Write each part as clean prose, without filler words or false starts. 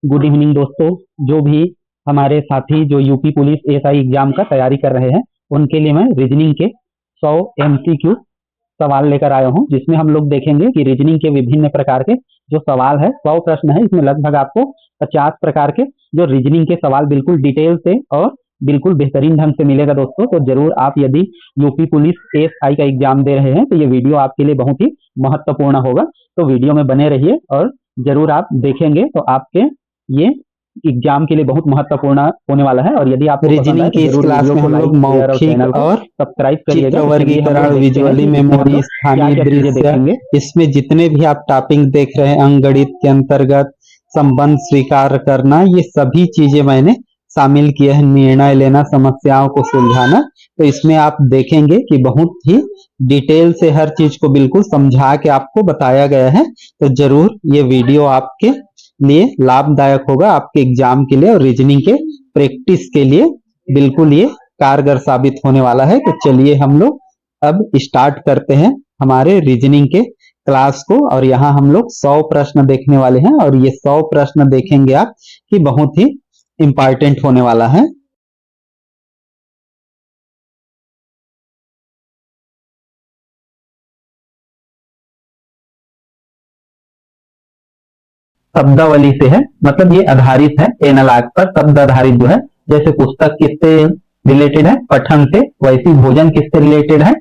Good evening दोस्तों। जो भी हमारे साथी जो यूपी पुलिस एएसआई एग्जाम का तैयारी कर रहे हैं, उनके लिए मैं रीजनिंग के 100 एमसीक्यू सवाल लेकर आया हूं, जिसमें हम लोग देखेंगे कि रीजनिंग के विभिन्न प्रकार के जो सवाल है, 100 प्रश्न है, इसमें लगभग आपको 50 प्रकार के जो रीजनिंग के सवाल बिल्कुल डिटेल से और बिल्कुल बेहतरीन ढंग से मिलेगा दोस्तों। तो जरूर आप यदि यूपी पुलिस एएसआई का एग्जाम दे रहे हैं तो ये वीडियो आपके लिए बहुत ही महत्वपूर्ण होगा। तो वीडियो में बने रहिए और जरूर आप देखेंगे तो आपके ये एग्जाम के लिए बहुत महत्वपूर्ण होने वाला है। और यदि आप रीजनिंग की इस क्लास में हम लोग मौखिक और सब्सक्राइब करिएगा। चित्र वर्गीकरण, विजुअली मेमोरी, स्थानीय दृश्य, इसमें जितने भी आप टॉपिक देख रहे हैं, अंकगणित के अंतर्गत संबंध स्वीकार करना, ये सभी चीजें मैंने शामिल किए हैं। निर्णय लेना, समस्याओं को सुलझाना, तो इसमें आप देखेंगे कि बहुत ही डिटेल से हर चीज को बिल्कुल समझा के आपको बताया गया है। तो जरूर ये वीडियो आपके लिए लाभदायक होगा, आपके एग्जाम के लिए और रीजनिंग के प्रैक्टिस के लिए बिल्कुल ये कारगर साबित होने वाला है। तो चलिए हम लोग अब स्टार्ट करते हैं हमारे रीजनिंग के क्लास को। और यहाँ हम लोग 100 प्रश्न देखने वाले हैं और ये 100 प्रश्न देखेंगे आप कि बहुत ही इंपॉर्टेंट होने वाला है। शब्दावली से है, मतलब ये आधारित है एनालॉग पर, शब्द आधारित जो है। जैसे पुस्तक किससे रिलेटेड है? पठन से। वैसे भोजन किससे रिलेटेड है?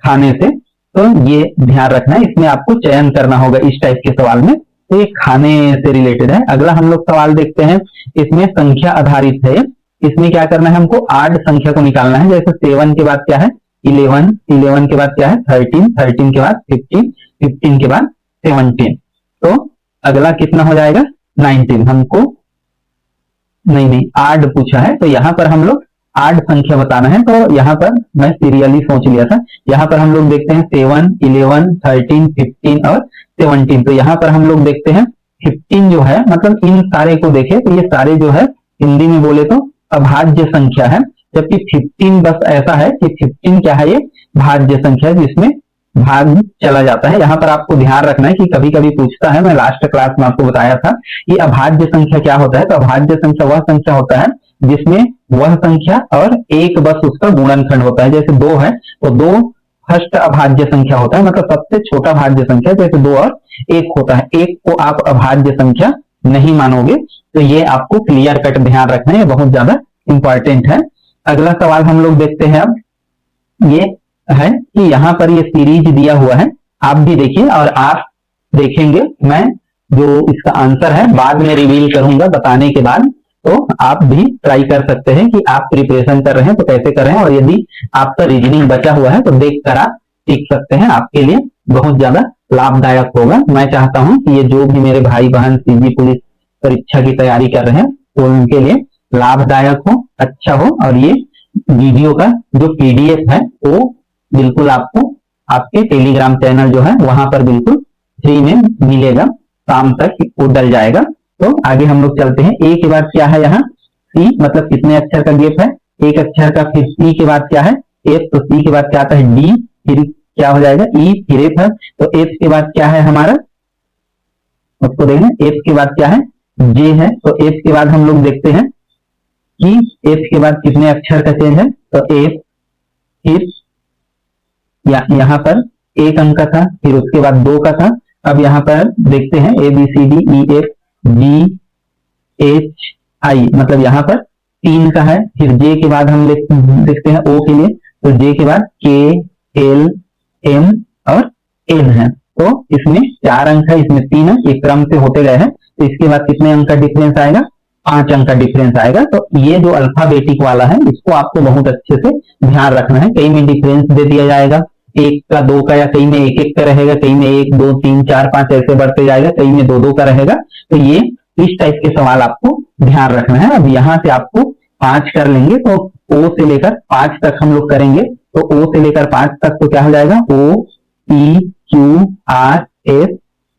खाने से। तो ये ध्यान रखना है, इसमें आपको चयन करना होगा इस टाइप के सवाल में। तो ये खाने से रिलेटेड है। अगला हम लोग सवाल देखते हैं, इसमें संख्या आधारित है। इसमें क्या करना है? हमको आड संख्या को निकालना है। जैसे 7 के बाद क्या है? 11, 11 के बाद क्या है? 13, 13 के बाद 15, 15 के बाद 17। तो अगला कितना हो जाएगा? 19। हमको नहीं आड पूछा है, तो यहाँ पर हम लोग आड संख्या बताना है। तो यहाँ पर मैं सीरियली सोच लिया था। यहाँ पर हम लोग देखते हैं 7, 11, 13, 15 और 17। तो यहाँ पर हम लोग देखते हैं 15 जो है, मतलब इन सारे को देखें तो ये सारे जो है हिंदी में बोले तो अभाज्य संख्या है। जबकि 15 बस ऐसा है कि 15 क्या है? ये भाज्य संख्या है जिसमें भाग चला जाता है। यहाँ पर आपको ध्यान रखना है कि कभी कभी पूछता है, मैं लास्ट क्लास में आपको बताया था, ये अभाज्य संख्या क्या होता है। तो अभाज्य संख्या वह संख्या होता है जिसमें वह संख्या और एक बस उसका गुणनखंड होता है। जैसे 2 है तो 2 फर्स्ट अभाज्य संख्या होता है, मतलब सबसे छोटा भाज्य संख्या। जैसे 2 और 1 होता है, 1 को आप अभाज्य संख्या नहीं मानोगे। तो ये आपको क्लियर कट ध्यान रखना है, ये बहुत ज्यादा इंपॉर्टेंट है। अगला सवाल हम लोग देखते हैं अब, ये है कि यहाँ पर ये सीरीज दिया हुआ है, आप भी देखिए और आप देखेंगे। मैं जो इसका आंसर है बाद में रिवील करूंगा बताने के बाद। तो आप भी ट्राई कर सकते हैं कि आप प्रिपरेशन कर रहे हैं तो कैसे कर रहे हैं, और यदि आपका रीजनिंग बचा हुआ है तो देख कर आप सीख सकते हैं। आपके लिए बहुत ज्यादा लाभदायक होगा। मैं चाहता हूं कि ये जो भी मेरे भाई बहन सीजी पुलिस परीक्षा की तैयारी कर रहे हैं तो उनके लिए लाभदायक हो, अच्छा हो। और ये वीडियो का जो पीडीएफ है वो बिल्कुल आपको आपके टेलीग्राम चैनल जो है वहां पर बिल्कुल फ्री में मिलेगा, शाम तक वो डल जाएगा। तो आगे हम लोग चलते हैं। ए के बाद क्या है? यहाँ सी, मतलब कितने अक्षर का गेप है? एक अक्षर का। फिर सी के बाद क्या है? एफ। तो सी के बाद क्या आता है? डी। फिर क्या हो जाएगा? ई। फिर एफ है। तो एफ के बाद क्या है हमारा? उसको देखें, एफ के बाद क्या है? जे है। तो एफ के बाद हम लोग देखते हैं कि एफ के बाद कितने अक्षर का चेंज है। तो एफ, फिर यहाँ पर 1 अंक का था, फिर उसके बाद 2 का था। अब यहाँ पर देखते हैं A B C D E F G H I, मतलब यहाँ पर 3 का है। फिर जे के बाद हम देखते हैं ओ के लिए, तो जे के बाद के, एल, एम और एन है। तो इसमें 4 अंक है, इसमें 3 है, एक क्रम से होते गए हैं। तो इसके बाद कितने अंक का डिफरेंस आएगा? 5 अंक का डिफरेंस आएगा। तो ये जो अल्फाबेटिक वाला है इसको आपको बहुत अच्छे से ध्यान रखना है। कई में डिफरेंस दे दिया जाएगा 1 का, 2 का, या कहीं में 1-1 का रहेगा, कहीं में 1, 2, 3, 4, 5 ऐसे बढ़ते जाएगा, कहीं में 2-2 का रहेगा। तो ये इस टाइप के सवाल आपको ध्यान रखना है। अब यहाँ से आपको 5 कर लेंगे तो ओ से लेकर 5 तक हम लोग करेंगे। तो ओ से लेकर 5 तक तो क्या हो जाएगा? O, P, Q, R, S,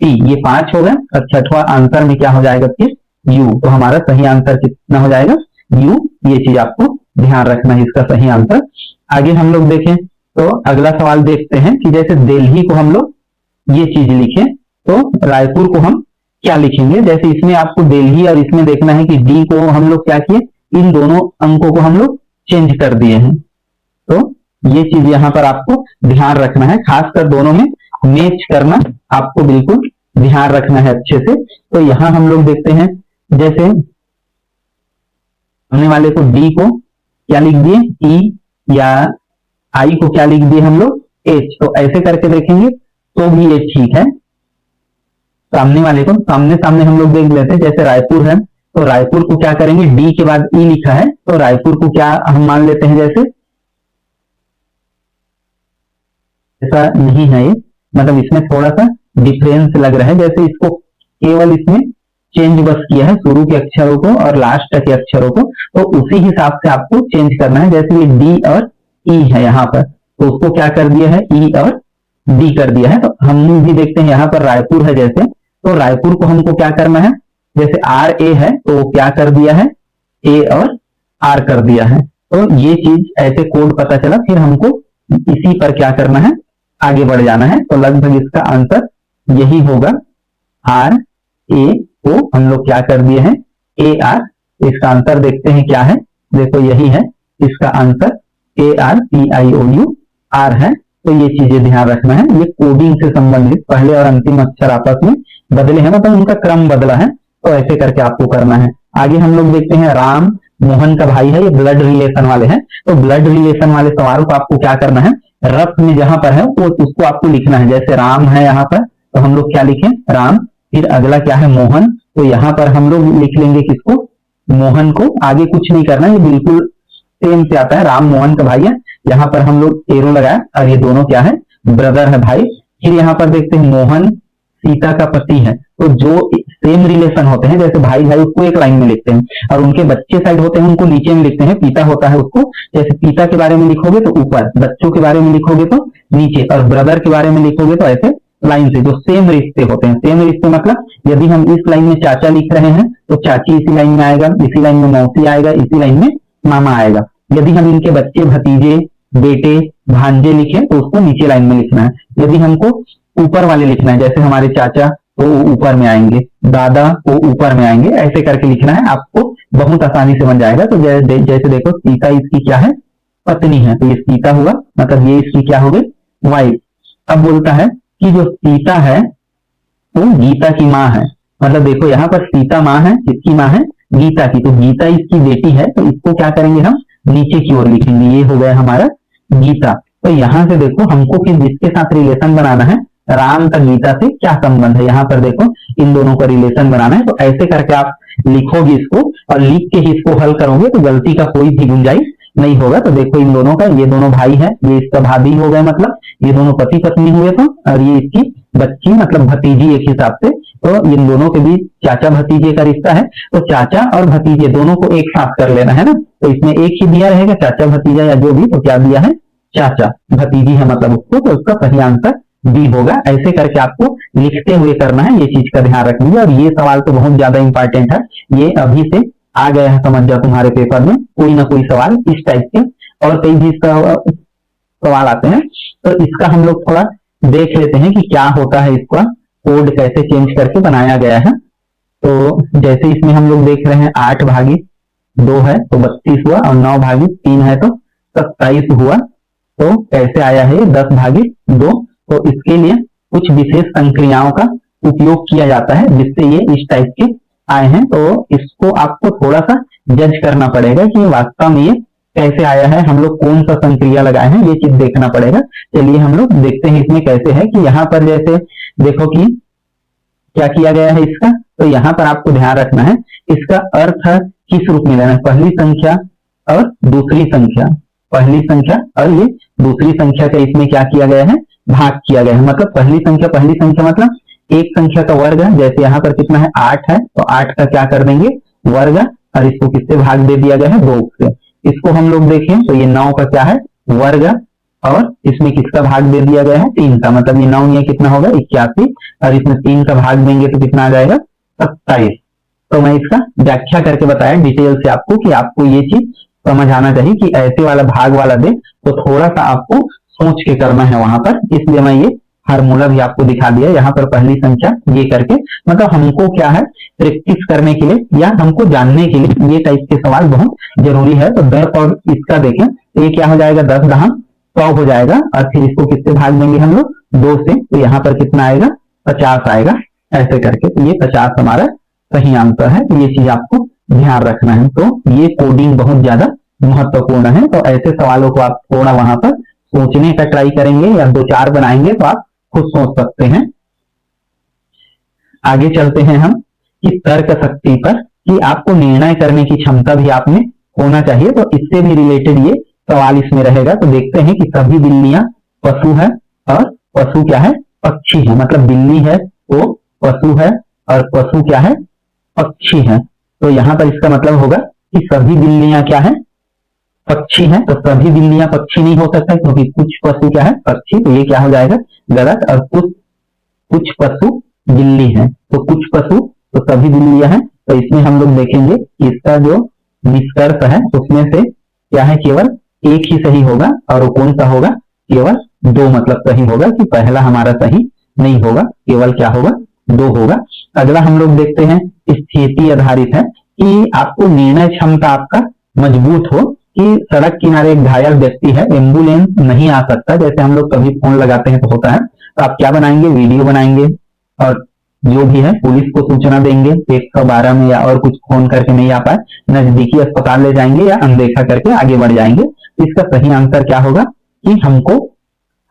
T, ये 5 हो गया। और छठवां आंसर में क्या हो जाएगा? फिर यू। तो हमारा सही आंसर कितना हो जाएगा? यू। ये चीज आपको ध्यान रखना है, इसका सही आंसर। आगे हम लोग देखें तो अगला सवाल देखते हैं कि जैसे दिल्ली को हम लोग ये चीज लिखें तो रायपुर को हम क्या लिखेंगे। जैसे इसमें आपको दिल्ली और इसमें देखना है कि डी को हम लोग क्या किए, इन दोनों अंकों को हम लोग चेंज कर दिए हैं। तो ये चीज यहाँ पर आपको ध्यान रखना है, खासकर दोनों में मैच करना आपको बिल्कुल ध्यान रखना है अच्छे से। तो यहाँ हम लोग देखते हैं, जैसे हमने वाले को डी को क्या लिख दिए, ई, या आई को क्या लिख दिए हम लोग, एच। तो ऐसे करके देखेंगे तो भी ये ठीक है। सामने वाले को सामने सामने हम लोग देख लेते हैं, जैसे रायपुर है तो रायपुर को क्या करेंगे, डी के बाद ई लिखा है तो रायपुर को क्या हम मान लेते हैं, जैसे ऐसा नहीं है ये, मतलब इसमें थोड़ा सा डिफरेंस लग रहा है। जैसे इसको केवल इसमें चेंज बस किया है शुरू के अक्षरों को और लास्ट के अक्षरों को, तो उसी हिसाब से आपको चेंज करना है। जैसे ये डी और ई है यहाँ पर, तो उसको क्या कर दिया है, ई और डी कर दिया है। तो हम भी देखते हैं यहाँ पर रायपुर है जैसे, तो रायपुर को हमको क्या करना है, जैसे आर ए है तो क्या कर दिया है, ए और आर कर दिया है। तो ये चीज ऐसे कोड पता चला, फिर हमको इसी पर क्या करना है, आगे बढ़ जाना है। तो लगभग इसका आंसर यही होगा, आर ए को हम लोग क्या कर दिए हैं, ए आर। इसका आंसर देखते हैं क्या है, देखो यही है इसका answer, A R P I O U R है। तो ये चीजें ध्यान रखना है, ये कोडिंग से संबंधित पहले और अंतिम अक्षर आपस में बदले हैं, मतलब उनका क्रम बदला है, तो ऐसे करके आपको करना है। आगे हम लोग देखते हैं, राम मोहन का भाई है, ये ब्लड रिलेशन वाले हैं। तो ब्लड रिलेशन वाले सवालों को आपको क्या करना है, रफ में जहां पर है वो उसको आपको लिखना है। जैसे राम है यहाँ पर, तो हम लोग क्या लिखें, राम। फिर अगला क्या है, मोहन, तो यहाँ पर हम लोग लिख लेंगे किसको, मोहन को। आगे कुछ नहीं करना, ये बिल्कुल सेम से आता है, राम मोहन का भाई है। यहाँ पर हम लोग एरो लगाया और ये दोनों क्या है, ब्रदर है, भाई। फिर यहाँ पर देखते हैं, मोहन सीता का पति है। तो जो सेम रिलेशन होते हैं, जैसे भाई भाई उसको एक लाइन में लिखते हैं, और उनके बच्चे साइड होते हैं उनको नीचे में लिखते हैं। पिता होता है उसको, जैसे पिता के बारे में लिखोगे तो ऊपर, बच्चों के बारे में लिखोगे तो नीचे, और ब्रदर के बारे में लिखोगे तो ऐसे लाइन से। जो सेम रिश्ते होते हैं, सेम रिश्ते मतलब यदि हम इस लाइन में चाचा लिख रहे हैं तो चाची इसी लाइन में आएगा, इसी लाइन में मौसी आएगा, इसी लाइन में मामा आएगा। यदि हम इनके बच्चे, भतीजे, बेटे, भांजे लिखे तो उसको नीचे लाइन में लिखना है। यदि हमको ऊपर वाले लिखना है, जैसे हमारे चाचा तो ऊपर में आएंगे, दादा वो ऊपर में आएंगे, ऐसे करके लिखना है, आपको बहुत आसानी से बन जाएगा। तो जैसे देखो, सीता इसकी क्या है, पत्नी है, तो ये सीता हुआ, मतलब ये इसकी क्या हो गई, वाइफ। अब बोलता है कि जो सीता है वो गीता की माँ है, मतलब देखो यहाँ पर सीता माँ है, इसकी माँ है गीता की, तो गीता इसकी बेटी है, तो इसको क्या करेंगे, हम नीचे की ओर लिखेंगे। ये हो गया हमारा गीता। तो यहाँ से देखो हमको फिर जिसके साथ रिलेशन बनाना है, राम का गीता से क्या संबंध है, यहाँ पर देखो इन दोनों का रिलेशन बनाना है। तो ऐसे करके आप लिखोगे इसको, और लिख के ही इसको हल करोगे तो गलती का कोई भी गुंजाइश नहीं होगा। तो देखो इन दोनों का, ये दोनों भाई है, ये इसका भाभी हो गए, मतलब ये दोनों पति पत्नी हुए, तो और ये इसकी बच्ची मतलब भतीजी एक हिसाब से। तो इन दोनों के बीच चाचा भतीजे का रिश्ता है, तो चाचा और भतीजे दोनों को एक साथ कर लेना है ना। तो इसमें एक ही दिया रहेगा, चाचा भतीजा या जो भी, तो क्या दिया है, चाचा भतीजी है मतलब उसको, तो उसका सही आंसर बी होगा। ऐसे करके आपको लिखते हुए करना है, ये चीज का ध्यान रखिए। और ये सवाल तो बहुत ज्यादा इंपॉर्टेंट है, ये अभी से आ गया है, समझ जाओ तुम्हारे पेपर में कोई ना कोई सवाल इस टाइप के, और कई भी सवाल आते हैं। तो इसका हम लोग थोड़ा देख लेते हैं कि क्या होता है, इसका कोड कैसे चेंज करके बनाया गया है। तो जैसे इसमें हम लोग देख रहे हैं 8 भागी 2 है तो 32 हुआ, और 9 भागी 3 है तो 27 हुआ। तो कैसे आया है 10 भागी 2, तो इसके लिए कुछ विशेष संक्रियाओं का उपयोग किया जाता है जिससे ये इस टाइप के आए हैं। तो इसको आपको थोड़ा सा जज करना पड़ेगा कि वास्तव में ये कैसे आया है, हम लोग कौन सा संक्रिया लगाए हैं, ये चीज देखना पड़ेगा। चलिए हम लोग देखते हैं इसमें कैसे है। कि यहाँ पर जैसे देखो कि क्या किया गया है इसका, तो यहाँ पर आपको ध्यान रखना है इसका अर्थ किस रूप में लेना है, पहली संख्या और दूसरी संख्या, पहली संख्या और ये दूसरी संख्या का इसमें क्या किया गया है, भाग किया गया है। मतलब पहली संख्या मतलब एक संख्या का वर्ग है, जैसे यहाँ पर कितना है 8 है, तो 8 का क्या कर देंगे वर्ग, और इसको किससे भाग दे दिया गया है 2 से। इसको हम लोग देखें तो ये 9 का क्या है वर्ग, और इसमें किसका भाग दे दिया गया है 3 का, मतलब ये 9 ये कितना होगा 81, और इसमें 3 का भाग देंगे तो कितना आ जाएगा 27। तो मैं इसका व्याख्या करके बताया डिटेल से आपको कि आपको ये चीज समझ आना चाहिए कि ऐसे वाला भाग वाला दे तो थोड़ा सा आपको सोच के करना है वहां पर, इसलिए मैं ये फार्मूला भी आपको दिखा दिया यहाँ पर, पहली संख्या ये करके। मतलब हमको क्या है, प्रैक्टिस करने के लिए या हमको जानने के लिए ये टाइप के सवाल बहुत जरूरी है। तो 10 और इसका देखें, ये क्या हो जाएगा, 10 दहम 100 हो जाएगा, और फिर इसको किससे भाग देंगे हम लोग, 2 से, तो यहाँ पर कितना आएगा, 50 आएगा, ऐसे करके। तो ये 50 हमारा सही आंसर है। ये चीज आपको ध्यान रखना है। तो ये कोडिंग बहुत ज्यादा महत्वपूर्ण है। तो ऐसे सवालों को आप थोड़ा वहां पर सोचने का ट्राई करेंगे या 2-4 बनाएंगे तो आप खुद सोच सकते हैं। आगे चलते हैं हम कि तर्क शक्ति पर, कि आपको निर्णय करने की क्षमता भी आप में होना चाहिए। तो इससे भी रिलेटेड ये सवाल इसमें रहेगा। तो देखते हैं कि सभी बिल्लियां पशु है और पशु क्या है, पक्षी है। मतलब बिल्ली है वो पशु है और पशु क्या है, पक्षी है। तो यहाँ पर इसका मतलब होगा कि सभी बिल्लियां क्या है, पक्षी है। तो सभी बिल्लियां पक्षी नहीं हो सकता, क्योंकि कुछ पशु क्या है, पक्षी। तो ये क्या हो जाएगा, गलत। और कुछ पशु बिल्ली है, तो कुछ पशु तो सभी बिल्लियां हैं। तो इसमें हम लोग देखेंगे कि इसका जो निष्कर्ष है उसमें से क्या है, केवल एक ही सही होगा। और वो कौन सा होगा, केवल 2 मतलब सही होगा, कि पहला हमारा सही नहीं होगा, केवल क्या होगा, 2 होगा। अगला हम लोग देखते हैं, स्थिति आधारित है, कि आपको निर्णय क्षमता आपका मजबूत हो, कि सड़क किनारे एक घायल व्यक्ति है, एम्बुलेंस नहीं आ सकता, जैसे हम लोग कभी फोन लगाते हैं तो होता है, तो आप क्या बनाएंगे, वीडियो बनाएंगे और जो भी है पुलिस को सूचना देंगे 112 में, या और कुछ फोन करके नहीं आ पाए, नजदीकी अस्पताल ले जाएंगे या अनदेखा करके आगे बढ़ जाएंगे। इसका सही आंसर क्या होगा, कि हमको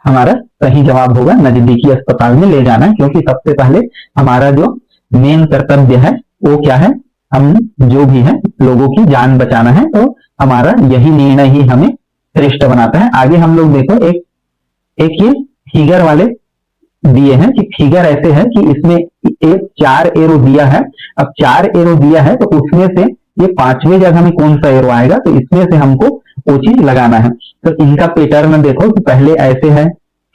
हमारा सही जवाब होगा नजदीकी अस्पताल में ले जाना, क्योंकि सबसे पहले हमारा जो मेन कर्तव्य है वो क्या है, हम जो भी है लोगों की जान बचाना है। तो हमारा यही निर्णय ही हमें श्रेष्ठ बनाता है। आगे हम लोग देखो, एक ये फिगर वाले दिए हैं, कि फिगर ऐसे है कि इसमें एक 4 एरो दिया है। अब 4 एरो दिया है, तो उसमें से ये 5वें जगह में कौन सा एरो आएगा, तो इसमें से हमको वो चीज लगाना है। तो इनका पैटर्न देखो कि पहले ऐसे है,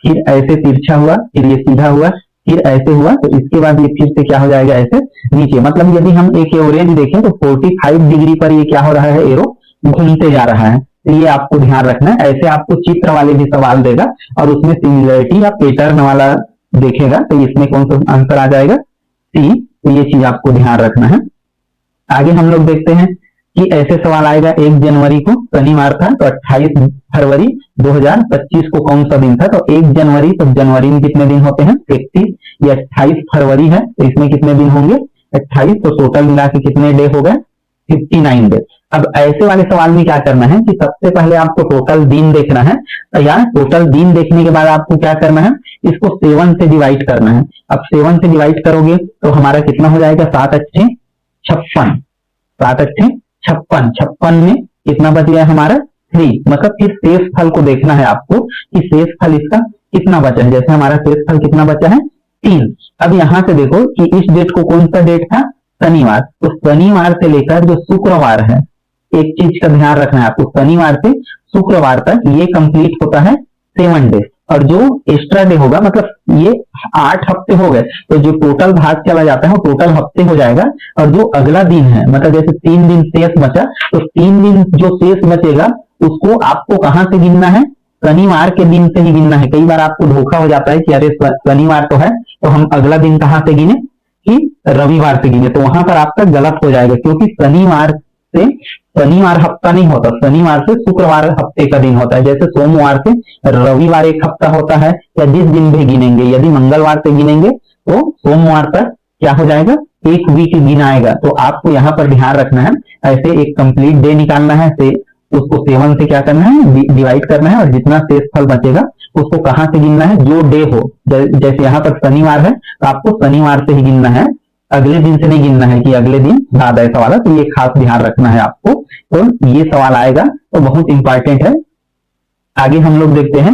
फिर ऐसे तिरछा हुआ, फिर ये सीधा हुआ, फिर ऐसे हुआ, तो इसके बाद ये फिर से क्या हो जाएगा, ऐसे नीचे। मतलब यदि हम एक एवरेज देखें तो 45 डिग्री पर ये क्या हो रहा है, एरो घूमते जा रहा है। तो ये आपको ध्यान रखना है। ऐसे आपको चित्र वाले भी सवाल देगा और उसमें सिमिलरिटी या पैटर्न वाला देखेगा, तो इसमें कौन सा आंसर आ जाएगा, सी। तो ये चीज आपको ध्यान रखना है। आगे हम लोग देखते हैं कि ऐसे सवाल आएगा, 1 जनवरी को शनिवार था, तो 28 फरवरी 2025 को कौन सा दिन था। तो 1 जनवरी, तो जनवरी में कितने दिन होते हैं, 31। ये 28 फरवरी है, तो इसमें कितने दिन होंगे, 28। तो टोटल मिला के कितने डे हो गए, 59 डे। अब ऐसे वाले सवाल में क्या करना है, कि सबसे पहले आपको टोटल दिन देखना है, या टोटल दिन देखने के बाद आपको क्या करना है, इसको 7 से डिवाइड करना है। अब 7 से डिवाइड करोगे तो हमारा कितना हो जाएगा, 7 अच्छे 56, 7 अच्छे 56, 56 में कितना बच गया हमारा, 3। मतलब फिर शेष फल को देखना है आपको, कि शेष फल इसका कितना बचा है। जैसे हमारा शेष फल कितना बचा है, 3। अब यहां से देखो कि इस डेट को कौन सा डेट था, शनिवार। तो शनिवार से लेकर जो शुक्रवार है, एक चीज का ध्यान रखना है आपको, शनिवार से शुक्रवार तक ये कंप्लीट होता है 7 डे, और जो एक्स्ट्रा डे होगा, मतलब ये 8 हफ्ते हो गए, तो जो टोटल भाग चला जाता है वो टोटल हफ्ते हो जाएगा। और जो अगला दिन है, मतलब जैसे 3 दिन शेष बचा, तो 3 दिन जो शेष बचेगा उसको आपको कहां से गिनना है, शनिवार के दिन से ही गिनना है। कई बार आपको धोखा हो जाता है कि अरे शनिवार तो है, तो हम अगला दिन कहां से गिने, कि रविवार से गिने, तो वहां पर आपका गलत हो जाएगा, क्योंकि शनिवार हफ्ता नहीं होता, शनिवार से शुक्रवार हफ्ते का दिन होता है। जैसे सोमवार से रविवार एक हफ्ता होता है, या जिस दिन भी गिनेंगे, यदि मंगलवार से गिनेंगे तो सोमवार तक क्या हो जाएगा, एक वीक गिनाएगा। तो आपको यहाँ पर ध्यान रखना है, ऐसे एक कंप्लीट डे निकालना है, से उसको 7 से क्या करना है, डिवाइड करना है, और जितना शेष फल बचेगा उसको कहां से गिनना है, जो डे हो। जैसे यहाँ पर शनिवार है, तो आपको शनिवार से ही गिनना है, अगले दिन से नहीं गिनना है कि अगले दिन बाद ऐसा वाला। तो ये खास ध्यान रखना है आपको। तो ये सवाल आएगा तो बहुत इंपॉर्टेंट है। आगे हम लोग देखते हैं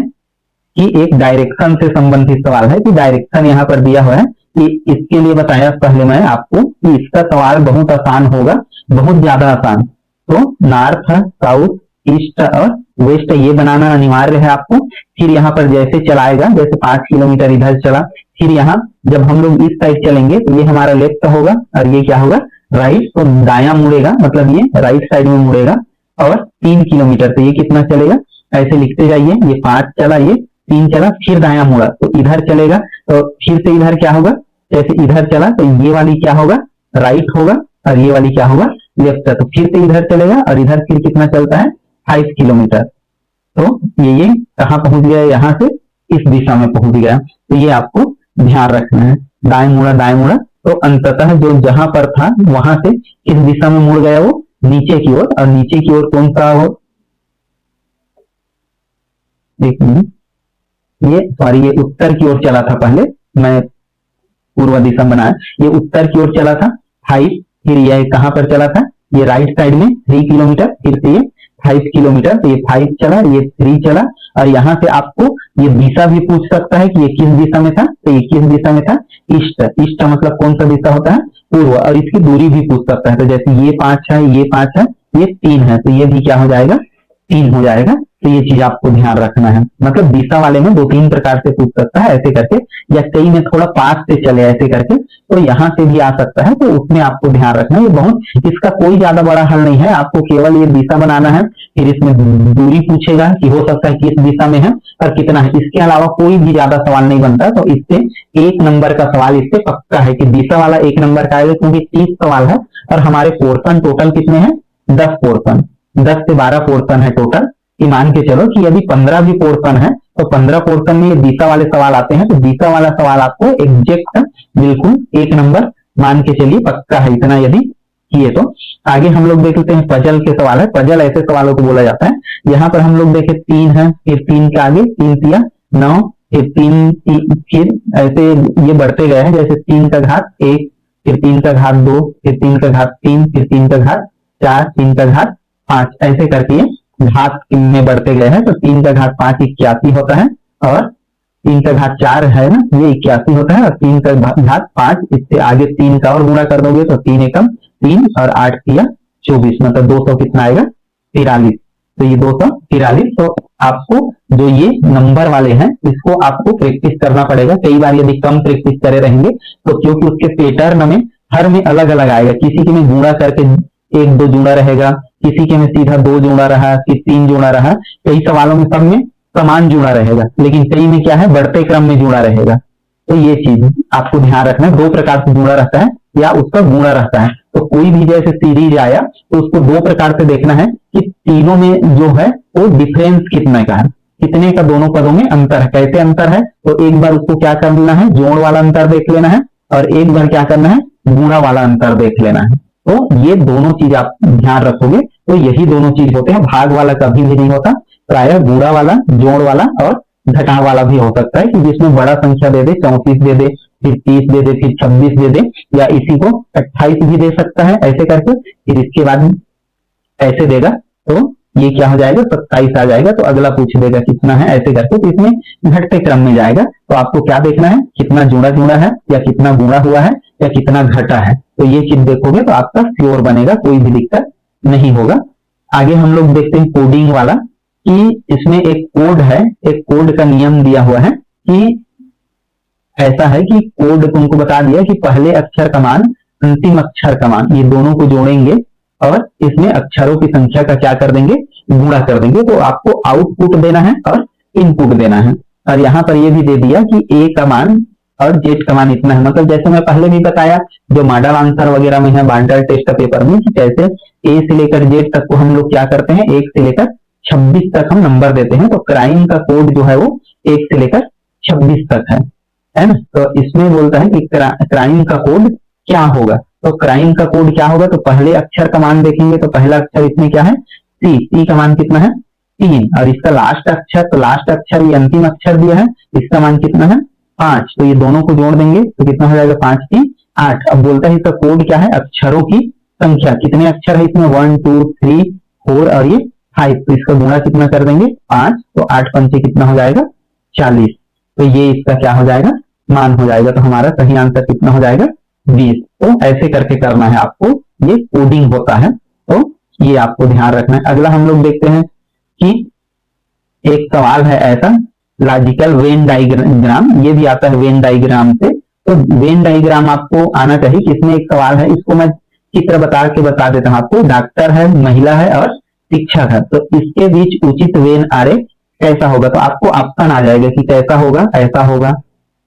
कि एक डायरेक्शन से संबंधित सवाल है, कि डायरेक्शन यहाँ पर दिया हुआ है, कि इसके लिए बताया पहले मैं आपको कि इसका सवाल बहुत आसान होगा, बहुत ज्यादा आसान। तो नॉर्थ, साउथ, ईस्ट और वेस्ट ये बनाना अनिवार्य है आपको। फिर यहाँ पर जैसे चलाएगा, जैसे 5 किलोमीटर इधर चला, फिर यहाँ जब हम लोग इस साइड चलेंगे तो ये हमारा लेफ्ट होगा और ये क्या होगा, राइट। तो दायां मुड़ेगा, मतलब ये राइट साइड में मुड़ेगा। और 3 किलोमीटर, तो ये कितना चलेगा, ऐसे लिखते जाइए, ये 5 चला, ये 3 चला, फिर दाया मुड़ा तो इधर चलेगा, तो फिर से इधर क्या होगा, जैसे इधर चला तो ये वाली क्या होगा, राइट होगा, और ये वाली क्या होगा, लेफ्ट। तो फिर से इधर चलेगा और इधर फिर कितना चलता है, 5 किलोमीटर। तो ये कहाँ पहुंच गया, यहाँ से इस दिशा में पहुंच गया। तो ये आपको ध्यान रखना है, दाएं मुड़ा, तो अंततः जो जहां पर था वहां से किस दिशा में मुड़ गया, वो नीचे की ओर। और नीचे की ओर कौन सा हो, एक मिनट, ये उत्तर की ओर चला था, पहले मैं पूर्व दिशा बनाया, ये उत्तर की ओर चला था 5, फिर ये कहां पर चला था, ये राइट साइड में 3 किलोमीटर, फिर से ये 5 किलोमीटर, तो ये 5 चला, ये 3 चला। और यहाँ से आपको ये दिशा भी पूछ सकता है कि ये किस दिशा में था, तो ये किस दिशा में था, ईस्ट। ईस्ट मतलब कौन सा दिशा होता है, पूर्व। और इसकी दूरी भी पूछ सकता है, तो जैसे ये 5 है, ये 5 है, ये 3 है, तो ये भी क्या हो जाएगा, 3 हो जाएगा। तो ये चीज आपको ध्यान रखना है, मतलब दिशा वाले में 2-3 प्रकार से पूछ सकता है ऐसे करके, या कई में थोड़ा पास से चले ऐसे करके, तो यहाँ से भी आ सकता है। तो उसमें आपको ध्यान रखना है, ये बहुत, इसका कोई ज्यादा बड़ा हल नहीं है, आपको केवल ये दिशा बनाना है, फिर इसमें दूरी पूछेगा कि हो सकता है किस दिशा में है और कितना है, इसके अलावा कोई भी ज्यादा सवाल नहीं बनता। तो इससे 1 नंबर का सवाल इससे पक्का है कि दिशा वाला 1 नंबर का आएगा, क्योंकि 30 सवाल है और हमारे पोर्शन टोटल कितने हैं, 10 पोर्शन, 10 से 12 पोर्शन है टोटल। मान के चलो कि यदि 15 भी पोर्शन है, तो 15 पोर्शन में ये दिशा वाले सवाल आते हैं, तो दिशा वाला सवाल आपको एग्जैक्ट बिल्कुल 1 नंबर मान के चलिए, पक्का है इतना यदि किए तो। आगे हम लोग देख लेते हैं पजल के सवाल है। पजल ऐसे सवालों को बोला जाता है, यहाँ पर हम लोग देखे 3 है, फिर 3 के आगे 3 तिया 9, फिर 3 फिर ऐसे ये बढ़ते गए हैं, जैसे 3 का घात 1, फिर 3 का घात 2, फिर 3 का घात 3, फिर 3 का घात 4, 3 का घात 5, ऐसे करके ये घात में बढ़ते गए हैं। तो 3 का घात 5 81 होता है, और 3 का घात 4 है ना, ये 81 होता है, और 3 का घात 5, इससे आगे 3 का और गुणा कर दोगे तो 3 एकम 3 और 8 तिया 24, मतलब 200 कितना आएगा, 43। तो ये 243। तो आपको जो ये नंबर वाले हैं इसको आपको प्रैक्टिस करना पड़ेगा। कई बार यदि कम प्रैक्टिस करे रहेंगे तो क्योंकि उसके पैटर्न में हर में अलग अलग आएगा, किसी के में गुणा करके 1-2 जुड़ा रहेगा, किसी के में सीधा 2 जुड़ा रहा, फिर 3 जुड़ा रहा, कई सवालों में सब में समान जुड़ा रहेगा, लेकिन कई में क्या है, बढ़ते क्रम में जुड़ा रहेगा। तो ये चीज आपको ध्यान रखना है, 2 प्रकार से जुड़ा रहता है या उसका गुणा रहता है। तो कोई भी जैसे सीरीज आया तो उसको 2 प्रकार से देखना है कि तीनों में जो है वो डिफरेंस कितने का है, कितने का दोनों पदों में अंतर है। कैसे अंतर है, तो एक बार उसको क्या कर लेना है, जोड़ वाला अंतर देख लेना है, और एक बार क्या करना है, गुणा वाला अंतर देख लेना है। तो ये दोनों चीज आप ध्यान रखोगे तो यही दोनों चीज होते हैं। भाग वाला कभी भी नहीं होता, प्रायः गुणा वाला, जोड़ वाला और घटाव वाला भी हो सकता है, कि जिसमें बड़ा संख्या दे दे, 34 दे दे, फिर 30 दे दे, फिर 26 दे दे, या इसी को 28 भी दे सकता है ऐसे करके, फिर इसके बाद ऐसे देगा तो ये क्या हो जाएगा, 27 आ जाएगा। तो अगला पूछ देगा कितना है ऐसे करके, तो इसमें घटते क्रम में जाएगा। तो आपको क्या देखना है, कितना जुड़ा है, या कितना गुणा हुआ है, या कितना घटा है। तो ये चीज देखोगे तो आपका श्योर बनेगा, कोई भी दिक्कत नहीं होगा। आगे हम लोग देखते हैं कोडिंग वाला, कि इसमें एक कोड है, एक कोड का नियम दिया हुआ है कि ऐसा है कि कोड तुमको बता दिया कि पहले अक्षर का मान, अंतिम अक्षर का मान, ये दोनों को जोड़ेंगे और इसमें अक्षरों की संख्या का क्या कर देंगे, गुणा कर देंगे। तो आपको आउटपुट देना है और इनपुट देना है। और यहाँ पर ये भी दे दिया कि ए का मान और जेड का मान इतना है। मतलब जैसे मैं पहले भी बताया, जो मॉडल आंसर वगैरह में है मॉडल टेस्ट पेपर में, कि कैसे ए से लेकर जेड तक को हम लोग क्या करते हैं, 1 से लेकर 26 तक हम नंबर देते हैं। तो क्राइम का कोड जो है वो 1 से लेकर 26 तक है ना। तो इसमें बोलता है कि क्राइम का कोड क्या होगा। तो क्राइम का कोड क्या होगा, तो पहले अक्षर का मान देखेंगे, तो पहला अक्षर इसमें क्या है, सी का मान कितना है, 3, और इसका लास्ट अक्षर, तो लास्ट अक्षर ये अंतिम अक्षर दिया है, इसका मान कितना है, 5। तो ये दोनों को जोड़ देंगे तो कितना हो जाएगा, 5 3 8। अब बोलता है इसका कोड क्या है, अक्षरों की संख्या, कितने अक्षर है इसमें, 1 2 3 4 और ये 5। तो इसका गुणा कितना कर देंगे, 5। तो 8 पंचे कितना हो जाएगा, 40। तो ये इसका क्या हो जाएगा, मान हो जाएगा। तो हमारा सही आंसर कितना हो जाएगा, 20। तो ऐसे करके करना है आपको, ये कोडिंग होता है। तो ये आपको ध्यान रखना है। अगला हम लोग देखते हैं कि एक सवाल है ऐसा, लॉजिकल वेन डायग्राम, ये भी आता है वेन डायग्राम से। तो वेन डायग्राम आपको आना चाहिए कि इसमें एक सवाल है, इसको मैं चित्र बता देता हूं आपको। डॉक्टर है, महिला है और शिक्षक है, तो इसके बीच उचित वेन आरेख कैसा होगा, तो आपको ऑप्शन आ जाएगा कि कैसा होगा, ऐसा होगा,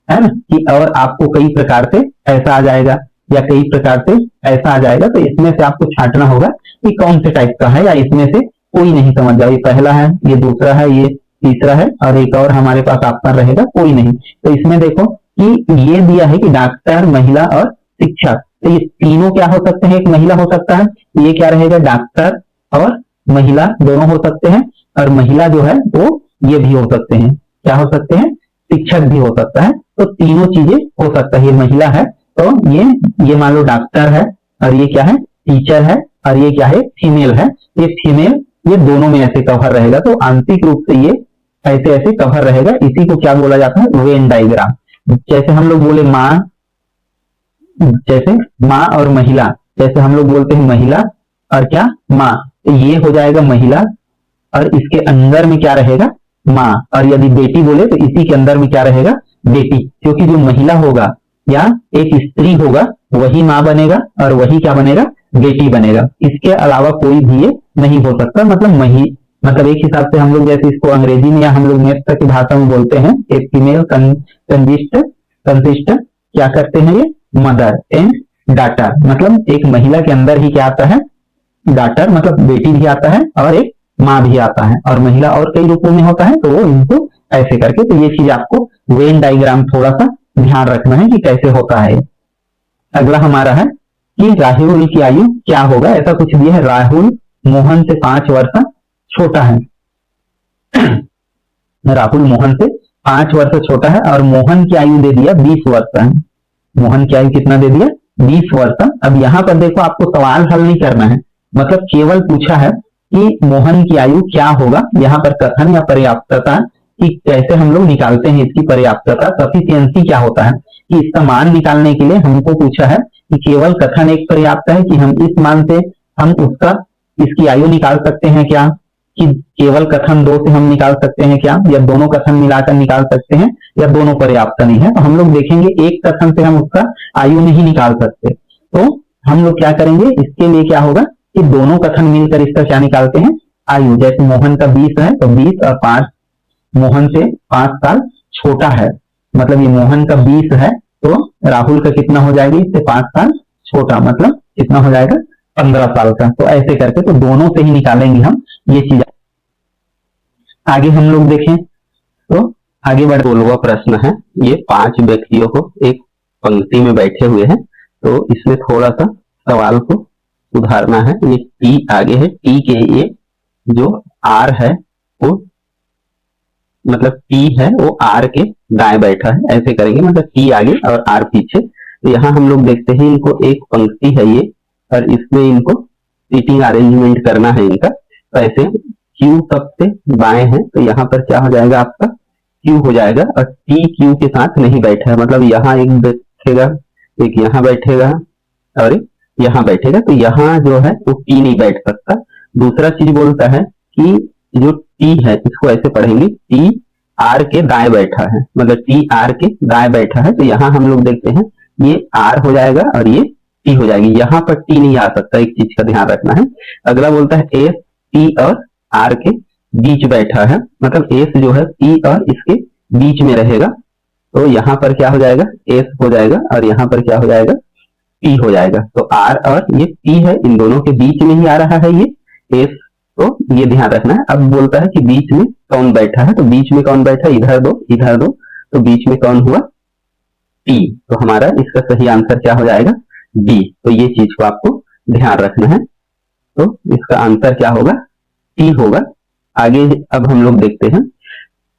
है ना, कि और आपको कई प्रकार से ऐसा आ जाएगा या कई प्रकार से ऐसा आ जाएगा। तो इसमें से आपको छांटना होगा कि कौन से टाइप का है, या इसमें से कोई नहीं समझ जाओ, ये पहला है, ये दूसरा है, ये तीसरा है, और एक और हमारे पास ऑप्शन रहेगा कोई नहीं। तो इसमें देखो कि ये दिया है कि डॉक्टर, महिला और शिक्षक, तो ये तीनों क्या हो सकते हैं, एक महिला हो सकता है, ये क्या रहेगा, डॉक्टर और महिला दोनों हो सकते हैं, और महिला जो है वो ये भी हो सकते हैं, क्या हो सकते हैं, शिक्षक भी हो सकता है। तो तीनों चीजें हो सकता है। ये महिला है तो ये मान लो डॉक्टर है, और ये क्या है, टीचर है, और ये क्या है, फीमेल है। ये फीमेल, ये दोनों में ऐसे कवर रहेगा, तो आंशिक रूप से ये ऐसे ऐसे कवर रहेगा। इसी को क्या बोला जाता है, वेन डायग्राम। जैसे हम लोग बोले माँ, जैसे माँ और महिला, जैसे हम लोग बोलते हैं महिला और क्या, माँ, तो ये हो जाएगा महिला, और इसके अंदर में क्या रहेगा, माँ। और यदि बेटी बोले तो इसी के अंदर में क्या रहेगा, बेटी, क्योंकि जो महिला होगा या एक स्त्री होगा वही माँ बनेगा, और वही क्या बनेगा, बेटी बनेगा। इसके अलावा कोई भी ये नहीं हो सकता। मतलब एक हिसाब से हम लोग जैसे इसको अंग्रेजी में या हम लोग मैथ की भाषा में बोलते हैं, एक फीमेल कंसिस्ट क्या करते हैं, ये मदर एंड डॉटर, मतलब एक महिला के अंदर ही क्या आता है, डॉटर मतलब बेटी भी आता है, और एक माँ भी आता है, और महिला और कई रूपों में होता है, तो वो इनको ऐसे करके, तो ये चीज आपको वेन डायग्राम थोड़ा सा ध्यान रखना है कि कैसे होता है। अगला हमारा है कि राहुल की आयु क्या होगा, ऐसा कुछ दिया है, राहुल मोहन से 5 वर्ष छोटा है। राहुल मोहन से 5 वर्ष छोटा है, और मोहन की आयु दे दिया 20 वर्ष है। मोहन की आयु कितना दे दिया, 20 वर्ष। अब यहाँ पर देखो आपको सवाल हल नहीं करना है, मतलब केवल पूछा है कि मोहन की आयु क्या होगा। यहाँ पर कथन या पर्याप्तता कि कैसे हम लोग निकालते हैं इसकी पर्याप्तता, सफिशियंसी क्या होता है, कि इसका मान निकालने के लिए हमको पूछा है कि केवल कथन एक पर्याप्त है, कि हम इस मान से हम इसकी आयु निकाल सकते हैं क्या, कि केवल कथन 2 से हम निकाल सकते हैं क्या, या दोनों कथन मिलाकर निकाल सकते हैं, या दोनों पर्याप्त नहीं है। तो हम लोग देखेंगे एक कथन से हम उसका आयु नहीं निकाल सकते, तो हम लोग क्या करेंगे, इसके लिए क्या होगा कि दोनों कथन मिलकर इसका क्या निकालते हैं, आयु। जैसे मोहन का 20 है, तो 20 और 5, मोहन से 5 साल छोटा है, मतलब ये मोहन का 20 है, तो राहुल का कितना हो जाएगा, इससे 5 साल छोटा, मतलब कितना हो जाएगा, 15 साल का। तो ऐसे करके तो दोनों से ही निकालेंगे हम ये चीज। आगे हम लोग देखें तो आगे बढ़ 16वां प्रश्न है, ये 5 व्यक्तियों को एक पंक्ति में बैठे हुए हैं, तो इसमें थोड़ा सा सवाल को सुधारना है। ये टी आगे है, टी के ये जो आर है वो, मतलब टी है वो आर के दाएं बैठा है, ऐसे करेंगे, मतलब टी आगे और आर पीछे। तो यहाँ हम लोग देखते हैं इनको एक पंक्ति है ये, और इसमें इनको सीटिंग अरेंजमेंट करना है इनका। तो ऐसे क्यू सबसे बाएं है, तो यहाँ पर क्या हो जाएगा आपका, क्यू हो जाएगा, और टी क्यू के साथ नहीं बैठा है, मतलब यहाँ एक बैठेगा, एक यहाँ बैठेगा और यहाँ बैठेगा, तो यहाँ जो है वो टी नहीं बैठ सकता। दूसरा चीज बोलता है कि जो टी है इसको ऐसे पढ़ेंगे, टी आर के दाएं बैठा है, मतलब टी आर के दाएं बैठा है, तो यहाँ हम लोग देखते हैं ये आर हो जाएगा और ये टी हो जाएगी, यहाँ पर टी नहीं आ सकता, एक चीज का ध्यान रखना है। अगला बोलता है एस टी और आर के बीच बैठा है, मतलब एस जो है टी और इसके बीच में रहेगा, तो यहाँ पर क्या हो जाएगा, एस हो जाएगा, और यहाँ पर क्या हो जाएगा, टी हो जाएगा। तो आर और ये टी है, इन दोनों के बीच में ही आ रहा है ये एस, तो ये ध्यान रखना है। अब बोलता है कि बीच में कौन बैठा है, तो बीच में कौन बैठा है, इधर दो, तो बीच में कौन हुआ, टी। तो हमारा इसका सही आंसर क्या हो जाएगा, डी। तो ये चीज को आपको ध्यान रखना है, तो इसका आंसर क्या होगा, टी होगा। आगे अब हम लोग देखते हैं,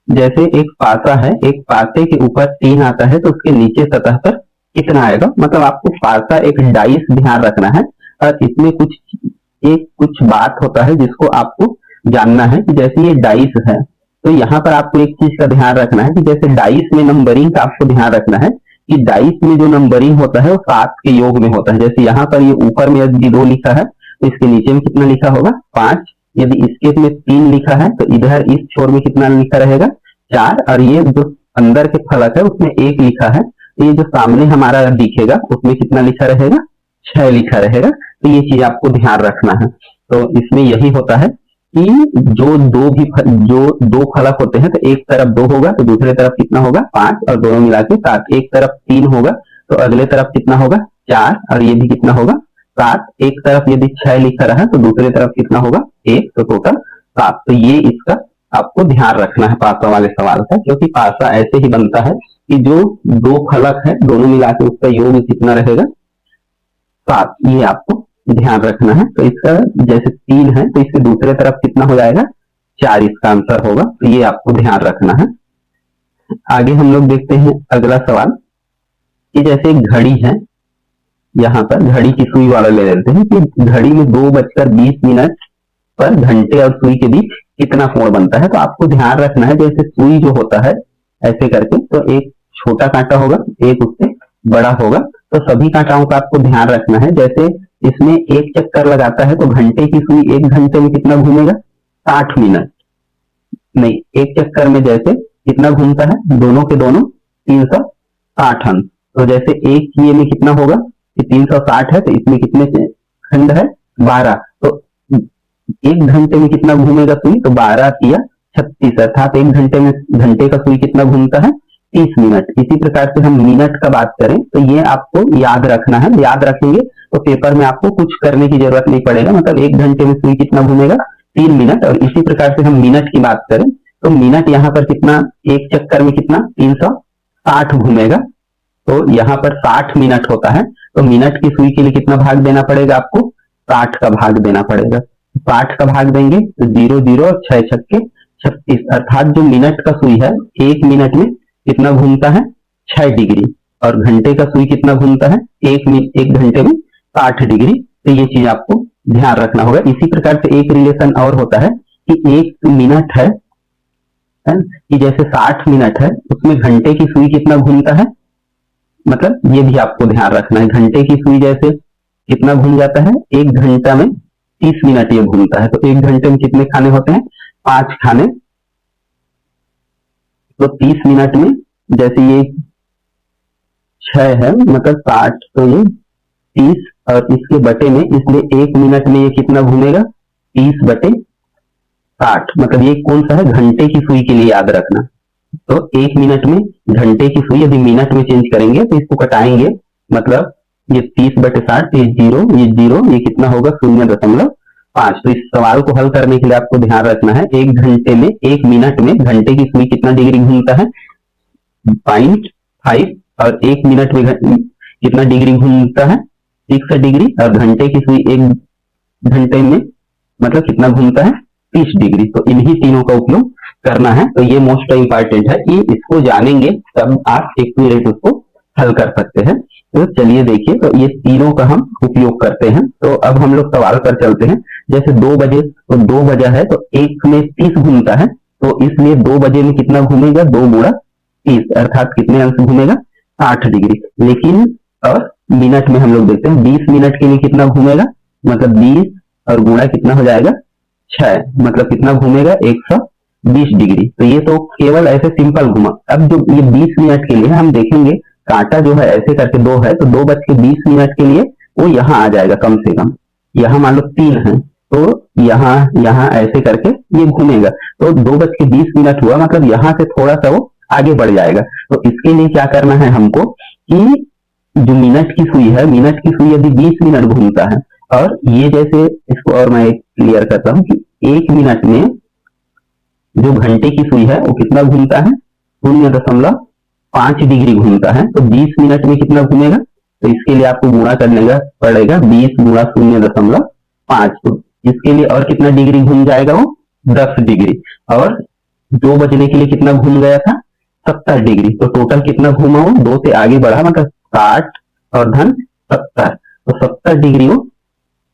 जैसे एक पासा है, एक पासे के ऊपर 3 आता है, तो उसके नीचे सतह पर कितना आएगा, मतलब आपको पासा एक डाइस ध्यान रखना है, और इसमें कुछ बात होता है जिसको आपको जानना है, कि जैसे ये डाइस है, तो यहाँ पर आपको एक चीज का ध्यान रखना है कि जैसे डाइस में नंबरिंग का आपको ध्यान रखना है कि डाइस में जो नंबरिंग होता है वो 7 के योग में होता है। जैसे यहाँ पर ये ऊपर में यदि 2 लिखा है तो इसके नीचे में कितना लिखा होगा, 5। यदि इसके में 3 लिखा है तो इधर इस छोर में कितना लिखा रहेगा, 4। और ये जो अंदर के फलक है उसमें 1 लिखा है, तो ये जो सामने हमारा दिखेगा उसमें कितना लिखा रहेगा, 6 लिखा रहेगा। तो ये चीज आपको ध्यान रखना है। तो इसमें यही होता है कि जो दो फलक होते हैं, तो एक तरफ 2 होगा तो दूसरे तरफ कितना होगा 5, और दोनों मिला के 7। एक तरफ 3 होगा तो अगले तरफ कितना होगा 4, और ये भी कितना होगा 7। एक तरफ यदि 6 लिखा रहा तो दूसरे तरफ कितना होगा 1, तो टोटल 7। तो ये इसका आपको ध्यान रखना है पासा वाले सवाल का, क्योंकि पासा ऐसे ही बनता है कि जो दो फलक है दोनों मिला के उसका योग कितना रहेगा 7। ये आपको ध्यान रखना है। तो इसका जैसे 3 है तो इसके दूसरे तरफ कितना हो जाएगा 4, इसका आंसर होगा। तो ये आपको ध्यान रखना है। आगे हम लोग देखते हैं अगला सवाल कि जैसे एक घड़ी है, यहाँ पर घड़ी की सुई वाला ले लेते हैं कि घड़ी में 2:20 पर घंटे और सुई के बीच कितना कोण बनता है। तो आपको ध्यान रखना है, जैसे सुई जो होता है ऐसे करके, तो एक छोटा कांटा होगा, एक उससे बड़ा होगा। तो सभी कांटाओं का आपको ध्यान रखना है। जैसे इसमें एक चक्कर लगाता है तो घंटे की सुई 1 घंटे में कितना घूमेगा 60 मिनट। नहीं, एक चक्कर में जैसे कितना घूमता है, दोनों के दोनों 360 अंश। तो जैसे एक किए में कितना होगा कि 360 है, तो इसमें कितने खंड है 12। तो 1 घंटे में कितना घूमेगा सुई, तो 12 किया 36, अर्थात 1 घंटे में घंटे का सुई कितना घूमता है 30 मिनट। इसी प्रकार से हम मिनट का बात करें तो ये आपको याद रखना है। याद रखेंगे तो पेपर में आपको कुछ करने की जरूरत नहीं पड़ेगा। मतलब 1 घंटे में सुई कितना घूमेगा 3 मिनट। और इसी प्रकार से हम मिनट की बात करें तो मिनट यहाँ पर कितना, एक चक्कर में कितना 360 घूमेगा। तो यहाँ पर 60 मिनट होता है। तो मिनट की सुई के लिए कितना भाग देना पड़ेगा आपको 60 का भाग देना पड़ेगा। 60 का भाग देंगे तो 0 0 और 6 छक्के 36, अर्थात जो मिनट का सुई है 1 मिनट में कितना घूमता है 6 डिग्री, और घंटे का सुई कितना घूमता है 1 घंटे में 60 डिग्री। तो ये चीज आपको ध्यान रखना होगा। इसी प्रकार से एक रिलेशन और होता है कि 1 मिनट है कि जैसे 60 मिनट है उसमें घंटे की सुई कितना घूमता है, मतलब ये भी आपको ध्यान रखना है। घंटे की सुई जैसे कितना घूम जाता है, 1 घंटा में 30 मिनट ये घूमता है। तो 1 घंटे में कितने खाने होते हैं 5 खाने। तो 30 मिनट में जैसे ये 6 है, मतलब 60, तो ये 30 और इसके बटे में, इसलिए 1 मिनट में ये कितना घूमेगा 30/60। मतलब ये कौन सा है, घंटे की सुई के लिए याद रखना। तो 1 मिनट में घंटे की सुई यदि मिनट में चेंज करेंगे तो इसको कटाएंगे, मतलब ये 30/60, ये 0, ये 0, ये कितना होगा 0.5। तो इस सवाल को हल करने के लिए आपको ध्यान रखना है 1 घंटे में 1 मिनट में घंटे की सुई कितना डिग्री घूमता है 0.5, और 1 मिनट में कितना डिग्री घूमता है 6 डिग्री, और घंटे की सुई 1 घंटे में मतलब कितना घूमता है 30 डिग्री। तो इन्हीं तीनों का उपयोग करना है। तो ये मोस्ट इंपॉर्टेंट है कि इसको जानेंगे तब आप एक्यूरेट उसको हल कर सकते हैं। तो चलिए देखिए, तो ये तीनों का हम उपयोग करते हैं। तो अब हम लोग सवाल पर चलते हैं। जैसे 2 बजे, तो 2 बजा है तो 1 में 30 घूमता है, तो इसलिए 2 बजे में कितना घूमेगा 2 गुणा 30, अर्थात कितने अंश घूमेगा 60 डिग्री। लेकिन और मिनट में हम लोग देखते हैं 20 मिनट के लिए कितना घूमेगा, मतलब 20 और गुणा कितना हो जाएगा 6, मतलब कितना घूमेगा 120 डिग्री। तो ये तो केवल ऐसे सिंपल घुमा। अब जो ये 20 मिनट के लिए हम देखेंगे, कांटा जो है ऐसे करके 2 है, तो 2:20 के लिए वो यहाँ आ जाएगा कम से कम। यहाँ मान लो 3 है तो यहाँ ऐसे करके ये घूमेगा, तो 2:20 हुआ, मतलब यहाँ से थोड़ा सा वो आगे बढ़ जाएगा। तो इसके लिए क्या करना है हमको कि जो मिनट की सुई है, मिनट की सुई यदि 20 मिनट घूमता है, और ये जैसे इसको और मैं क्लियर करता हूं कि 1 मिनट में जो घंटे की सुई है वो कितना घूमता है 0.5 डिग्री घूमता है। तो 20 मिनट में कितना घूमेगा, तो इसके लिए आपको गुणा करने का पड़ेगा 20 गुणा 0.5। तो इसके लिए और कितना डिग्री घूम जाएगा वो 10 डिग्री, और 2 बजने के लिए कितना घूम गया था 70 डिग्री। तो टोटल कितना घूमा वो 2 से आगे बढ़ा, मतलब 60 और धन 70, तो 70 डिग्री वो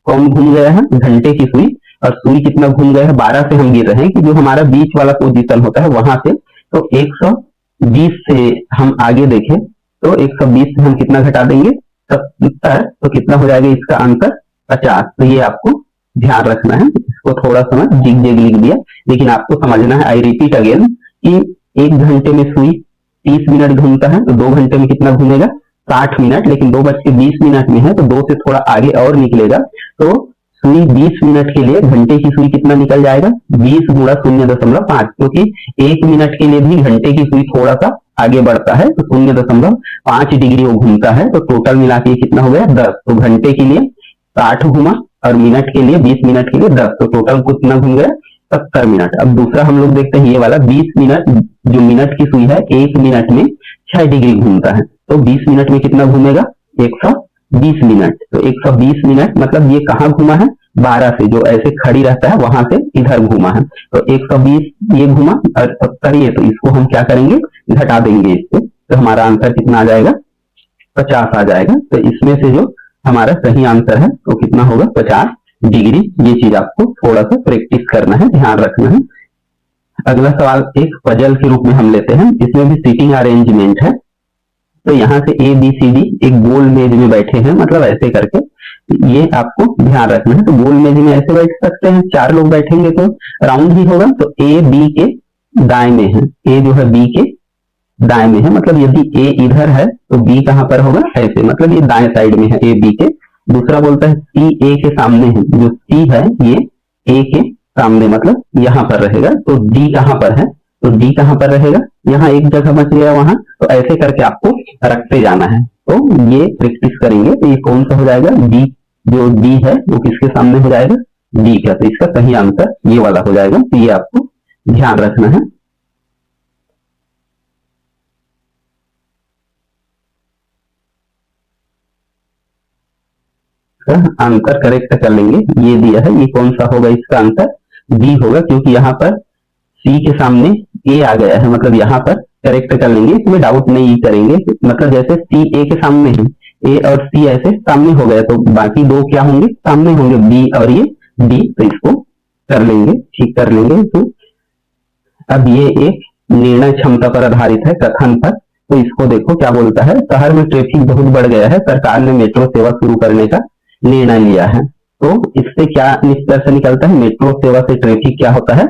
कौन घूम गया है घंटे की सुई। और सुई कितना घूम गया है 12 से हम गिर रहे हैं कि जो हमारा बीच वाला पोजीशन होता है वहां से। तो 120 से हम आगे देखें तो 120 से हम कितना घटा देंगे 70, तो कितना हो जाएगा इसका आंसर 50। तो ये आपको ध्यान रखना है। इसको थोड़ा सा जिग जिग लिख दिया, लेकिन आपको समझना है, आई रिपीट अगेन, कि 1 घंटे में सुई 30 मिनट घूमता है, तो 2 घंटे में कितना घूमेगा 60 मिनट, लेकिन 2:20 में है तो 2 से थोड़ा आगे और निकलेगा, तो सुई 20 मिनट के लिए घंटे की सुई कितना निकल जाएगा 20 गुणा 0.5, क्योंकि 1 मिनट के लिए भी घंटे की सुई थोड़ा सा आगे बढ़ता है तो 0.5 डिग्री वो घूमता है, तो टोटल मिला के कितना हो गया 10। तो घंटे के लिए 60 घुमा और मिनट के लिए 20 मिनट के लिए 10, तो टोटल कितना घूम गया 70 मिनट। अब दूसरा हम लोग देखते हैं ये वाला 20 मिनट, जो मिनट की सुई है 1 मिनट में 6 डिग्री घूमता है, तो 20 मिनट में कितना घूमेगा 120 मिनट। तो 120 मिनट मतलब ये कहाँ घूमा है 12 से, जो ऐसे खड़ी रहता है वहां से इधर घूमा है, तो 120 ये घूमा और 70 ये, तो इसको हम क्या करेंगे घटा देंगे इससे, तो हमारा आंसर कितना आ जाएगा 50 आ जाएगा। तो इसमें से जो हमारा सही आंसर है वो कितना होगा 50 डिग्री। ये चीज आपको थोड़ा सा प्रैक्टिस करना है, ध्यान रखना है। अगला सवाल एक पजल के रूप में हम लेते हैं, इसमें भी सीटिंग अरेंजमेंट है। तो यहाँ से ए बी सी डी एक गोल मेज में बैठे हैं, मतलब ऐसे करके, ये आपको ध्यान रखना है। तो गोल मेज में ऐसे बैठ सकते हैं, 4 लोग बैठेंगे तो राउंड ही होगा। तो ए बी के दाएं में है, ए जो है बी के दाएं में है, मतलब यदि ए इधर है तो बी कहां पर होगा ऐसे, मतलब ये दाएं साइड में है ए बी के। दूसरा बोलता है सी ए के सामने है, जो सी है ये ए के सामने, मतलब यहां पर रहेगा। तो डी कहां पर है, तो डी कहां पर रहेगा, यहाँ एक जगह बच गया वहां, तो ऐसे करके आपको रखते जाना है। तो ये प्रैक्टिस करेंगे तो ये कौन सा हो जाएगा डी, जो डी है वो किसके सामने हो जाएगा डी का, तो इसका सही आंसर ये वाला हो जाएगा। तो ये आपको ध्यान रखना है। आंसर करेक्ट कर लेंगे, ये दिया है, ये कौन सा होगा इसका आंसर बी होगा, क्योंकि यहाँ पर सी के सामने ए आ गया है, मतलब यहाँ पर करेक्ट कर लेंगे, इसमें डाउट नहीं करेंगे। मतलब जैसे सी ए के सामने है, ए और सी ऐसे सामने हो गए, तो बाकी 2 क्या होंगे सामने होंगे, बी और ये डी, तो इसको कर लेंगे, ठीक कर लेंगे। तो अब ये एक निर्णय क्षमता पर आधारित है कथन पर, तो इसको देखो क्या बोलता है। शहर में ट्रैफिक बहुत बढ़ गया है, सरकार ने मेट्रो सेवा शुरू करने का निर्णय लिया है। तो इससे क्या निष्कर्ष निकलता है, मेट्रो सेवा से ट्रैफिक क्या होता है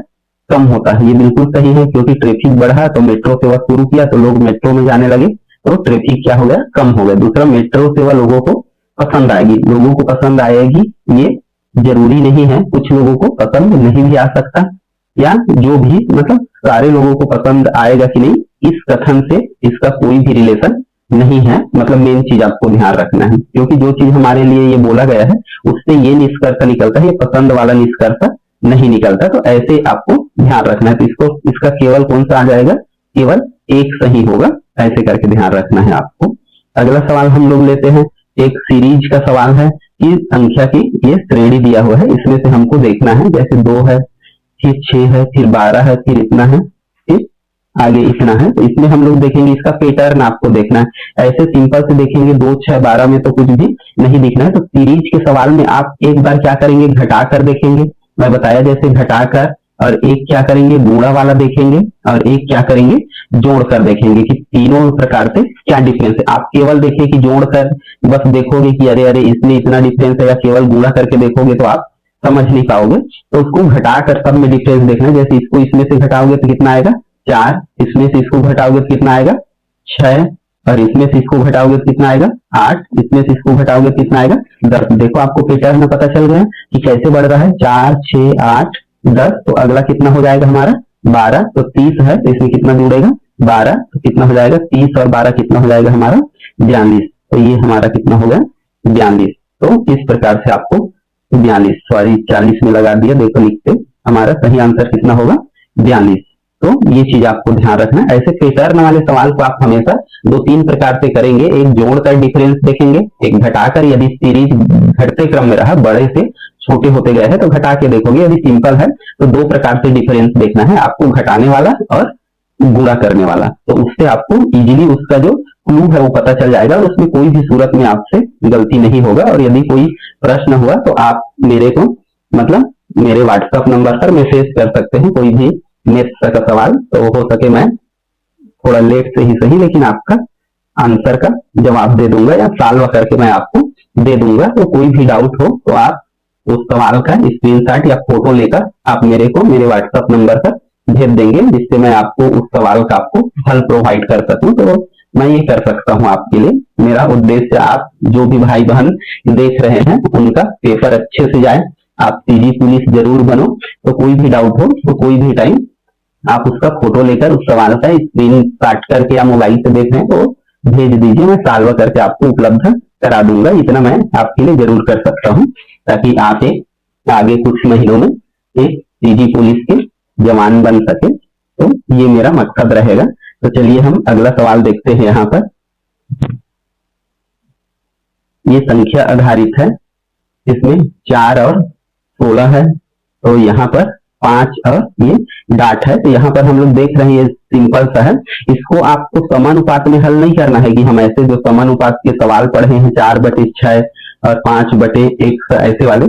कम होता है। ये बिल्कुल सही है, क्योंकि ट्रैफिक बढ़ा तो मेट्रो सेवा शुरू किया तो लोग मेट्रो में जाने लगे, तो ट्रैफिक क्या हो गया कम हो गया। दूसरा, मेट्रो सेवा लोगों को पसंद आएगी, लोगों को पसंद आएगी ये जरूरी नहीं है, कुछ लोगों को पसंद नहीं भी आ सकता, या जो भी, मतलब सारे लोगों को पसंद आएगा कि नहीं, इस कथन से इसका कोई भी रिलेशन नहीं है। मतलब मेन चीज आपको ध्यान रखना है, क्योंकि जो चीज हमारे लिए ये बोला गया है उससे ये निष्कर्ष निकलता है, ये पसंद वाला निष्कर्ष नहीं निकलता। तो ऐसे आपको ध्यान रखना है। तो इसको, इसका केवल कौन सा आ जाएगा, केवल एक सही होगा, ऐसे करके ध्यान रखना है आपको। अगला सवाल हम लोग लेते हैं, एक सीरीज का सवाल है कि संख्या की ये श्रेणी दिया हुआ है, इसमें से हमको देखना है, जैसे 2 है, फिर 6 है, फिर 12 है, फिर इतना है, फिर आगे इतना है। तो इसमें हम लोग देखेंगे, इसका पैटर्न आपको देखना है। ऐसे सिंपल से देखेंगे 2, 6, 12 में तो कुछ भी नहीं दिखना है। तो सीरीज के सवाल में आप एक बार क्या करेंगे, घटा कर देखेंगे, मैं बताया जैसे घटाकर, और एक क्या करेंगे गुणा वाला देखेंगे, और एक क्या करेंगे जोड़कर देखेंगे कि तीनों प्रकार से क्या डिफरेंस है। आप केवल देखिए कि जोड़कर बस देखोगे कि अरे अरे इसमें इतना डिफरेंस है, या केवल गुणा करके देखोगे तो आप समझ नहीं पाओगे। तो उसको घटाकर सब में डिफरेंस देखना है। जैसे इसको इसमें से घटाओगे तो कितना आएगा 4, इसमें से इसको घटाओगे तो कितना आएगा 6, और इसमें से इसको घटाओगे तो कितना आएगा 8, इसमें से इसको घटाओगे तो कितना आएगा 10। देखो आपको पैटर्न पता चल गया कि कैसे बढ़ रहा है, 4, 6, 8, 10। तो अगला कितना हो जाएगा हमारा 12, तो 30 है, तो इसमें कितना जुड़ेगा 12, तो कितना हो जाएगा 30 और 12 कितना हो जाएगा हमारा 42। तो ये हमारा कितना हो गया 42। तो इस प्रकार से आपको 42, सॉरी 40 में लगा दिया, देखो लिखते, हमारा सही आंसर कितना होगा 42। तो ये चीज आपको ध्यान रखना है। ऐसे पैटर्न वाले सवाल को आप हमेशा 2-3 प्रकार से करेंगे, एक जोड़कर डिफरेंस देखेंगे, एक घटाकर, यदि सीरीज घटते क्रम में रहा, बड़े से छोटे होते गए हैं तो घटा के देखोगे, यदि सिंपल है तो 2 प्रकार से डिफरेंस देखना है आपको, घटाने वाला और गुणा करने वाला। तो उससे आपको इजीली उसका जो क्लू है वो पता चल जाएगा, और उसमें कोई भी सूरत में आपसे गलती नहीं होगा। और यदि कोई प्रश्न हुआ तो आप मेरे को, मतलब मेरे व्हाट्सएप नंबर पर मैसेज कर सकते हैं, कोई भी मैथ्स का सवाल, तो हो सके मैं थोड़ा लेट से ही सही, लेकिन आपका आंसर का जवाब दे दूंगा, या सॉल्व करके मैं आपको दे दूंगा। तो कोई भी डाउट हो तो आप उस सवाल का स्क्रीनशॉट या फोटो लेकर आप मेरे को मेरे व्हाट्सएप नंबर पर भेज देंगे, जिससे मैं आपको उस सवाल का आपको हल प्रोवाइड कर सकूं। तो मैं ये कर सकता हूं आपके लिए। मेरा उद्देश्य आप जो भी भाई बहन देख रहे हैं उनका पेपर अच्छे से जाए, आप सीजी पुलिस जरूर बनो। तो कोई भी डाउट हो तो कोई भी टाइम आप उसका फोटो लेकर उस सवाल का स्क्रीन काट करके या मोबाइल से देख रहे हैं तो भेज दीजिए, मैं सॉल्व करके आपको उपलब्ध करा दूंगा। इतना मैं आपके लिए जरूर कर सकता हूँ ताकि आप एक आगे कुछ महीनों में एक सीजी पुलिस के जवान बन सके। तो ये मेरा मकसद रहेगा। तो चलिए हम अगला सवाल देखते हैं। यहाँ पर ये संख्या आधारित है, इसमें 4 और 16 है। तो यहाँ पर 5 और ये डाट है। तो यहाँ पर हम लोग देख रहे हैं ये सिंपल सा है। इसको आपको समानुपात में हल नहीं करना है कि हम ऐसे जो समानुपात के सवाल पढ़े हैं 4/6 और 5/1 ऐसे वाले,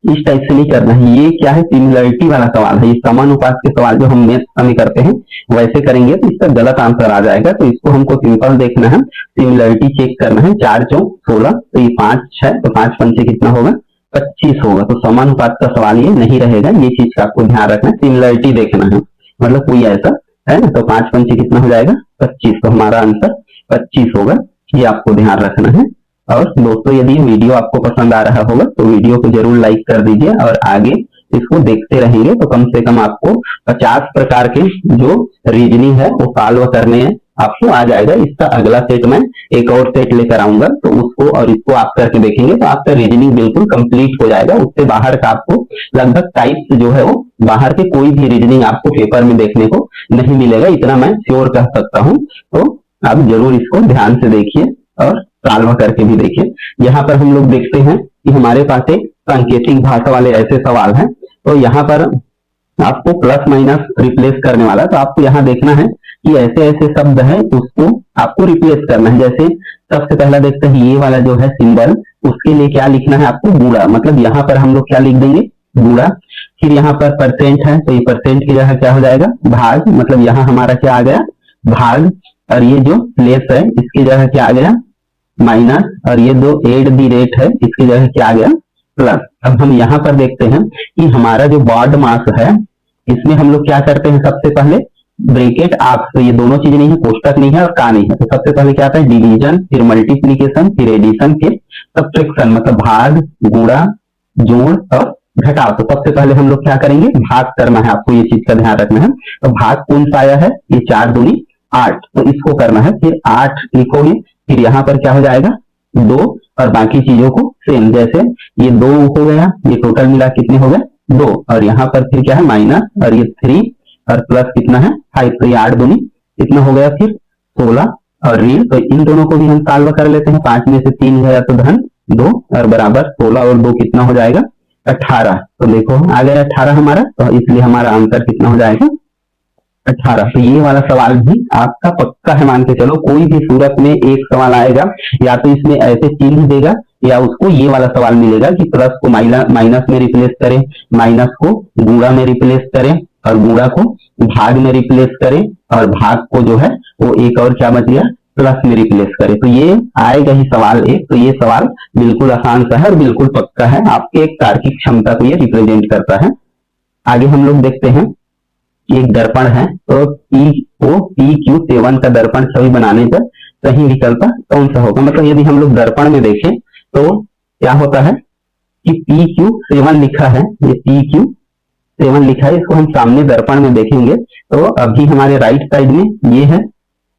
इस टाइप से नहीं करना है। ये क्या है, सिमिलरिटी वाला सवाल है। ये समानुपात के सवाल जो हम मैथ में करते हैं वैसे करेंगे तो इसका गलत आंसर आ जाएगा। तो इसको हमको सिंपल देखना है, सिमिलरिटी चेक करना है। 4 चौक 16, तो ये 5 है, तो 5 पंचे कितना होगा, 25 होगा। तो समानुपात का सवाल ये नहीं रहेगा। ये चीज का आपको ध्यान रखना है, सिमिलरिटी देखना है, मतलब कोई ऐसा है ना। तो 5 पंचे कितना हो जाएगा, 25। तो हमारा आंसर 25 होगा। ये आपको ध्यान रखना है। और दोस्तों यदि वीडियो आपको पसंद आ रहा होगा तो वीडियो को जरूर लाइक कर दीजिए और आगे इसको देखते रहेंगे तो कम से कम आपको 50 प्रकार के जो रीजनिंग है वो सॉल्व करने आपको आ जाएगा। इसका अगला सेट मैं एक और सेट लेकर आऊंगा, तो उसको और इसको आप करके देखेंगे तो आपका रीजनिंग बिल्कुल कंप्लीट हो जाएगा। उससे बाहर का आपको लगभग टाइप जो है वो बाहर के कोई भी रीजनिंग आपको पेपर में देखने को नहीं मिलेगा, इतना मैं श्योर कह सकता हूँ। तो आप जरूर इसको ध्यान से देखिए और सॉल्व करके भी देखिए। यहाँ पर हम लोग देखते हैं कि हमारे पास एक सांकेतिक भाषा वाले ऐसे सवाल हैं। तो यहाँ पर आपको प्लस माइनस रिप्लेस करने वाला, तो आपको यहाँ देखना है कि ऐसे ऐसे शब्द है उसको आपको रिप्लेस करना है। जैसे सबसे पहला देखते हैं ये वाला जो है सिंबल, उसके लिए क्या लिखना है आपको, गुणा। मतलब यहाँ पर हम लोग क्या लिख देंगे, गुणा। फिर यहाँ पर परसेंट है, तो ये परसेंट की जगह क्या हो जाएगा, भाग। मतलब यहाँ हमारा क्या आ गया, भाग। और ये जो लेस है इसकी जगह क्या आ गया, माइनस। और ये दो एट दी रेट है इसकी जगह क्या आ गया, प्लस। अब हम यहाँ पर देखते हैं कि हमारा जो बॉड मास है इसमें हम लोग क्या करते हैं, सबसे पहले ब्रैकेट आप, तो ये दोनों चीजें नहीं है, कोष्टक नहीं है और का नहीं है। तो सबसे पहले क्या आता है, डिवीजन, फिर मल्टीप्लीकेशन, फिर एडिशन, फिर सब्ट्रैक्शन। मतलब भाग, गुणा, जोड़ और घटाव। तो सबसे पहले हम लोग क्या करेंगे, भाग करना है। आपको ये चीज का ध्यान रखना है। तो भाग कौन सा आया है, ये 4 दूनी 8, तो इसको करना है। फिर 8 लिखोगे, फिर यहाँ पर क्या हो जाएगा 2, और बाकी चीजों को सेम। जैसे ये 2 हो गया, ये टोटल मिला कितने हो गए 2, और यहाँ पर फिर क्या है माइनस, और ये 3 और प्लस कितना है 5। तो ये 8 दूनी कितना हो गया, फिर 16 और ऋण। तो इन दोनों को भी हम सॉल्व कर लेते हैं। 5 में से 3 गया तो धन 2 और बराबर 16 और 2 कितना हो जाएगा 18। तो देखो आ गया 18 हमारा, तो इसलिए हमारा आंसर कितना हो जाएगा 18। तो ये वाला सवाल भी आपका पक्का है, मान के चलो। कोई भी सूरत में एक सवाल आएगा, या तो इसमें ऐसे चिन्ह देगा या उसको ये वाला सवाल मिलेगा कि प्लस को माइनस में रिप्लेस करें, माइनस को गुणा में रिप्लेस करें, और गुणा को भाग में रिप्लेस करें, और भाग को जो है वो एक और क्या बच गया, प्लस में रिप्लेस करें। तो ये आएगा ही सवाल एक। तो ये सवाल बिल्कुल आसान सा है और बिल्कुल पक्का है, आपके एक तार्किक क्षमता को ये रिप्रेजेंट करता है। आगे हम लोग देखते हैं, एक दर्पण है, तो PQ7 का दर्पण छवि बनाने पर सही विकल्प कौन सा होगा। मतलब यदि हम लोग दर्पण में देखें तो क्या होता है कि PQ7 लिखा है, ये PQ7 लिखा है, इसको हम सामने दर्पण में देखेंगे तो अभी हमारे राइट साइड में ये है,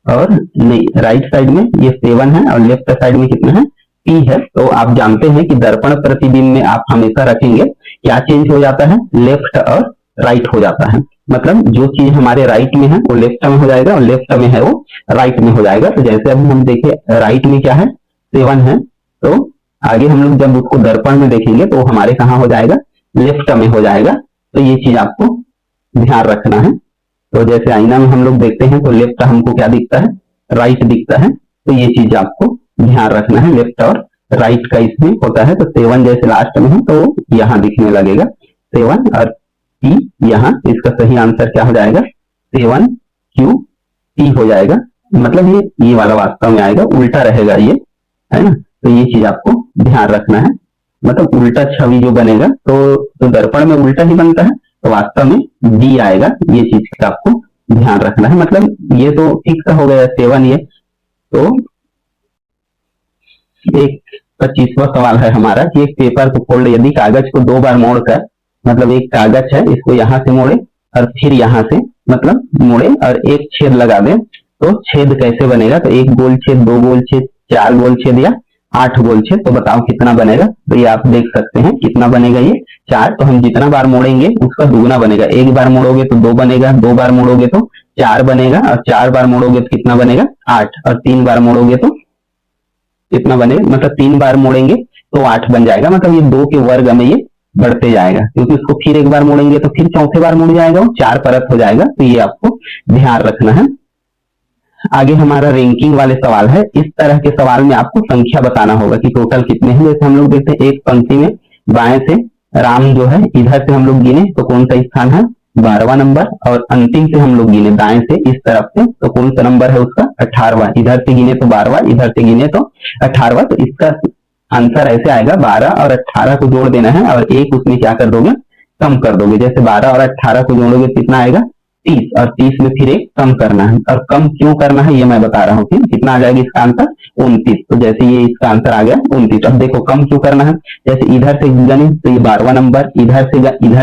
और नहीं, राइट साइड में ये 7 है और लेफ्ट साइड में कितना है, P है। तो आप जानते हैं कि दर्पण प्रतिबिंब में आप हमेशा रखेंगे क्या चेंज हो जाता है, लेफ्ट और राइट हो जाता है। मतलब जो चीज हमारे राइट में है वो लेफ्ट में हो जाएगा, और लेफ्ट में है वो राइट में हो जाएगा। तो जैसे अभी हम देखे राइट में क्या है 7 है, तो आगे हम लोग जब उसको दर्पण में देखेंगे तो हमारे कहाँ हो जाएगा, लेफ्ट में हो जाएगा। तो ये चीज आपको ध्यान रखना है। तो जैसे आईना में हम लोग देखते हैं तो लेफ्ट हमको क्या दिखता है, राइट दिखता है। तो ये चीज आपको ध्यान रखना है, लेफ्ट और राइट का इसमें होता है। तो 7 जैसे लास्ट में है तो यहाँ दिखने लगेगा 7, और P यहाँ, इसका सही आंसर क्या हो जाएगा 7QT हो जाएगा। मतलब ये वाला वास्तव में आएगा, उल्टा रहेगा ये, है ना। तो ये चीज आपको ध्यान रखना है। मतलब उल्टा छवि जो बनेगा तो दर्पण में उल्टा ही बनता है, तो वास्तव में D आएगा। ये चीज का आपको ध्यान रखना है। मतलब ये तो फिक्स हो गया 7 ये। तो एक 25वां सवाल है हमारा कि एक पेपर को फोल्ड, यदि कागज को 2 बार मोड़कर, मतलब एक कागज है इसको यहाँ से मोड़े और फिर यहाँ से मतलब मोड़े और एक छेद लगा दे, तो छेद कैसे बनेगा? तो 1 गोल छेद, 2 गोल छेद, 4 गोल छेद या 8 गोल छेद, तो बताओ कितना बनेगा? तो ये आप देख सकते हैं कितना बनेगा ये 4। तो हम जितना बार मोड़ेंगे उसका दुगुना बनेगा। 1 बार मोड़ोगे तो 2 बनेगा, 2 बार मोड़ोगे तो 4 बनेगा, और 4 बार मोड़ोगे तो कितना बनेगा? 8, और 3 बार मोड़ोगे तो कितना बनेगा? मतलब 3 बार मोड़ेंगे तो 8 बन जाएगा। मतलब ये 2 के वर्ग में ये बढ़ते जाएगा, क्योंकि उसको फिर 1 बार मोड़ेंगे तो फिर चौथे बार मुड़ जाएगा, वो 4 परत हो जाएगा। तो ये आपको ध्यान रखना है। आगे हमारा रैंकिंग वाले सवाल है। इस तरह के सवाल में आपको संख्या बताना होगा कि टोटल कितने हैं। जैसे हम लोग देखते हैं एक पंक्ति में बाएं से राम जो है, इधर से हम लोग गिने तो कौन सा स्थान है? 12वां नंबर, और अंतिम से हम लोग गिने दाएं से इस तरफ से तो कौन सा नंबर है उसका? 18वां। इधर से गिने तो 12वां, इधर से गिने तो 18वां। तो इसका आंसर ऐसे आएगा, 12 और 18 को जोड़ देना है और एक उसमें क्या कर दोगे? कम कर दोगे। जैसे 12 और 18 को जोड़ोगे कितना आएगा? 30, और 30 में फिर एक कम करना है। और कम क्यों करना है ये मैं बता रहा हूँ। कितना आ जाएगा इसका आंसर? 29। तो जैसे ये इसका आंसर आ गया 29। अब देखो कम क्यों करना है? जैसे इधर से गने तो ये 12वां नंबर, इधर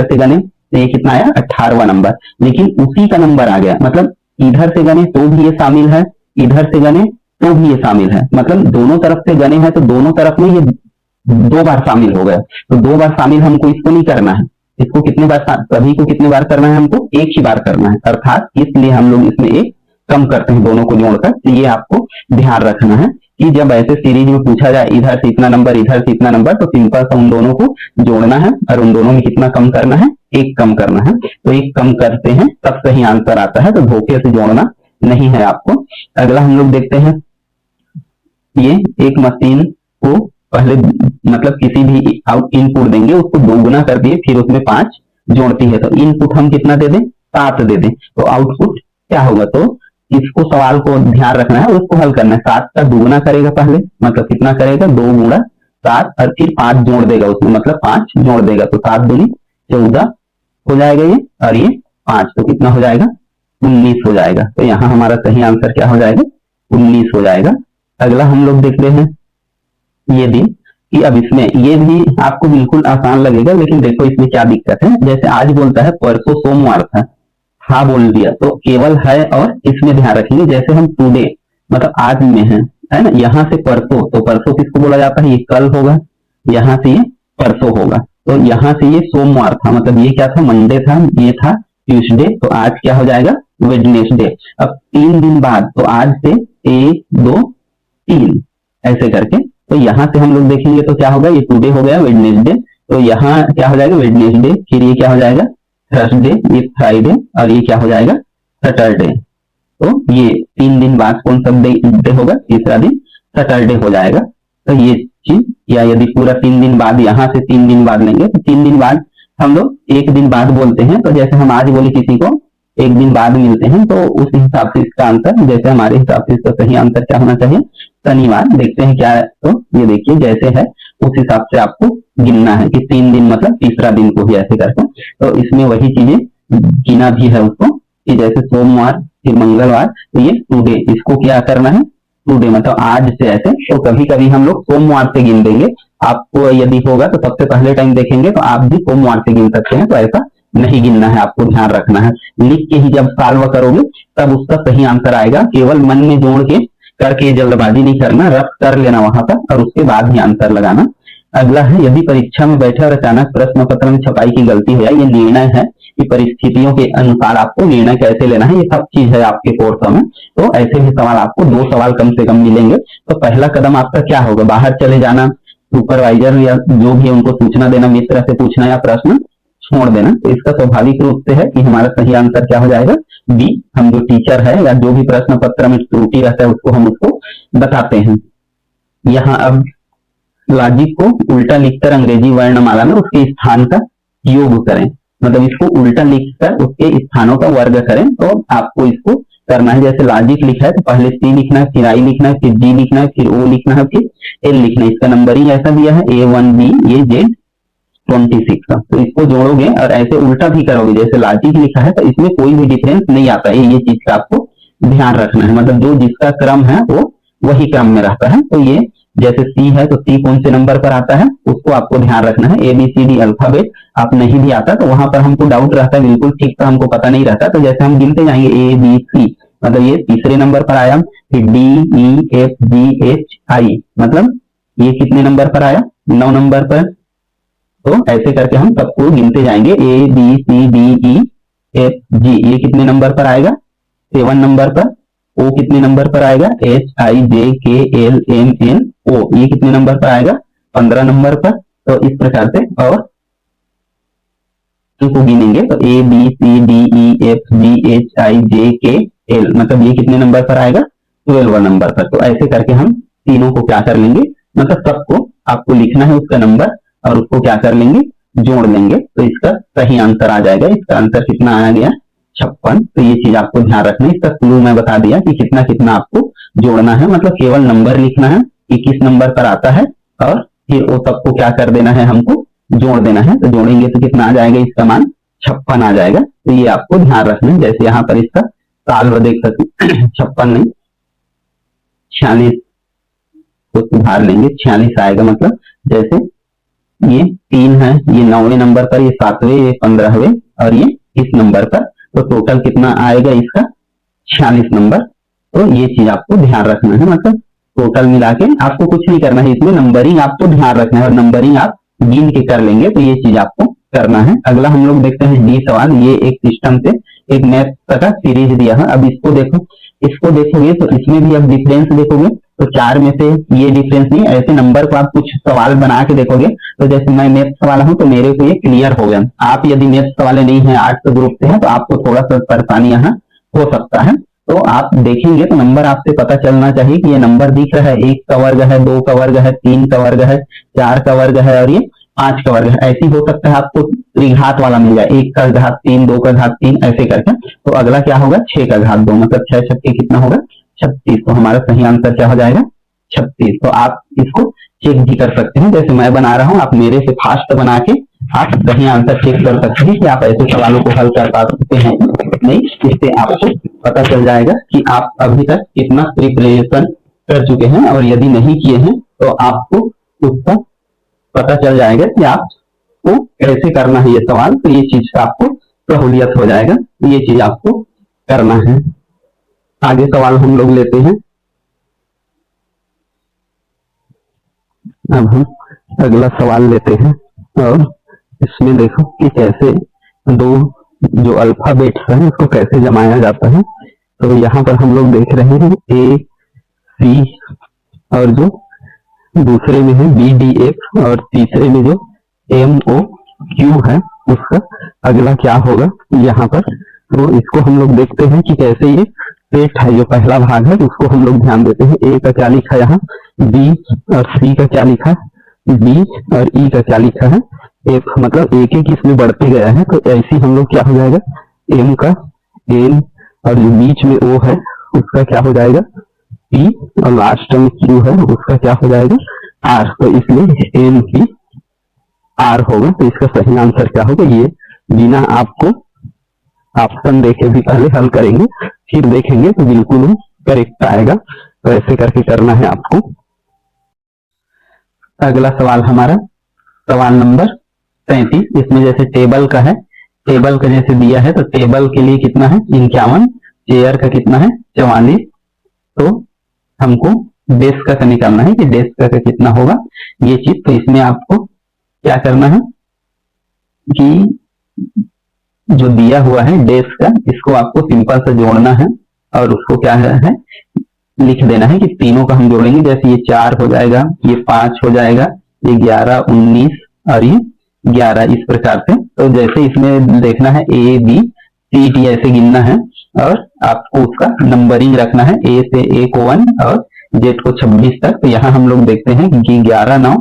से गने तो ये कितना आया? 18वां नंबर, लेकिन उसी का नंबर आ गया। मतलब इधर से गने तो भी ये शामिल है, इधर से गने तो भी ये शामिल है। मतलब दोनों तरफ से गने हैं तो दोनों तरफ में ये 2 बार शामिल हो गया। तो 2 बार शामिल हमको इसको नहीं करना है। इसको कितने बार, सभी को कितने बार करना है? हमको एक ही बार करना है। अर्थात इसलिए हम लोग इसमें एक कम करते हैं दोनों को जोड़कर। तो ये आपको ध्यान रखना है कि जब ऐसे सीरीज में पूछा जाए इधर से इतना नंबर, इधर से इतना नंबर, तो सिंपल सा उन दोनों को जोड़ना है और उन दोनों में कितना कम करना है? एक कम करना है। तो एक कम करते हैं तब सही आंसर आता है, तो धोखे से जोड़ना नहीं है आपको। अगला हम लोग देखते हैं, ये एक मशीन को पहले मतलब किसी भी इनपुट देंगे, उसको दोगुना कर दिए फिर उसमें 5 जोड़ती है, तो इनपुट हम कितना दे दें? 7 दे दें, तो आउटपुट क्या होगा? तो इसको सवाल को ध्यान रखना है, उसको हल करना है। 7 का दुगुना करेगा पहले, मतलब कितना करेगा? 2 गुणा 7, और फिर 5 जोड़ देगा उसमें, मतलब 5 जोड़ देगा, तो 7 दूनी 14 हो जाएगा ये, और ये 5 तो कितना हो जाएगा? 19 हो जाएगा। तो यहाँ हमारा सही आंसर क्या हो जाएगा? 19 हो जाएगा। अगला हम लोग देखते हैं ये दिन कि अब इसमें ये भी आपको बिल्कुल आसान लगेगा, लेकिन देखो इसमें क्या दिक्कत है। जैसे आज बोलता है परसों सोमवार था, हाँ बोल दिया, तो केवल है और इसमें ध्यान रखेंगे। जैसे हम टुडे मतलब आज में है ना, यहाँ से परसों, तो परसों किसको बोला जाता है? ये कल होगा, यहाँ से ये परसों होगा। तो यहाँ से ये सोमवार था, मतलब ये क्या था? मंडे था, ये था ट्यूसडे, तो आज क्या हो जाएगा? वेडनेसडे। अब 3 दिन बाद, तो आज से 1 2 3 ऐसे करके, तो यहाँ से हम लोग देखेंगे तो क्या होगा? ये टुडे हो गया वेडनेसडे, तो यहाँ क्या हो जाएगा? वेडनेसडे, फिर ये क्या हो जाएगा? थर्सडे, ये फ्राइडे, और ये क्या हो जाएगा? सैटरडे। तो ये 3 दिन बाद कौन सा डे होगा? तीसरा दिन सैटरडे हो जाएगा। तो ये चीज, या यदि पूरा 3 दिन बाद यहाँ से 3 दिन बाद लेंगे तो 3 दिन बाद हम लोग 1 दिन बाद बोलते हैं। तो जैसे हम आज बोले किसी को 1 दिन बाद मिलते हैं, तो उस हिसाब से इसका आंसर, जैसे हमारे हिसाब से इसका सही आंसर क्या होना चाहिए? शनिवार। देखते हैं क्या है, तो ये देखिए जैसे है उस हिसाब से आपको गिनना है कि 3 दिन मतलब तीसरा दिन को भी ऐसे करके। तो इसमें वही चीजें गिना भी है उसको, कि जैसे सोमवार फिर मंगलवार, तो ये टुडे, इसको क्या करना है? टुडे मतलब आज से ऐसे। तो कभी कभी हम लोग सोमवार से गिन देंगे, आपको यदि होगा तो सबसे पहले टाइम देखेंगे तो आप भी सोमवार से गिन सकते हैं। तो ऐसा नहीं गिनना है, आपको ध्यान रखना है। लिख के ही जब सॉल्व करोगे तब उसका सही आंसर आएगा। केवल मन में जोड़ के करके जल्दबाजी नहीं करना, रफ कर लेना वहां पर और उसके बाद ही आंसर लगाना। अगला है, यदि परीक्षा में बैठे और अचानक प्रश्न पत्र में छपाई की गलती हो जाए, ये निर्णय है कि परिस्थितियों के अनुसार आपको निर्णय कैसे लेना है, ये सब चीज है आपके कोर्स में। तो ऐसे भी सवाल आपको 2 सवाल कम से कम मिलेंगे। तो पहला कदम आपका क्या होगा? बाहर चले जाना, सुपरवाइजर या जो भी उनको सूचना देना, मित्र से पूछना या प्रश्न छोड़ देना। तो इसका स्वाभाविक रूप से है कि हमारा सही आंसर क्या हो जाएगा? बी। हम जो टीचर है या जो भी प्रश्न पत्र में त्रुटि रहता है उसको हम उसको बताते हैं। यहाँ अब लॉजिक को उल्टा लिखकर अंग्रेजी वर्णमाला में उसके स्थान का योग करें, मतलब इसको उल्टा लिखकर उसके स्थानों का वर्ग करें। तो आपको इसको करना है, जैसे लॉजिक लिखा है तो पहले सी लिखना है, फिर आई लिखना है, फिर जी लिखना है, फिर ओ लिखना है, फिर एल लिखना है। इसका नंबरिंग ऐसा दिया है A1B, ये Z 26 का। तो इसको जोड़ोगे और ऐसे उल्टा भी करोगे, जैसे लॉजिक लिखा है तो इसमें कोई भी डिफरेंस नहीं आता है। ये चीज का आपको ध्यान रखना है, मतलब जो जिसका क्रम है वो वही क्रम में रहता है। तो ये जैसे सी है तो सी कौन से नंबर पर आता है उसको आपको ध्यान रखना है। A B C D alphabet आप नहीं भी आता तो वहां पर हमको डाउट रहता है, बिल्कुल ठीक तो हमको पता नहीं रहता, तो जैसे हम गिनते जाएंगे ए बी सी मतलब ये तीसरे नंबर पर आया, फिर D E F G H I मतलब ये कितने नंबर पर आया 9 नंबर पर। तो ऐसे करके हम सबको गिनते जाएंगे, A B C D E F G ये कितने नंबर पर आएगा 7 नंबर पर। ओ कितने नंबर पर आएगा H I J K L M N O ये कितने नंबर पर आएगा 15 नंबर पर। तो इस प्रकार से और इनको गिनेंगे तो A B C D E F G H I J K L मतलब ये कितने नंबर पर आएगा 12 नंबर पर। तो ऐसे करके हम तीनों को क्या कर लेंगे, मतलब सबको आपको लिखना है उसका नंबर और उसको क्या कर लेंगे जोड़ लेंगे, तो इसका सही आंसर आ जाएगा। इसका आंसर कितना आ गया 56। तो ये चीज आपको ध्यान रखना है। इसका क्लू मैं बता दिया कि कितना कितना आपको जोड़ना है, मतलब केवल नंबर लिखना है कि किस नंबर पर आता है और फिर वो सबको क्या कर देना है हमको जोड़ देना है। तो जोड़ेंगे तो कितना आ जाएगा, इसका मान 56 आ जाएगा। तो ये आपको ध्यान रखना है। जैसे यहाँ पर इसका साल देख सकते 56 नहीं 46 को सुधार लेंगे 46 आएगा। मतलब जैसे ये 3 है, ये 9वें नंबर पर, ये 7वें, ये 15वें और ये इस नंबर पर, तो टोटल कितना आएगा इसका 46 नंबर। तो ये चीज आपको ध्यान रखना है, मतलब टोटल मिला के आपको कुछ नहीं करना है, इसमें नंबरिंग आपको ध्यान रखना है और नंबरिंग आप गिन के कर लेंगे। तो ये चीज आपको करना है। अगला हम लोग देखते हैं डी सवाल। ये एक सिस्टम से एक मैथ का सीरीज दिया है। अब इसको देखो, इसको देखोगे तो इसमें भी अब डिफरेंस देखोगे तो 4 में से ये डिफरेंस नहीं, ऐसे नंबर को आप कुछ सवाल बना के देखोगे तो जैसे मैं मैथ वाला हूं तो मेरे को ये क्लियर हो गया। आप यदि मैथ वाले नहीं है, आर्ट्स ग्रुप से है, तो आपको थोड़ा सा परेशानी यहाँ हो सकता है। तो आप देखेंगे तो नंबर आपसे पता चलना चाहिए कि ये नंबर दिख रहा है 1 का वर्ग है, 2 का वर्ग है, 3 का वर्ग है, 4 का वर्ग है और ये 5 का वर्ग है। ऐसी हो सकता है आपको त्रिघात वाला मिल जाए, 1 का घात 3, 2 का घात 3 ऐसे करके। तो अगला क्या होगा 6 का घात 2 मतलब 6 छक्के कितना होगा 36। तो हमारा सही आंसर क्या हो जाएगा 36। तो आप इसको चेक भी कर सकते हैं, जैसे मैं बना रहा हूं आप मेरे से फास्ट बना के आप सही आंसर चेक कर सकते हैं कि आप ऐसे सवालों को हल कर पाते हैं नहीं। इससे आपको पता चल जाएगा कि आप अभी तक कितना प्रिपरेशन कर चुके हैं, और यदि नहीं किए हैं तो आपको उसका पता चल जाएगा कि आपको कैसे करना है ये सवाल। तो ये चीज का आपको सहूलियत हो जाएगा। तो ये चीज आपको करना है। आगे सवाल हम लोग लेते हैं। अब हम अगला सवाल लेते हैं और इसमें देखो कि कैसे दो जो अल्फाबेट है उसको कैसे जमाया जाता है। तो यहाँ पर हम लोग देख रहे हैं ए सी और जो दूसरे में है बी डी एफ और तीसरे में जो एम ओ क्यू है उसका अगला क्या होगा यहाँ पर। तो इसको हम लोग देखते हैं कि कैसे ये सेट है। जो पहला भाग है उसको हम लोग ध्यान देते हैं। ए का क्या लिखा है यहाँ, बी और सी का क्या लिखा है, बी और ई का क्या लिखा है एफ, मतलब एक एक इसमें बढ़ते गया है। तो ऐसे हम लोग क्या हो जाएगा एम का एन और जो बीच में ओ है उसका क्या हो जाएगा पी और लास्ट में क्यू है उसका क्या हो जाएगा आर। तो इसलिए एम पी आर होगा। तो इसका सही आंसर क्या होगा, ये बिना आपको ऑप्शन देखे भी पहले हल करेंगे फिर देखेंगे तो बिल्कुल करेक्ट आएगा। तो ऐसे करके करना है आपको। अगला सवाल हमारा सवाल नंबर 37। इसमें जैसे टेबल का है, टेबल का जैसे दिया है तो टेबल के लिए कितना है 51, चेयर का कितना है 44। तो हमको डेस्क का निकालना है कि डेस्क का कितना होगा ये चीज। तो इसमें आपको क्या करना है कि जो दिया हुआ है डेस्क का इसको आपको सिंपल से जोड़ना है और उसको क्या है लिख देना है कि तीनों का हम जोड़ेंगे। जैसे ये 4 हो जाएगा, ये 5 हो जाएगा, ये 11, 19 और ये 11 इस प्रकार से। तो जैसे इसमें देखना है ए बी सी डी ऐसे गिनना है और आपको उसका नंबरिंग रखना है ए से ए को 1 और जेड को 26 तक। तो यहाँ हम लोग देखते हैं कि 11 9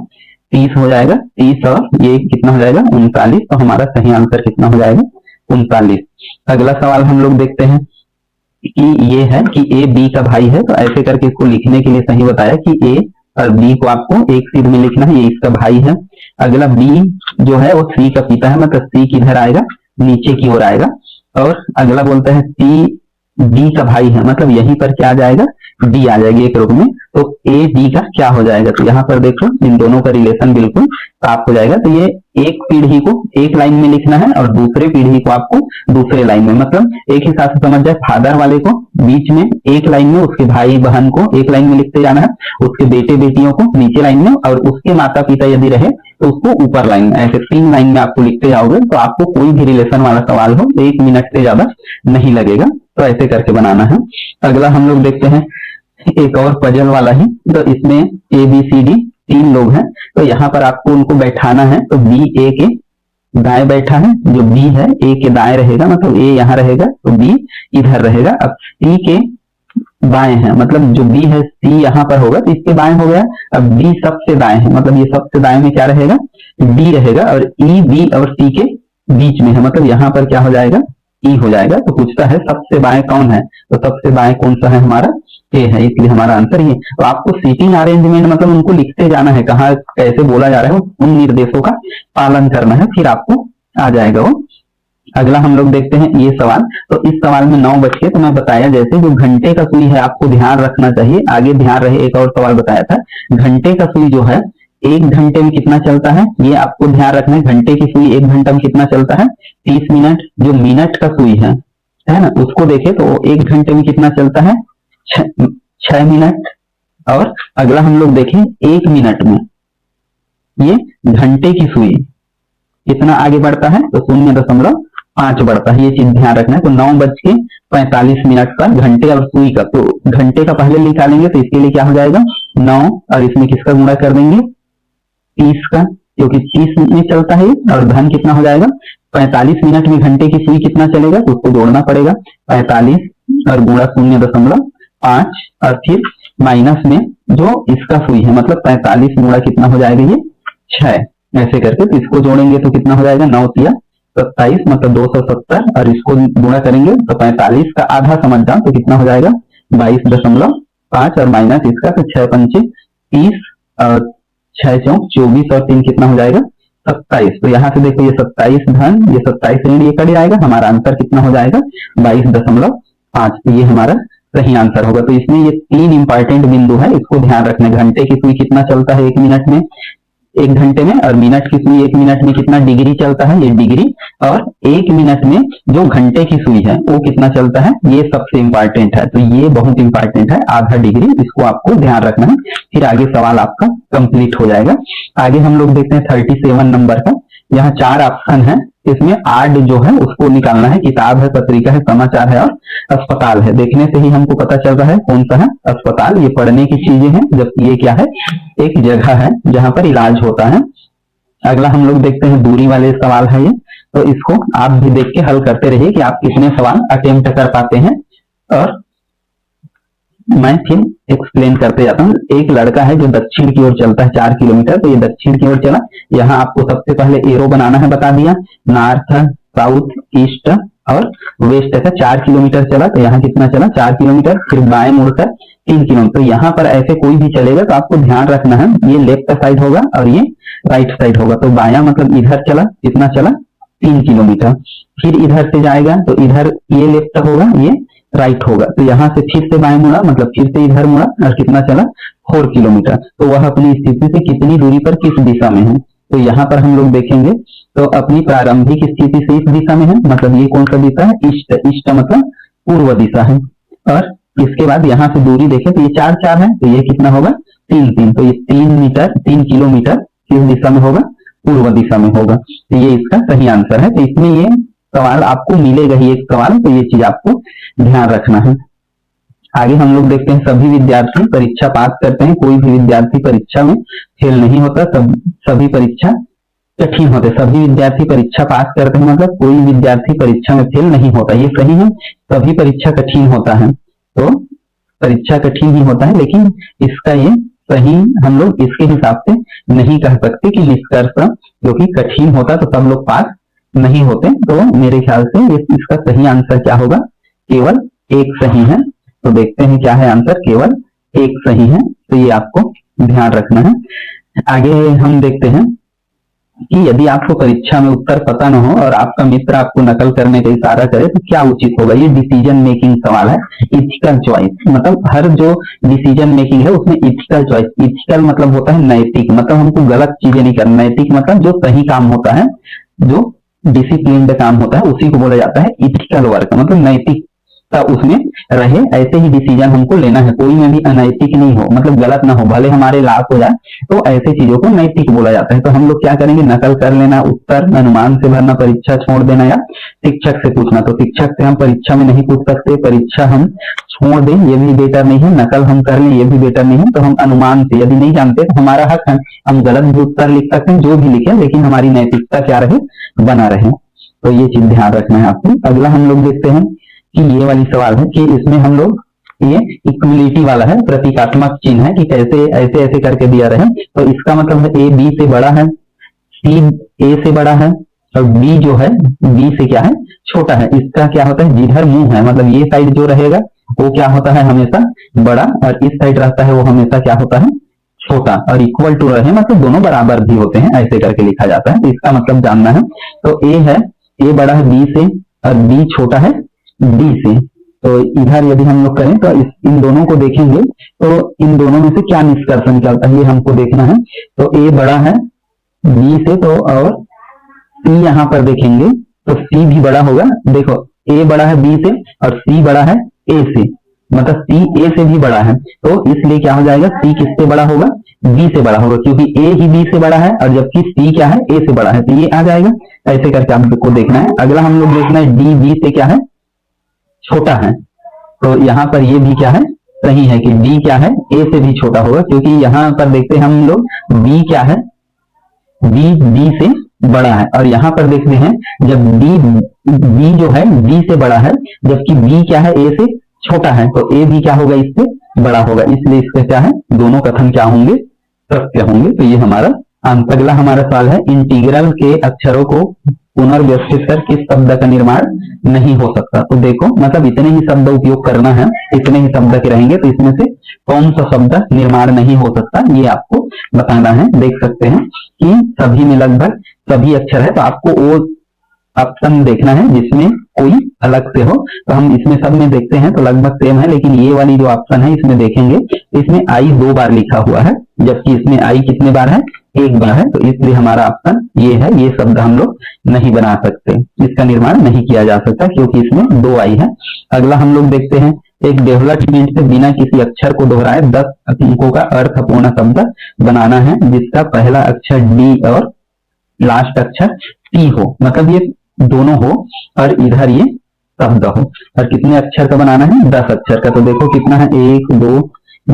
30 हो जाएगा, 30 और ये कितना हो जाएगा 39। तो हमारा सही आंसर कितना हो जाएगा 39। अगला सवाल हम लोग देखते हैं कि ये है कि ए बी का भाई है। तो ऐसे करके इसको लिखने के लिए सही बताया कि ए और बी को आपको एक सीध में लिखना है, ये इसका भाई है। अगला बी जो है वो सी का पिता है, मतलब सी किधर आएगा नीचे की ओर आएगा। और अगला बोलता है सी डी का भाई है, मतलब यहीं पर क्या आ जाएगा डी आ जाएगी एक रूप में। तो ए डी का क्या हो जाएगा, तो यहाँ पर देखो इन दोनों का रिलेशन बिल्कुल साफ हो जाएगा। तो ये एक पीढ़ी को एक लाइन में लिखना है और दूसरे पीढ़ी को आपको दूसरे लाइन में, मतलब एक हिसाब से समझ जाए, फादर वाले को बीच में एक लाइन में, उसके भाई बहन को एक लाइन में लिखते जाना है, उसके बेटे बेटियों को नीचे लाइन में, और उसके माता पिता यदि रहे तो उसको ऊपर लाइन में। ऐसे 3 लाइन में आपको लिखते जाओगे तो आपको कोई भी रिलेशन वाला सवाल हो 1 मिनट से ज्यादा नहीं लगेगा। तो ऐसे करके बनाना है। अगला हम लोग देखते हैं एक और पजल वाला ही। तो इसमें ए बी सी डी 3 लोग हैं, तो यहाँ पर आपको उनको बैठाना है। तो बी ए के दाएं बैठा है, जो बी है ए के दाएं रहेगा, मतलब ए यहाँ रहेगा तो बी इधर रहेगा। अब सी के बाएं है, मतलब जो बी है सी यहाँ पर होगा तो इसके बाएं हो गया। अब बी सबसे दाएं है, मतलब ये सबसे दाएं में क्या रहेगा, डी रहेगा, और ई बी और सी के बीच में है, मतलब यहाँ पर क्या हो जाएगा, ई हो जाएगा। तो पूछता है सबसे बाएं कौन है, तो सबसे बाएं कौन सा है, हमारा ए है, इसलिए हमारा आंसर ये। तो आपको सीटिंग अरेंजमेंट मतलब उनको लिखते जाना है, कहाँ कैसे बोला जा रहा है, उन निर्देशों का पालन करना है, फिर आपको आ जाएगा वो। अगला हम लोग देखते हैं ये सवाल। तो इस सवाल में 9 बच्चे, तो मैं बताया जैसे जो घंटे का सुई है आपको ध्यान रखना चाहिए। आगे ध्यान रहे, एक और सवाल बताया था, घंटे का सुई जो है 1 घंटे में कितना चलता है, ये आपको ध्यान रखना है। घंटे की सुई 1 घंटा में कितना चलता है, 30 मिनट। जो मिनट का सुई है ना, उसको देखे तो 1 घंटे में कितना चलता है, 6 मिनट। और अगला हम लोग देखें 1 मिनट में ये घंटे की सुई कितना आगे बढ़ता है, तो 0.5 बढ़ता है। ये चीज ध्यान रखना है। तो 9:45 पर घंटे और सुई का, तो घंटे का पहले निकालेंगे तो इसके लिए क्या हो जाएगा 9, और इसमें किसका गुणा कर देंगे 30 का, क्योंकि 30 में चलता है। और धन कितना हो जाएगा 45 मिनट में घंटे की सुई कितना चलेगा, तो उसको जोड़ना पड़ेगा 45 और गुणा 0.5, और फिर माइनस में जो इसका सुई है, मतलब 45 गुणा कितना हो जाएगा ये 6, ऐसे करके। तो इसको जोड़ेंगे तो कितना हो जाएगा 9 तिया 27, मतलब 270, और इसको गुणा करेंगे तो 45 का आधा समझ जाओ तो कितना हो जाएगा 22.5, और माइनस इसका तो 6 पंचे 30, और 6 चौक 24, और 3 कितना हो जाएगा 27। तो यहाँ से देखो ये 27 धन, ये 27 ऋण, ये कट जाएगा, हमारा आंसर कितना हो जाएगा 22.5। तो ये हमारा सही आंसर होगा। तो इसमें ये 3 इंपॉर्टेंट बिंदु है, इसको ध्यान रखना। घंटे की सुई कितना चलता है 1 मिनट में, 1 घंटे में, और मिनट की सुई 1 मिनट में कितना डिग्री चलता है, ये डिग्री, और 1 मिनट में जो घंटे की सुई है वो कितना चलता है, ये सबसे इंपॉर्टेंट है। तो ये बहुत इंपॉर्टेंट है, आधा डिग्री, इसको आपको ध्यान रखना है। फिर आगे सवाल आपका कंप्लीट हो जाएगा। आगे हम लोग देखते हैं 37 नंबर का। यहाँ 4 ऑप्शन है, इसमें 8 जो है उसको निकालना है। किताब है, पत्रिका है, समाचार है और अस्पताल है। देखने से ही हमको पता चल रहा है कौन सा है, अस्पताल। ये पढ़ने की चीजें हैं, जबकि ये क्या है, एक जगह है जहां पर इलाज होता है। अगला हम लोग देखते हैं दूरी वाले सवाल है ये। तो इसको आप भी देख के हल करते रहिए कि आप कितने सवाल अटेम्प्ट कर पाते हैं, और मैं फिर एक्सप्लेन करते जाता हूँ। एक लड़का है जो दक्षिण की ओर चलता है 4 किलोमीटर, तो ये दक्षिण की ओर चला। यहाँ आपको सबसे पहले एरो बनाना है, बता दिया, नॉर्थ, साउथ, ईस्ट और वेस्ट का 4 किलोमीटर चला। तो यहाँ कितना चला 4 किलोमीटर। फिर बाएं मुड़कर 3 किलोमीटर। तो यहाँ पर ऐसे कोई भी चलेगा तो आपको ध्यान रखना है, ये लेफ्ट साइड होगा और ये राइट साइड होगा। तो बाया मतलब इधर चला, कितना चला 3 किलोमीटर। फिर इधर से जाएगा तो इधर ये लेफ्ट होगा, ये राइट होगा। तो यहाँ से फिर से बाएं मुड़ा, मतलब फिर से इधर मुड़ा, और कितना चला 4 किलोमीटर। तो वह अपनी स्थिति से कितनी दूरी पर किस दिशा में है, तो यहाँ पर हम लोग देखेंगे तो अपनी प्रारंभिक स्थिति से इस दिशा में है, मतलब ये कौन सा दिशा है, ईस्ट। ईस्ट मतलब पूर्व दिशा है। और इसके बाद यहाँ से दूरी देखें तो ये 4 है, तो ये कितना होगा 3 तो ये 3 किलोमीटर किस दिशा में होगा, पूर्व दिशा में होगा। तो ये इसका सही आंसर है। तो इसमें ये सवाल आपको मिलेगा ही एक सवाल, तो ये चीज आपको ध्यान रखना है। आगे हम लोग देखते हैं सभी विद्यार्थी परीक्षा पास करते हैं। कोई भी विद्यार्थी परीक्षा में फेल नहीं होता, सभी परीक्षा कठिन होते। सभी विद्यार्थी परीक्षा पास करते हैं, मतलब कोई विद्यार्थी परीक्षा में फेल नहीं होता, ये सही है। सभी परीक्षा कठिन होता है, तो परीक्षा कठिन ही होता है, लेकिन इसका ये सही हम लोग इसके हिसाब से नहीं कह सकते कि निष्कर्ष क्योंकि कठिन होता तो सब लोग पास नहीं होते। तो मेरे ख्याल से इसका सही आंसर क्या होगा, केवल 1 सही है। तो देखते हैं क्या है आंसर, केवल 1 सही है। तो ये आपको ध्यान रखना है। आगे हम देखते हैं कि यदि आपको परीक्षा में उत्तर पता न हो और आपका मित्र आपको नकल करने का इशारा करे तो क्या उचित होगा। ये डिसीजन मेकिंग सवाल है। इथिकल चॉइस मतलब हर जो डिसीजन मेकिंग है उसमें इथिकल चॉइस, इथिकल मतलब होता है नैतिक, मतलब हमको गलत चीजें नहीं करना। नैतिक मतलब जो सही काम होता है, जो डिसिप्लिन काम होता है, उसी को बोला जाता है इथिकल वर्क, मतलब नैतिक उसमें रहे, ऐसे ही डिसीजन हमको लेना है। कोई में भी अनैतिक नहीं हो, मतलब गलत ना हो, भले हमारे लाभ हो जाए, तो ऐसे चीजों को नैतिक बोला जाता है। तो हम लोग क्या करेंगे, नकल कर लेना, उत्तर अनुमान से भरना, परीक्षा छोड़ देना या शिक्षक से पूछना। तो शिक्षक से हम परीक्षा में नहीं पूछ सकते, परीक्षा हम छोड़ दें ये भी बेटर नहीं है, नकल हम कर लें ये भी बेटर नहीं है। तो हम अनुमान से, यदि नहीं जानते तो हमारा हक है, हम गलत भी उत्तर लिख सकते हैं, जो भी लिखे, लेकिन हमारी नैतिकता क्या रहे, बना रहे। तो ये चीज ध्यान रखना है आपको। अगला हम लोग देखते हैं कि ये वाली सवाल है कि इसमें हम लोग ये इक्वलिटी वाला है, प्रतीकात्मक चिन्ह है कि कैसे ऐसे ऐसे करके दिया रहे। तो इसका मतलब है ए बी से बड़ा है, सी ए से बड़ा है और बी जो है बी से क्या है, छोटा है। इसका क्या होता है, जिधर मुंह है, मतलब ये साइड जो रहेगा वो क्या होता है, हमेशा बड़ा, और इस साइड रहता है वो हमेशा क्या होता है, छोटा। और इक्वल टू रहे मतलब दोनों बराबर भी होते हैं, ऐसे करके लिखा जाता है। तो इसका मतलब जानना है। तो ए है, ए बड़ा है बी से और बी छोटा है डी से। तो इधर यदि हम लोग करें तो इन दोनों को देखेंगे तो इन दोनों में से क्या निष्कर्ष निकलता है, ये हमको देखना है। तो ए बड़ा है बी से, तो और सी यहाँ पर देखेंगे तो सी भी बड़ा होगा। देखो ए बड़ा है बी से और सी बड़ा है ए से, मतलब सी ए से भी बड़ा है। तो इसलिए क्या हो जाएगा, सी किससे बड़ा होगा, बी से बड़ा होगा, क्योंकि ए ही बी से बड़ा है और जबकि सी क्या है, ए से बड़ा है। तो ये आ जाएगा। ऐसे करके आपको देखना है। अगला हम लोग देखना है डी बी से क्या है, छोटा है। तो यहाँ पर ये भी क्या है, सही है कि डी क्या है, ए से भी छोटा होगा, क्योंकि यहाँ पर देखते हैं हम लोग बी क्या है, बी डी से बड़ा है। और यहाँ पर देखते हैं जब बी जो है डी से बड़ा है, जबकि बी क्या है, ए से छोटा है, तो ए भी क्या होगा, इससे बड़ा होगा। इसलिए इसका क्या है, दोनों कथन क्या होंगे, सत्य होंगे। तो ये हमारा अगला हमारा सवाल है, इंटीग्रल के अक्षरों को पुनर्व्यवस्थित कर किस शब्द का निर्माण नहीं हो सकता। तो देखो मतलब इतने ही शब्द उपयोग करना है, इतने ही शब्द के रहेंगे, तो इसमें से कौन सा शब्द निर्माण नहीं हो सकता ये आपको बताना है। देख सकते हैं कि सभी में लगभग सभी अक्षर है, तो आपको वो ऑप्शन देखना है जिसमें कोई अलग से हो। तो हम इसमें सब में देखते हैं तो लगभग सेम है, लेकिन ये वाली जो ऑप्शन है इसमें देखेंगे इसमें आई 2 बार लिखा हुआ है, जबकि इसमें आई कितने बार है, 1 बार है। तो इसलिए हमारा ऑप्शन ये है, ये शब्द हम लोग नहीं बना सकते, इसका निर्माण नहीं किया जा सकता क्योंकि इसमें 2 आई है। अगला हम लोग देखते हैं, एक डेवलपमेंट से बिना किसी अक्षर को दोहराए 10 अंकों का अर्थपूर्ण शब्द बनाना है जिसका पहला अक्षर डी और लास्ट अक्षर टी हो, मतलब ये दोनों हो और इधर ये शब्द हो। और कितने अक्षर का बनाना है, 10 अक्षर का। तो देखो कितना है, 1 2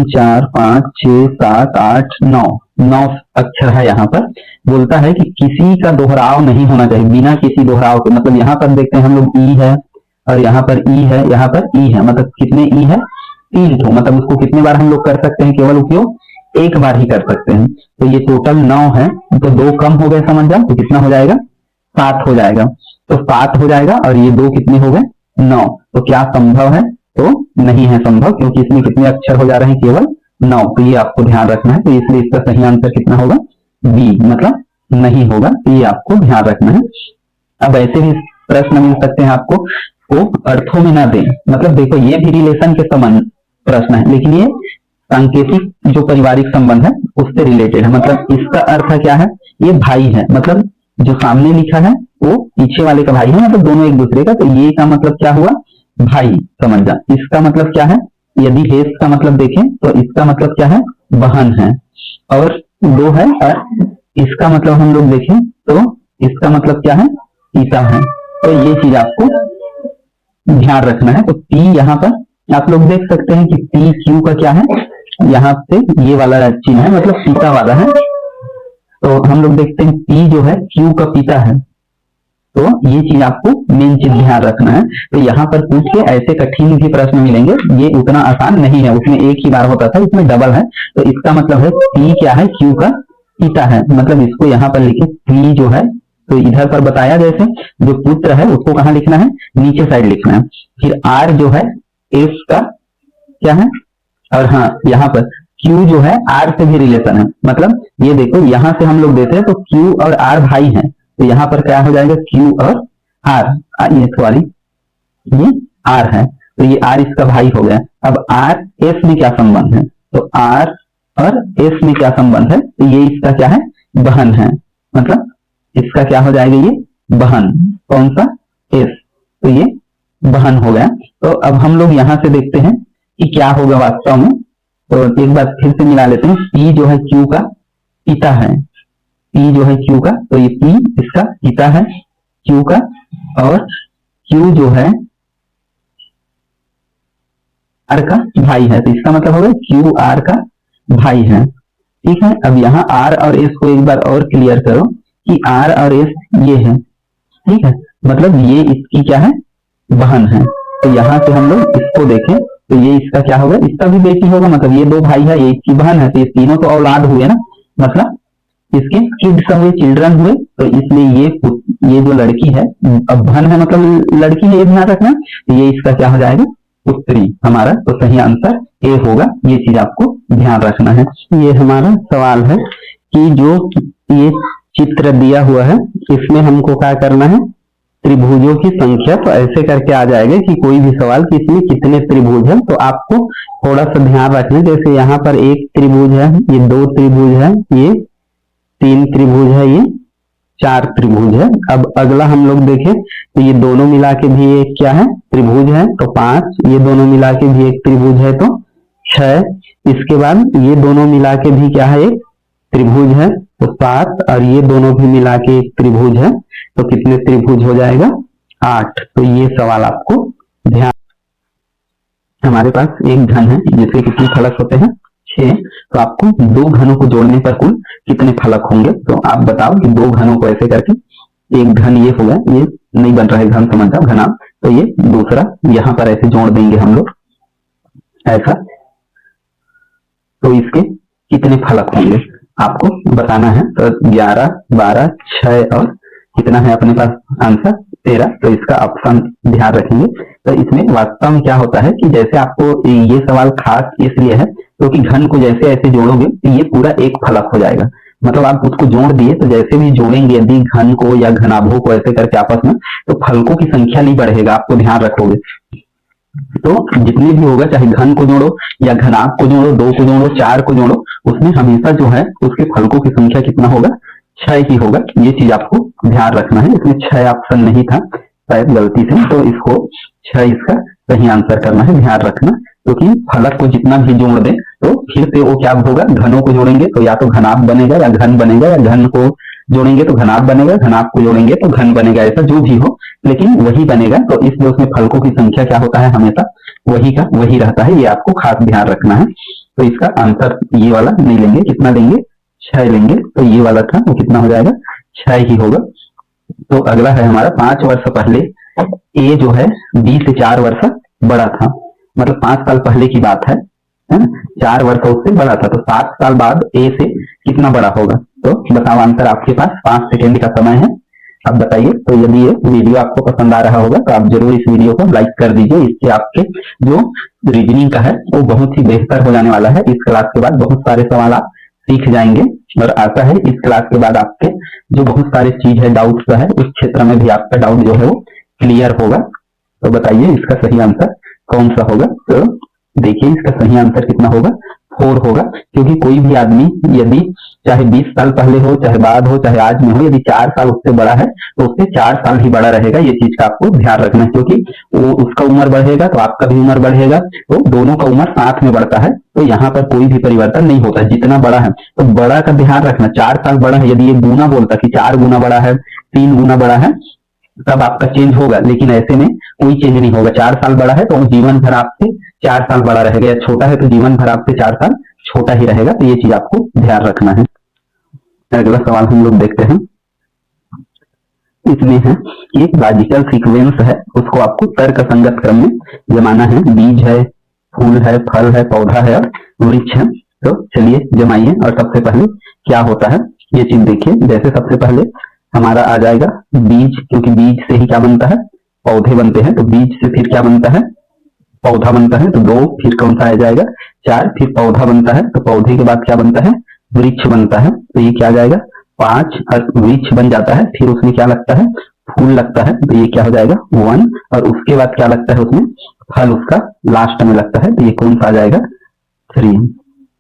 4 5 6 7 8 9 अक्षर है। यहाँ पर बोलता है कि किसी का दोहराव नहीं होना चाहिए, बिना किसी दोहराव के। मतलब यहाँ पर देखते हैं हम लोग ई है और यहाँ पर ई है, यहाँ पर ई है, मतलब कितने ई है, 3 तो मतलब उसको कितने बार हम लोग कर सकते हैं, केवल उपयोग 1 बार ही कर सकते हैं। तो ये टोटल 9 है, तो 2 कम हो गए, समझ जाओ। तो कितना हो जाएगा, 7 हो जाएगा। तो 7 हो जाएगा और ये 2 कितने हो गए, 9। तो क्या संभव है, तो नहीं है संभव, क्योंकि इसमें कितने अक्षर हो जा रहे हैं, केवल 9। तो ये आपको ध्यान रखना है। तो इसलिए इसका सही आंसर कितना होगा, बी, मतलब नहीं होगा। तो ये आपको ध्यान रखना है। अब ऐसे भी प्रश्न मिल सकते हैं आपको, वो अर्थों में ना दें, मतलब देखो ये भी रिलेशन के संबंध प्रश्न है, लेकिन ये सांकेतिक जो पारिवारिक संबंध है उससे रिलेटेड है। मतलब इसका अर्थ क्या है, ये भाई है, मतलब जो सामने लिखा है वो पीछे वाले का भाई है, मतलब दोनों एक दूसरे का। तो ये का मतलब क्या हुआ, भाई, समझ जा। इसका मतलब क्या है, यदि हेस का मतलब देखें तो इसका मतलब क्या है, बहन है, और 2 है। और इसका मतलब हम लोग देखें तो इसका मतलब क्या है, पिता है। तो ये चीज आपको ध्यान रखना है। तो पी यहाँ पर आप लोग देख सकते हैं कि पी क्यू का क्या है, यहाँ पे ये वाला चिन्ह है, मतलब पिता वाला है। तो हम लोग देखते हैं पी जो है क्यू का पिता है। तो ये चीज आपको मेन चीज ध्यान रखना है। तो यहाँ पर पूछ के ऐसे कठिन भी प्रश्न मिलेंगे, ये उतना आसान नहीं है, उसमें एक ही बार होता था, इसमें डबल है। तो इसका मतलब है पी क्या है, क्यू का पिता है, मतलब इसको यहाँ पर लिखे पी जो है। तो इधर पर बताया जैसे जो पुत्र है उसको कहाँ लिखना है, नीचे साइड लिखना है। फिर आर जो है एस का क्या है, और हाँ यहाँ पर Q जो है R से भी रिलेशन है। मतलब ये देखो यहाँ से हम लोग देते हैं तो Q और R भाई हैं, तो यहाँ पर क्या हो जाएगा Q और R, ये सॉरी ये R है, तो ये R इसका भाई हो गया। अब R S में क्या संबंध है, तो R और S में क्या संबंध है, तो ये इसका क्या है, बहन है। मतलब इसका क्या हो जाएगा, ये बहन, कौन सा, S, तो ये बहन हो गया। तो अब हम लोग यहाँ से देखते हैं कि क्या होगा वास्तव में। तो एक बार फिर से मिला लेते हैं। P जो है Q का पिता है, P जो है Q का, तो ये P इसका पिता है Q का, और Q जो है R का भाई है, तो इसका मतलब होगा Q R का भाई है। ठीक है, अब यहाँ R और S को एक बार और क्लियर करो कि R और S ये है, ठीक है, मतलब ये इसकी क्या है, बहन है। तो यहाँ से हम लोग इसको देखें तो ये इसका क्या होगा, इसका भी बेटी होगा, मतलब ये दो भाई है, ये इसकी बहन है, तो ये तीनों तो औलाद हुए ना, मतलब इसके किड्स हुए, चिल्ड्रन हुए, तो इसलिए ये जो लड़की है, अब बहन है मतलब लड़की है, ये ध्यान रखना, तो ये इसका क्या हो जाएगा, पुत्री हमारा। तो सही आंसर ए होगा, ये चीज आपको ध्यान रखना है। ये हमारा सवाल है कि जो ये चित्र दिया हुआ है इसमें हमको क्या करना है, त्रिभुजों की संख्या। तो ऐसे करके आ जाएगा कि कोई भी सवाल कि इसमें कितने त्रिभुज है, तो आपको थोड़ा सा ध्यान रखना। जैसे यहाँ पर एक त्रिभुज है, ये दो त्रिभुज है, ये तीन त्रिभुज है, ये चार त्रिभुज है। अब अगला हम लोग देखें तो ये दोनों मिला के भी एक क्या है, त्रिभुज है, तो 5, ये दोनों मिला के भी एक त्रिभुज है तो 6, इसके बाद ये दोनों मिला के भी क्या है, एक त्रिभुज है तो 7, और ये दोनों भी मिला के एक त्रिभुज है, तो कितने त्रिभुज हो जाएगा, 8। तो ये सवाल आपको ध्यान। हमारे पास एक घन है जिसके कितने फलक होते हैं, 6, तो आपको दो घनों को जोड़ने पर कुल कितने फलक होंगे। तो आप बताओ कि दो घनों को ऐसे करके, एक घन ये हो गया, ये नहीं बन रहा है घन, समझ जाओ घना, तो ये दूसरा यहाँ पर ऐसे जोड़ देंगे हम लोग ऐसा, तो इसके कितने फलक होंगे आपको बताना है। तो 11, 12, 6 और कितना है अपने पास आंसर 13। तो इसका ऑप्शन ध्यान रखेंगे। तो इसमें वास्तव में क्या होता है कि जैसे आपको ये सवाल खास इसलिए है क्योंकि घन को जैसे ऐसे जोड़ोगे तो ये पूरा एक फलक हो जाएगा। मतलब आप उसको जोड़ दिए तो जैसे भी जोड़ेंगे यदि घन को या घनाभों को ऐसे करके आपस में, तो फलकों की संख्या नहीं बढ़ेगा, आपको ध्यान रखोगे। तो जितने भी होगा, चाहे घन को जोड़ो या घनाभ को जोड़ो, 2 को जोड़ो, 4 को जोड़ो, उसमें हमेशा जो है उसके फलकों की संख्या कितना होगा, 6 ही होगा। ये चीज आपको ध्यान रखना है। इसमें 6 ऑप्शन नहीं था शायद गलती से, तो इसको 6 इसका सही आंसर करना है, ध्यान रखना। क्योंकि फलक को जितना भी जोड़ दे तो फिर से वो क्या होगा, घनों को जोड़ेंगे तो या तो घनाभ बनेगा या घन बनेगा, या घन को जोड़ेंगे तो घनाभ बनेगा, घनाभ को जोड़ेंगे तो घन बनेगा, ऐसा जो भी हो लेकिन वही बनेगा। तो इसलिए उसमें फलकों की संख्या क्या होता है, हमेशा वही का वही रहता है, ये आपको खास ध्यान रखना है। तो इसका आंसर ये वाला नहीं लेंगे, कितना लेंगे, 6 लेंगे। तो ये वाला था वो कितना हो जाएगा, 6 ही होगा। तो अगला है हमारा 5 वर्ष पहले ए जो है बी से 4 वर्ष बड़ा था, मतलब 5 साल पहले की बात है ना, 4 वर्ष उससे बड़ा था, तो 7 साल बाद ए से कितना बड़ा होगा। तो बताओ आंसर, आपके पास 5 सेकेंड का समय है, अब बताइए। तो यदि ये वीडियो आपको पसंद आ रहा होगा तो आप जरूर इस वीडियो को लाइक कर दीजिए, इससे आपके जो रीजनिंग का है वो बहुत ही बेहतर हो जाने वाला है। इस क्लास के बाद बहुत सारे सवाल आप सीख जाएंगे और आशा है इस क्लास के बाद आपके जो बहुत सारे चीज है, डाउट्स है, उस क्षेत्र में भी आपका डाउट जो है वो क्लियर होगा। तो बताइए इसका सही आंसर कौन सा होगा। तो देखिए इसका सही आंसर कितना होगा, 4 होगा। क्योंकि कोई भी आदमी यदि चाहे 20 साल पहले हो, चाहे बाद हो, चाहे आज में हो, यदि 4 साल उससे बड़ा है तो उससे 4 साल ही बड़ा रहेगा। ये चीज का आपको ध्यान रखना है, क्योंकि वो उसका उम्र बढ़ेगा तो आपका भी उम्र बढ़ेगा, तो दोनों का उम्र साथ में बढ़ता है। तो यहाँ पर कोई भी परिवर्तन नहीं होता, जितना बड़ा है। तो बड़ा का ध्यान रखना, 4 साल बड़ा है, यदि ये गुना बोलता कि 4 गुना बड़ा है, 3 गुना बड़ा है, तब आपका चेंज होगा। लेकिन ऐसे में कोई चेंज नहीं होगा। 4 साल बड़ा है तो जीवन भर आपसे 4 साल बड़ा रहेगा, या छोटा है तो जीवन भर आपसे 4 साल छोटा ही रहेगा। तो ये चीज आपको ध्यान रखना है। अगला सवाल हम लोग देखते हैं। इसमें है एक लॉजिकल सीक्वेंस है, उसको आपको तर्क संगत क्रम में जमाना है। बीज है, फूल है, फल है, पौधा है और वृक्ष है। तो चलिए जमाइए। और सबसे पहले क्या होता है ये चीज देखिए। जैसे सबसे पहले हमारा आ जाएगा बीज, क्योंकि बीज से ही क्या बनता है, पौधे बनते हैं। तो बीज से फिर क्या बनता है, पौधा बनता है तो 2, फिर कौन सा आ जाएगा 4, फिर पौधा बनता है तो पौधे के बाद क्या बनता है वृक्ष बनता है, तो ये क्या आ जाएगा 5, और वृक्ष बन जाता है, फिर उसमें क्या लगता है फूल लगता है, तो ये क्या हो जाएगा 1, और उसके बाद क्या लगता है उसमें फल उसका लास्ट में लगता है, तो ये कौन सा आ जाएगा 3।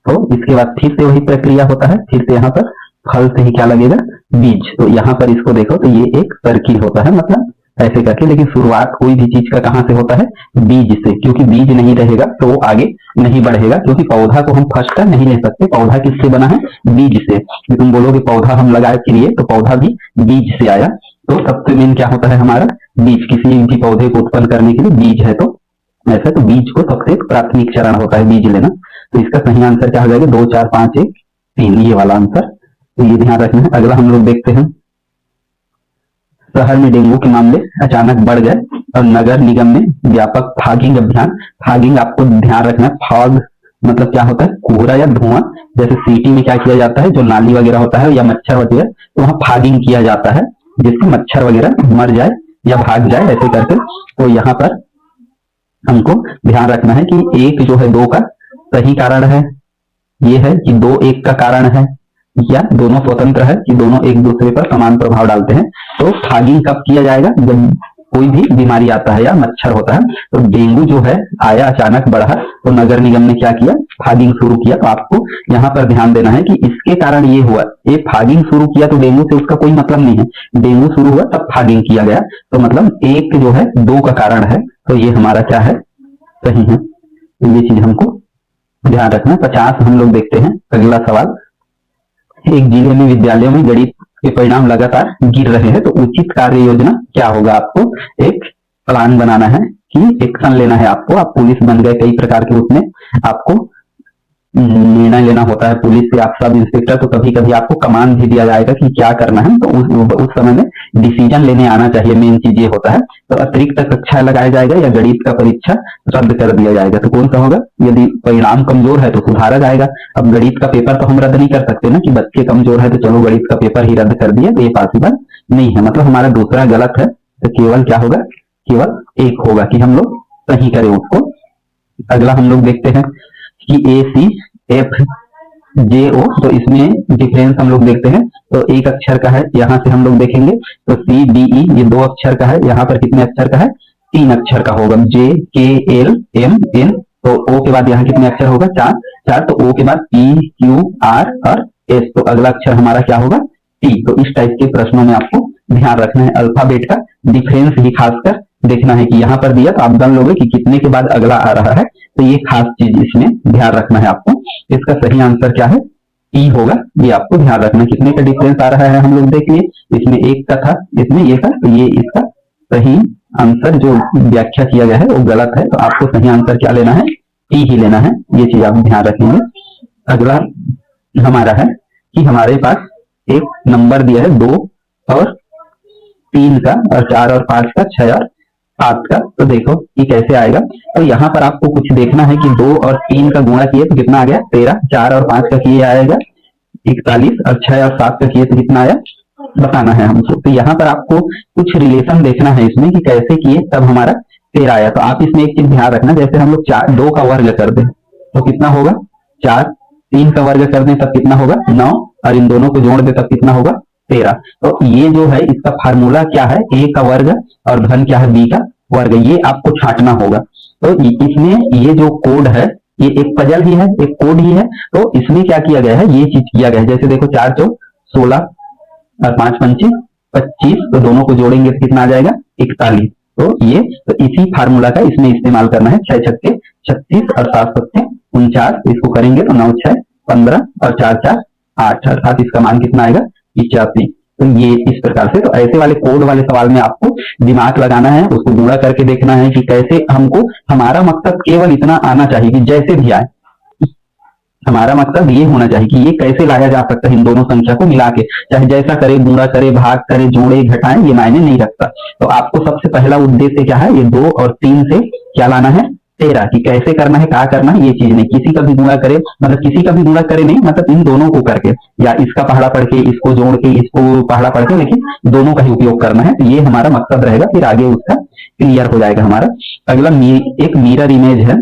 तो इसके बाद फिर से वही प्रक्रिया होता है, फिर से यहाँ पर फल से ही क्या लगेगा बीज, तो यहाँ पर इसको देखो तो ये एक सर्किल होता है, मतलब ऐसे करके, लेकिन शुरुआत कोई भी चीज का कहाँ से होता है बीज से, क्योंकि बीज नहीं रहेगा तो वो आगे नहीं बढ़ेगा, क्योंकि पौधा को हम फर्स्ट का नहीं ले सकते, पौधा किससे बना है बीज से। कि तुम बोलोगे पौधा हम लगाए के लिए, तो पौधा भी बीज से आया, तो सबसे मेन क्या होता है हमारा बीज, किसी भी पौधे को उत्पन्न करने के लिए बीज है, तो ऐसा तो बीज को सबसे प्राथमिक चरण होता है बीज लेना। तो इसका सही आंसर क्या हो जाएगा 2, 4, 5, 1, 3, ये वाला आंसर, तो ये ध्यान रखना है। अगला हम लोग देखते हैं, शहर में डेंगू के मामले अचानक बढ़ गए और नगर निगम में व्यापक फॉगिंग अभियान। फॉगिंग आपको ध्यान रखना है, फॉग मतलब क्या होता है कोहरा या धुआं, जैसे सिटी में क्या किया जाता है जो नाली वगैरह होता है या मच्छर वगैरह, तो वहाँ फॉगिंग किया जाता है जिससे मच्छर वगैरह मर जाए या भाग जाए ऐसे करके। तो यहाँ पर हमको ध्यान रखना है कि 1 जो है 2 का सही कारण है, ये है कि 2 1 का कारण है, या दोनों स्वतंत्र है कि दोनों एक दूसरे पर समान प्रभाव डालते हैं। तो फॉगिंग कब किया जाएगा जब कोई भी बीमारी आता है या मच्छर होता है। तो डेंगू जो है आया अचानक बढ़ा, तो नगर निगम ने क्या किया फॉगिंग शुरू किया। तो आपको यहाँ पर ध्यान देना है कि इसके कारण ये हुआ, ये फॉगिंग शुरू किया तो डेंगू से उसका कोई मतलब नहीं है, डेंगू शुरू हुआ तब फॉगिंग किया गया, तो मतलब 1 जो है 2 का कारण है, तो ये हमारा क्या है सही है, तो ये चीज हमको ध्यान रखना। 50 हम लोग देखते हैं अगला सवाल, एक जिले में विद्यालयों में गणित के परिणाम लगातार गिर रहे हैं, तो उचित कार्य योजना क्या होगा। आपको एक प्लान बनाना है कि एक्शन लेना है आपको, आप पुलिस बन गए कई प्रकार के, उसमें आपको निर्णय लेना होता है पुलिस से, आप सब इंस्पेक्टर, तो कभी कभी आपको कमांड भी दिया जाएगा कि क्या करना है, तो उस समय में डिसीजन लेने आना चाहिए, मेन चीज ये होता है। तो अतिरिक्त कक्षा लगाया जाएगा या गणित का परीक्षा रद्द कर दिया जाएगा, तो कौन सा होगा, यदि परिणाम कमजोर है तो सुधारा जाएगा। अब गणित का पेपर तो हम रद्द नहीं कर सकते ना कि बच्चे कमजोर है तो चलो गणित का पेपर ही रद्द कर दिया, तो ये पॉसिबल नहीं है, मतलब हमारा दूसरा गलत है, तो केवल क्या होगा केवल 1 होगा कि हम लोग सही करें उसको। अगला हम लोग देखते हैं कि ACFJO, तो इसमें डिफरेंस हम लोग देखते हैं, तो 1 अक्षर का है, यहाँ से हम लोग देखेंगे तो CDE ये 2 अक्षर का है, यहाँ पर कितने अक्षर का है 3 अक्षर का होगा, JKLMN, तो O के बाद यहाँ कितने अक्षर होगा 4, तो O के बाद PQR और S, तो अगला अक्षर हमारा क्या होगा T। तो इस टाइप के प्रश्नों में आपको ध्यान रखना है, अल्फाबेट का डिफरेंस ही खासकर देखना है कि यहाँ पर दिया तो आप जान लोगे कि कितने के बाद अगला आ रहा है, तो ये खास चीज इसमें ध्यान रखना है आपको। इसका सही आंसर क्या है ई होगा, ये आपको ध्यान रखना, कितने का डिफरेंस आ रहा है हम लोग देखिए, इसमें 1 का था इसमें ये था, तो ये इसका सही आंसर जो व्याख्या किया गया है वो गलत है, तो आपको सही आंसर क्या लेना है ई ही लेना है, ये चीज आप ध्यान रखेंगे। अगला हमारा है कि हमारे पास एक नंबर दिया है 2 और 3 का और 4 और 5 का, 6 और 7 का, तो देखो ये कैसे आएगा। तो यहाँ पर आपको कुछ देखना है कि 2 और 3 का गुणा किए तो कितना आ गया 13, 4 और 5 का किए आएगा 41, और 6 और 7 का किए तो कितना आया बताना है हमको। तो यहाँ पर आपको कुछ रिलेशन देखना है इसमें कि कैसे किए तब हमारा 13 आया। तो आप इसमें एक चीज ध्यान रखना, जैसे हम लोग 2 का वर्ग कर दें तो कितना होगा 4, 3 का वर्ग कर दें तब कितना होगा 9, और इन दोनों को जोड़ दे तब कितना होगा 13। तो ये जो है इसका फार्मूला क्या है, a का वर्ग और धन क्या है b का वर्ग, ये आपको छांटना होगा। तो इसमें ये जो कोड है ये एक पजल ही है, एक कोड ही है, तो इसमें क्या किया गया है ये चीज किया गया है। जैसे देखो 4 चौ 16 और 5 पंचे 25, तो दोनों को जोड़ेंगे तो कितना आ जाएगा 41। तो ये तो इसी फार्मूला का इसमें इस्तेमाल करना है, 6 छक्के 36 और 7 सत्ते 49, इसको करेंगे तो 9 6 15 और 4 4 8, अर्थात इसका मान कितना आएगा 85। तो ये इस प्रकार से, तो ऐसे वाले कोड वाले सवाल में आपको दिमाग लगाना है, उसको गुणा करके देखना है कि कैसे हमको, हमारा मकसद केवल इतना आना चाहिए कि जैसे भी आए, हमारा मकसद ये होना चाहिए कि ये कैसे लाया जा सकता है इन दोनों संख्या को मिला के, चाहे जैसा करे गुणा करे भाग करे जोड़े घटाएं ये मायने नहीं रखता। तो आपको सबसे पहला उद्देश्य क्या है, ये 2 और 3 से क्या लाना है 13, कि कैसे करना है क्या करना है ये चीज नहीं, किसी का भी गुणा करे मतलब किसी का भी गुणा करे नहीं, मतलब इन दोनों को करके या इसका पहाड़ा पढ़ के इसको जोड़ के इसको पहाड़ा पढ़ के, लेकिन दोनों का ही उपयोग करना है, तो ये हमारा मकसद रहेगा, फिर आगे उसका क्लियर हो जाएगा हमारा। अगला एक मिरर इमेज है,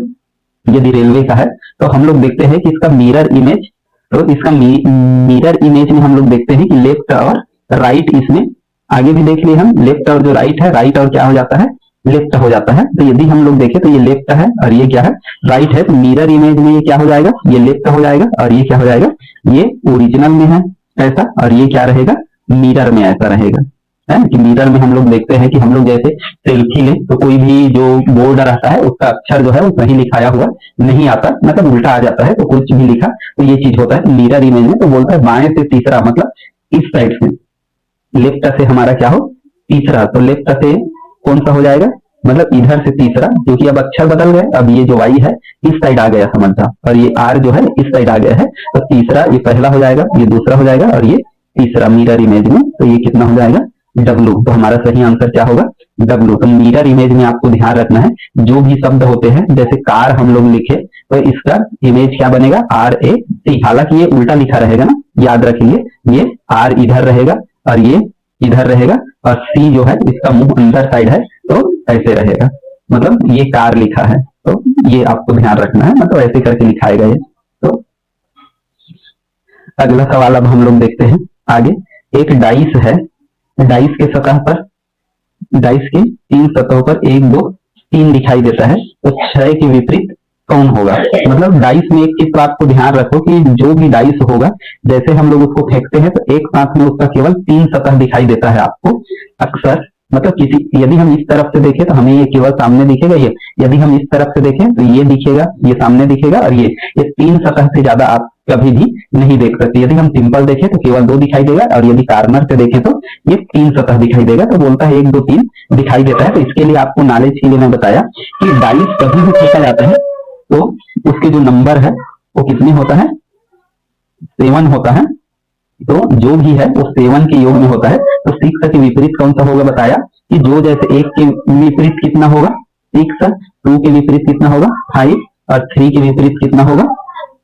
यदि रेलवे का है तो हम लोग देखते हैं कि इसका मिरर इमेज, तो इसका मिरर इमेज में हम लोग देखते हैं कि लेफ्ट और राइट, इसमें आगे भी देख लिए हम, लेफ्ट और जो राइट है, राइट और क्या हो जाता है, लेफ्ट हो जाता है। तो यदि हम लोग देखें तो ये लेफ्ट है और ये क्या है, राइट है, तो मिरर इमेज में ये क्या हो जाएगा, ये लेफ्ट हो जाएगा और ये क्या हो जाएगा, ये ओरिजिनल में है ऐसा, और ये क्या रहेगा, मिरर में ऐसा रहेगा। है कि मिरर में हम लोग देखते हैं कि हम लोग जैसे सेल्फी लें तो कोई भी जो बोर्ड रहता है उसका अक्षर जो है वो सही लिखाया हुआ नहीं आता, मतलब उल्टा आ जाता है, तो कुछ भी लिखा तो ये चीज होता है मिरर इमेज में। तो बोलता है बाएं से तीसरा, मतलब इस साइड से, लेफ्ट से हमारा क्या हो, तीसरा, तो लेफ्ट से कौन सा हो जाएगा, मतलब इधर से तीसरा, क्योंकि अब अक्षर बदल गए, अब ये जो वाई है इस साइड आ गया समझा, और ये आर जो है इस साइड आ गया है, तो तीसरा ये पहला हो जाएगा, ये दूसरा हो जाएगा और ये तीसरा मिरर इमेज में, तो ये कितना हो जाएगा, डब्लू। तो हमारा सही आंसर क्या होगा, डब्लू। तो मिरर इमेज में आपको ध्यान रखना है, जो भी शब्द होते हैं, जैसे कार हम लोग लिखे तो इसका इमेज क्या बनेगा, RAC, हालांकि ये उल्टा लिखा रहेगा ना, याद रखेंगे, ये आर इधर रहेगा और ये इधर रहेगा, और सी जो है इसका मुंह अंदर साइड है तो ऐसे रहेगा, मतलब ये कार लिखा है, तो ये आपको ध्यान रखना है, मतलब ऐसे करके लिखाएगा ये। तो अगला सवाल अब हम लोग देखते हैं आगे। एक डाइस है, डाइस के सतह पर, डाइस की 3 सतहों पर 1 2 3 दिखाई देता है, तो 6 के विपरीत कौन होगा। मतलब डाइस में एक चीज तो आपको ध्यान रखो कि जो भी डाइस होगा, जैसे हम लोग उसको फेंकते हैं तो एक साथ में उसका केवल 3 सतह दिखाई देता है आपको अक्सर, मतलब किसी, यदि हम इस तरफ से देखें तो हमें ये केवल सामने दिखेगा, ये यदि हम इस तरफ से देखें तो ये दिखेगा, ये सामने दिखेगा, और ये 3 सतह से ज्यादा आप कभी भी नहीं देख सकते। यदि हम सिंपल देखें तो केवल 2 दिखाई देगा, और यदि कार्नर से देखें तो ये 3 सतह दिखाई देगा। तो बोलता है 1 2 3 दिखाई देता है। तो इसके लिए आपको नॉलेज के लिए मैं बताया कि डाइस कभी भी फेंका जाता है तो उसके जो नंबर है वो कितने होता है, 7 होता है। तो जो भी है वो 7 के योग में होता है। तो 6 के विपरीत कौन सा होगा, बताया कि जो जैसे 1 के विपरीत कितना होगा 6, 2 के विपरीत कितना होगा 5, और 3 के विपरीत कितना होगा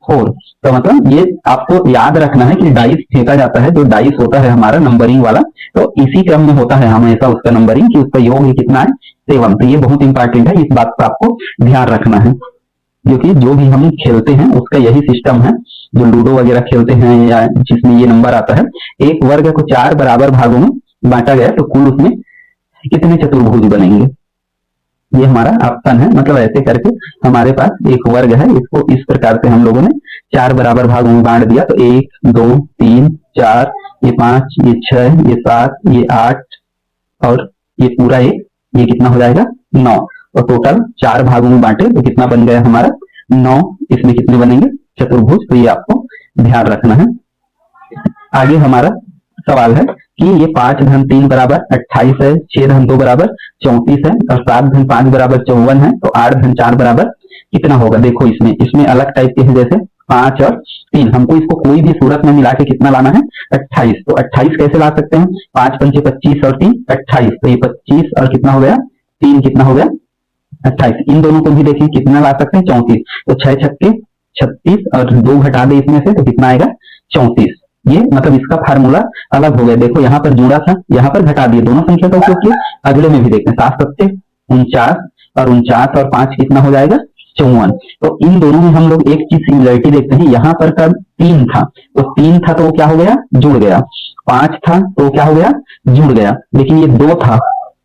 4। तो मतलब ये आपको याद रखना है कि डाइस फेंका जाता है, जो डाइस होता है हमारा नंबरिंग वाला, तो इसी क्रम में होता है हमेशा उसका नंबरिंग, कि उसका योग कितना है 7। तो ये बहुत इंपॉर्टेंट है, इस बात का आपको ध्यान रखना है, क्योंकि जो भी हम खेलते हैं उसका यही सिस्टम है, जो लूडो वगैरह खेलते हैं या जिसमें ये नंबर आता है। एक वर्ग को 4 बराबर भागों में बांटा गया तो कुल उसमें कितने चतुर्भुज बनेंगे, ये हमारा ऑप्शन है। मतलब ऐसे करके हमारे पास एक वर्ग है, इसको इस प्रकार से हम लोगों ने 4 बराबर भागों में बांट दिया, तो 1 2 3 4, ये 5, ये 6, ये 7, ये 8 और ये पूरा 1, ये कितना हो जाएगा 9। और टोटल 4 भागों में बांटे तो कितना बन गया हमारा 9। इसमें कितने बनेंगे चतुर्भुज, तो ये आपको ध्यान रखना है। आगे हमारा सवाल है कि ये 5 धन 3 बराबर 28 है, 6 धन 2 बराबर 34 है, और 7 धन 5 बराबर 54 है, तो 8 धन 4 बराबर कितना होगा। देखो इसमें अलग टाइप के हैं, जैसे 5 और 3, हमको इसको कोई भी सूरत में मिला के कितना लाना है 28। तो 28 कैसे ला सकते हैं, 5 पंचे 25 और 3 28, तो ये 25 और कितना हो गया 3 कितना हो गया 28। इन दोनों को भी देखिए कितना ला सकते हैं 34, तो 6 छक्के 36 और 2 घटा दे इसमें से तो कितना आएगा 34। ये मतलब इसका फार्मूला अलग हो गया। देखो यहाँ पर जुड़ा था, यहाँ पर घटा दिए, दोनों संख्या का उपयोग किया। अगले में भी देखते हैं 7 सत्ते 49 और 49 और 5 कितना हो जाएगा 54। तो इन दोनों में हम लोग एक चीज सिमिलरिटी देखते हैं, यहाँ पर कब 3 था तो 3 था तो क्या हो गया जुड़ गया, 5 था तो क्या हो गया जुड़ गया, लेकिन ये 2 था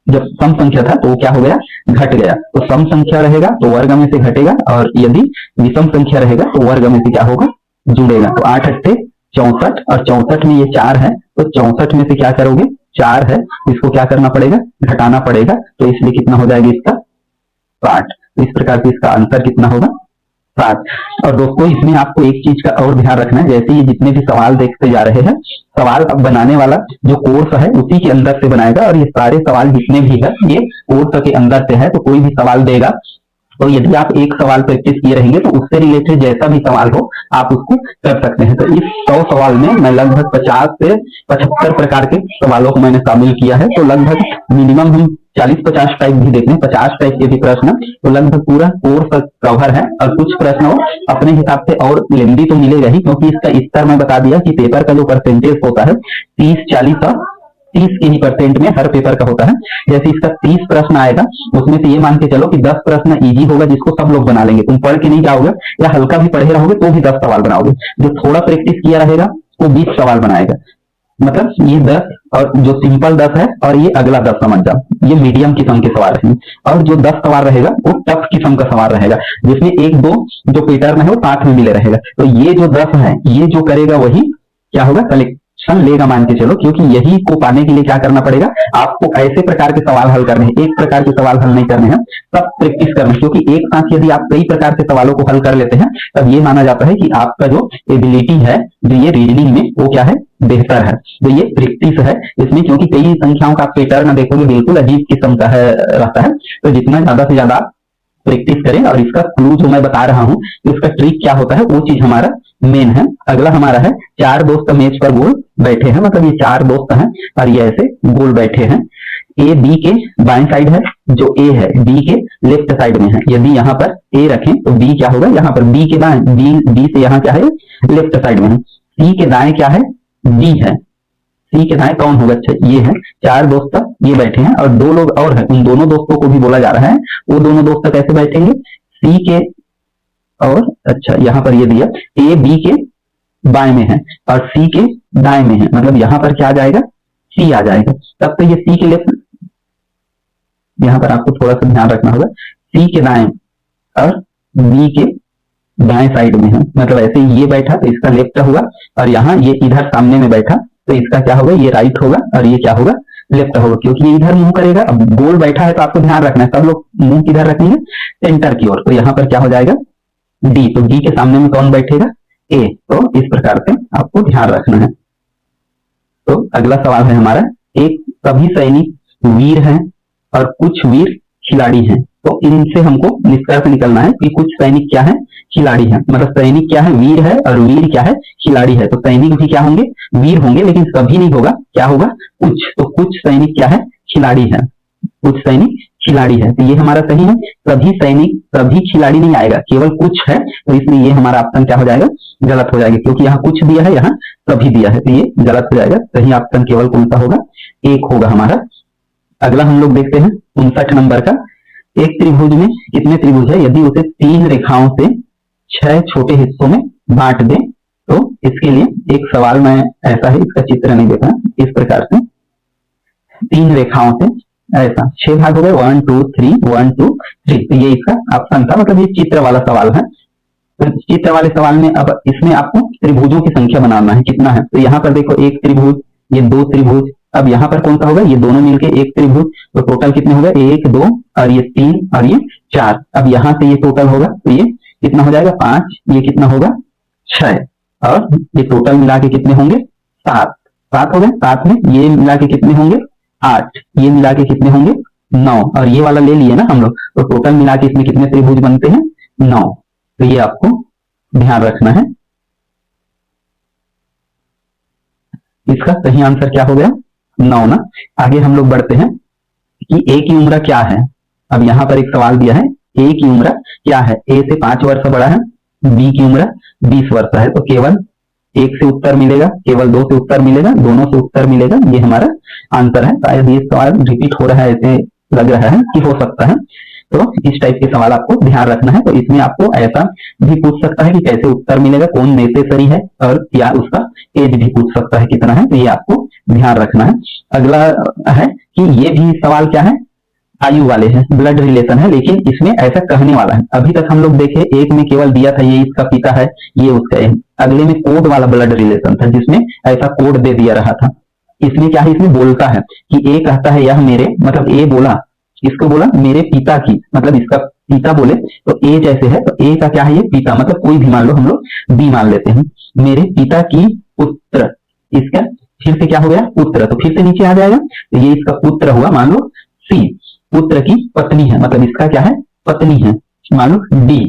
जब सम संख्या था तो क्या हो गया घट गया। तो सम संख्या रहेगा तो वर्ग में से घटेगा, और यदि विषम संख्या रहेगा तो वर्ग में से क्या होगा जुड़ेगा। तो 8 अट्ठे 64 और 64 में ये 4 है, तो 64 में से क्या करोगे 4 है, इसको क्या करना पड़ेगा घटाना पड़ेगा, तो इसलिए कितना हो जाएगा इसका 60। तो इस प्रकार से इसका आंसर कितना होगा 7। और दोस्तों इसमें आपको एक चीज का और ध्यान रखना है, जैसे ये जितने भी सवाल देखते जा रहे हैं, सवाल अब बनाने वाला जो कोर्स है उसी के अंदर से बनाएगा, और ये सारे सवाल जितने भी है ये कोर्स के अंदर से है। तो कोई भी सवाल देगा तो यदि आप एक सवाल प्रैक्टिस किए रहेंगे तो उससे रिलेटेड जैसा भी सवाल हो आप उसको कर सकते हैं। तो इस 100 सवाल में मैं लगभग 50 से 75 प्रकार के सवालों को मैंने शामिल किया है। तो लगभग मिनिमम हम 40-50 टाइप भी देखते हैं, 50 टाइप के भी प्रश्न, तो लगभग पूरा कोर्स कवर है। और कुछ प्रश्न हो अपने हिसाब से और लेंदी तो मिलेगा ही, क्योंकि इसका स्तर मैं बता दिया कि पेपर का जो परसेंटेज होता है 30, 40 और 30 के ही परसेंट में हर पेपर का होता है। जैसे इसका 30 प्रश्न आएगा, उसमें से ये मान के चलो कि 10 प्रश्न इजी होगा जिसको सब लोग बना लेंगे, तुम पढ़ के नहीं जाओगे या हल्का भी पढ़े रहोगे तो भी 10 सवाल बनाओगे। जो थोड़ा प्रैक्टिस किया रहेगा वो 20 सवाल बनाएगा। मतलब ये 10 और जो सिंपल 10 है और ये अगला 10 समझ जाओ, ये मीडियम किस्म के सवाल है। और जो 10 सवाल रहेगा वो टफ किस्म का सवाल रहेगा, जिसमें एक दो जो पैटर्न है वो साथ में मिले रहेगा। तो ये जो 10 है, ये जो करेगा वही क्या होगा, कलेक्शन लेगा मान के चलो, क्योंकि यही को पाने के लिए क्या करना पड़ेगा, आपको ऐसे प्रकार के सवाल हल करने हैं, एक प्रकार के सवाल हल नहीं करने हैं, सब प्रैक्टिस करना है। क्योंकि एक साथ यदि आप कई प्रकार के सवालों को हल कर लेते हैं तब ये माना जाता है कि आपका जो एबिलिटी है, जो ये रीजनिंग में, वो क्या है, बेहतर है। तो ये प्रैक्टिस है इसमें, क्योंकि कई संख्याओं का पैटर्न देखोगे बिल्कुल अजीब किस्म का है रहता है। तो जितना ज्यादा से ज्यादा प्रैक्टिस करें, और इसका क्लू जो मैं बता रहा हूँ, इसका ट्रिक क्या होता है वो चीज हमारा मेन है। अगला हमारा है, 4 दोस्त मेज पर गोल बैठे हैं, मतलब ये 4 दोस्त हैं और ये ऐसे गोल बैठे हैं। ए बी के बाएं साइड है, जो ए है बी के लेफ्ट साइड में है। यदि यहाँ पर ए रखें तो बी क्या होगा, यहाँ पर बी के दाएं, बी से यहाँ क्या है, लेफ्ट साइड में है। सी के दाएं क्या है, बी है। सी के दाएं कौन होगा, अच्छा ये है। 4 दोस्त ये बैठे हैं और 2 लोग और हैं, उन दोनों दोस्तों को भी बोला जा रहा है। वो दोनों दोस्त कैसे बैठेंगे, सी के और, अच्छा यहाँ पर ये दिया, ए बी के बाएं में है और सी के दाएं में है, मतलब यहाँ पर क्या आ जाएगा, सी आ जाएगा। तब तो ये सी के लेफ्ट, यहाँ पर आपको थोड़ा सा ध्यान रखना होगा, सी के दाएं और बी के दाएं साइड में है। मतलब ऐसे ये बैठा तो इसका लेफ्ट हुआ, और यहाँ ये इधर सामने में बैठा तो इसका क्या होगा, ये राइट होगा, और ये क्या होगा, लेफ्ट होगा, क्योंकि ये इधर मुंह करेगा। अब गोल बैठा है तो आपको ध्यान रखना है, सब लोग मुंह किधर रखेंगे, सेंटर की ओर। तो यहाँ पर क्या हो जाएगा, डी। तो डी के सामने में कौन बैठेगा, ए। तो इस प्रकार से आपको ध्यान रखना है। तो अगला सवाल है हमारा, एक सभी सैनिक वीर हैं और कुछ वीर खिलाड़ी हैं। तो इनसे हमको निष्कर्ष निकलना है कि कुछ सैनिक क्या है, खिलाड़ी हैं। मतलब सैनिक क्या है, वीर है, और वीर क्या है, खिलाड़ी है। तो सैनिक भी क्या होंगे, वीर होंगे, लेकिन सभी नहीं होगा, क्या होगा, कुछ। तो कुछ सैनिक क्या है, खिलाड़ी है, कुछ सैनिक खिलाड़ी है। तो ये हमारा सही है। सभी सैनिक, सभी खिलाड़ी नहीं आएगा, केवल कुछ है, तो इसलिए ये हमारा ऑप्शन क्या हो जाएगा, गलत हो जाएगा, क्योंकि यहाँ कुछ दिया है, यहाँ सभी दिया है, तो ये गलत हो जाएगा। सही ऑप्शन केवल कौन सा होगा, 1 होगा हमारा। अगला हम लोग देखते हैं 59 नंबर का। एक त्रिभुज में कितने त्रिभुज है, यदि उसे 3 रेखाओं से 6 छोटे हिस्सों में बांट दें। तो इसके लिए एक सवाल में ऐसा है, इसका चित्र नहीं देखना, इस प्रकार से 3 रेखाओं से ऐसा 6 भाग हो गए, 1 2 3 1 2 3। तो ये इसका ऑप्शन था, मतलब ये चित्र वाला सवाल है। तो चित्र वाले सवाल में अब इसमें आपको त्रिभुजों की संख्या बनाना है, कितना है। तो यहाँ पर देखो, एक त्रिभुज, ये 2 त्रिभुज। अब यहाँ पर कौन सा होगा, ये दोनों मिलके एक त्रिभुज। तो टोटल कितने हो गए, 1 2 और ये 3 और ये 4। अब यहाँ से ये टोटल होगा, तो ये कितना हो जाएगा, 5, ये कितना होगा, 6, और ये टोटल मिला के कितने होंगे, 7। 7 हो गए। 7 में ये मिला के कितने होंगे, 8, ये मिला के कितने होंगे, 9, और ये वाला ले लिए ना हम लोग, तो टोटल मिला के इसमें कितने त्रिभुज बनते हैं, 9। तो ये आपको ध्यान रखना है। इसका सही आंसर क्या हो गया, 9 ना। आगे हम लोग बढ़ते हैं कि ए की उम्र क्या है। अब यहाँ पर एक सवाल दिया है, ए की उम्र क्या है। ए से 5 वर्ष बड़ा है, बी की उम्र 20 वर्ष है। तो केवल 1 से उत्तर मिलेगा, केवल 2 से उत्तर मिलेगा, दोनों से उत्तर मिलेगा, ये हमारा आंसर है। शायद ये सवाल रिपीट हो रहा है, ऐसे लग रहा है कि हो सकता है। तो इस टाइप के सवाल आपको ध्यान रखना है। तो इसमें आपको ऐसा भी पूछ सकता है कि कैसे उत्तर मिलेगा, कौन नेसेसरी है, और या उसका एज भी पूछ सकता है कितना है। तो ये आपको ध्यान रखना है। अगला है कि ये भी सवाल क्या है, आयु वाले हैं, ब्लड रिलेशन है, लेकिन इसमें ऐसा कहने वाला है। अभी तक हम लोग देखे, एक में केवल दिया था ये इसका पिता है, ये उसका है। अगले में कोड वाला ब्लड रिलेशन था, जिसमें ऐसा कोड दे दिया रहा था। इसमें क्या है, इसमें बोलता है कि ए कहता है यह मेरे, मतलब ए बोला, इसको बोला मेरे पिता की, मतलब इसका पिता बोले तो ए जैसे है, तो ए का क्या है, ये पिता, मतलब कोई भी मान लो, हम लोग बी मान लेते हैं। मेरे पिता की पुत्र, इसका फिर से क्या हो गया, पुत्र, तो फिर से नीचे आ जाएगा, तो ये इसका पुत्र हुआ, मान लो सी। पुत्र की पत्नी है, मतलब इसका क्या है, पत्नी है, मान लो डी,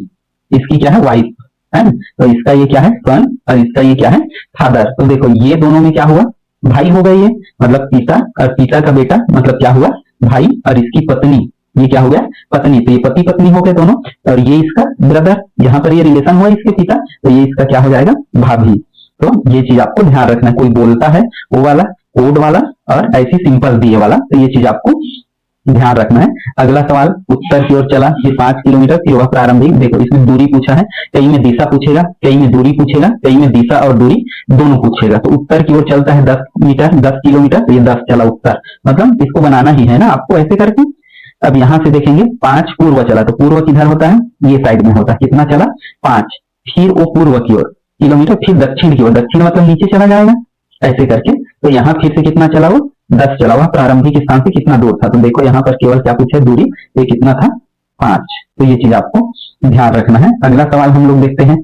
इसकी क्या है, वाइफ है। तो इसका ये क्या है, सन, और इसका ये क्या है, फादर। तो देखो ये दोनों में क्या हुआ, भाई हो गई है, मतलब पिता और पिता का बेटा, मतलब क्या हुआ, भाई, और इसकी पत्नी, ये क्या हो गया, पत्नी। तो ये पति पत्नी हो गए दोनों, और ये इसका ब्रदर, यहाँ पर ये रिलेशन हुआ इसके पिता, तो ये इसका क्या हो जाएगा, भाभी। तो ये चीज आपको ध्यान रखना है, कोई बोलता है वो वाला, कोड वाला और ऐसी सिंपल दिए वाला, तो ये चीज आपको ध्यान रखना है। अगला सवाल उत्तर की ओर चला, ये 5 किलोमीटर फिर वह प्रारंभिक, देखो इसमें दूरी पूछा है, कहीं में दिशा पूछेगा, कहीं में दूरी पूछेगा, कहीं में दिशा और दूरी दोनों पूछेगा। तो उत्तर की ओर चलता है 10 मीटर 10 किलोमीटर, तो ये 10 चला उत्तर, मतलब इसको बनाना ही है ना आपको ऐसे करके। अब यहां से देखेंगे 5 पूर्व चला, तो पूर्व किधर होता है, ये साइड में होता है, कितना चला 5, फिर वो पूर्व की ओर किलोमीटर, फिर दक्षिण की ओर, दक्षिण मतलब नीचे चला जाएगा ऐसे करके। तो यहाँ फिर से कितना चला, वो 10 चला, हुआ प्रारंभिक स्थान से कितना दूर था, तो देखो यहाँ पर केवल क्या पूछा है, दूरी, ये कितना था 5। तो ये चीज आपको ध्यान रखना है। अगला सवाल हम लोग देखते हैं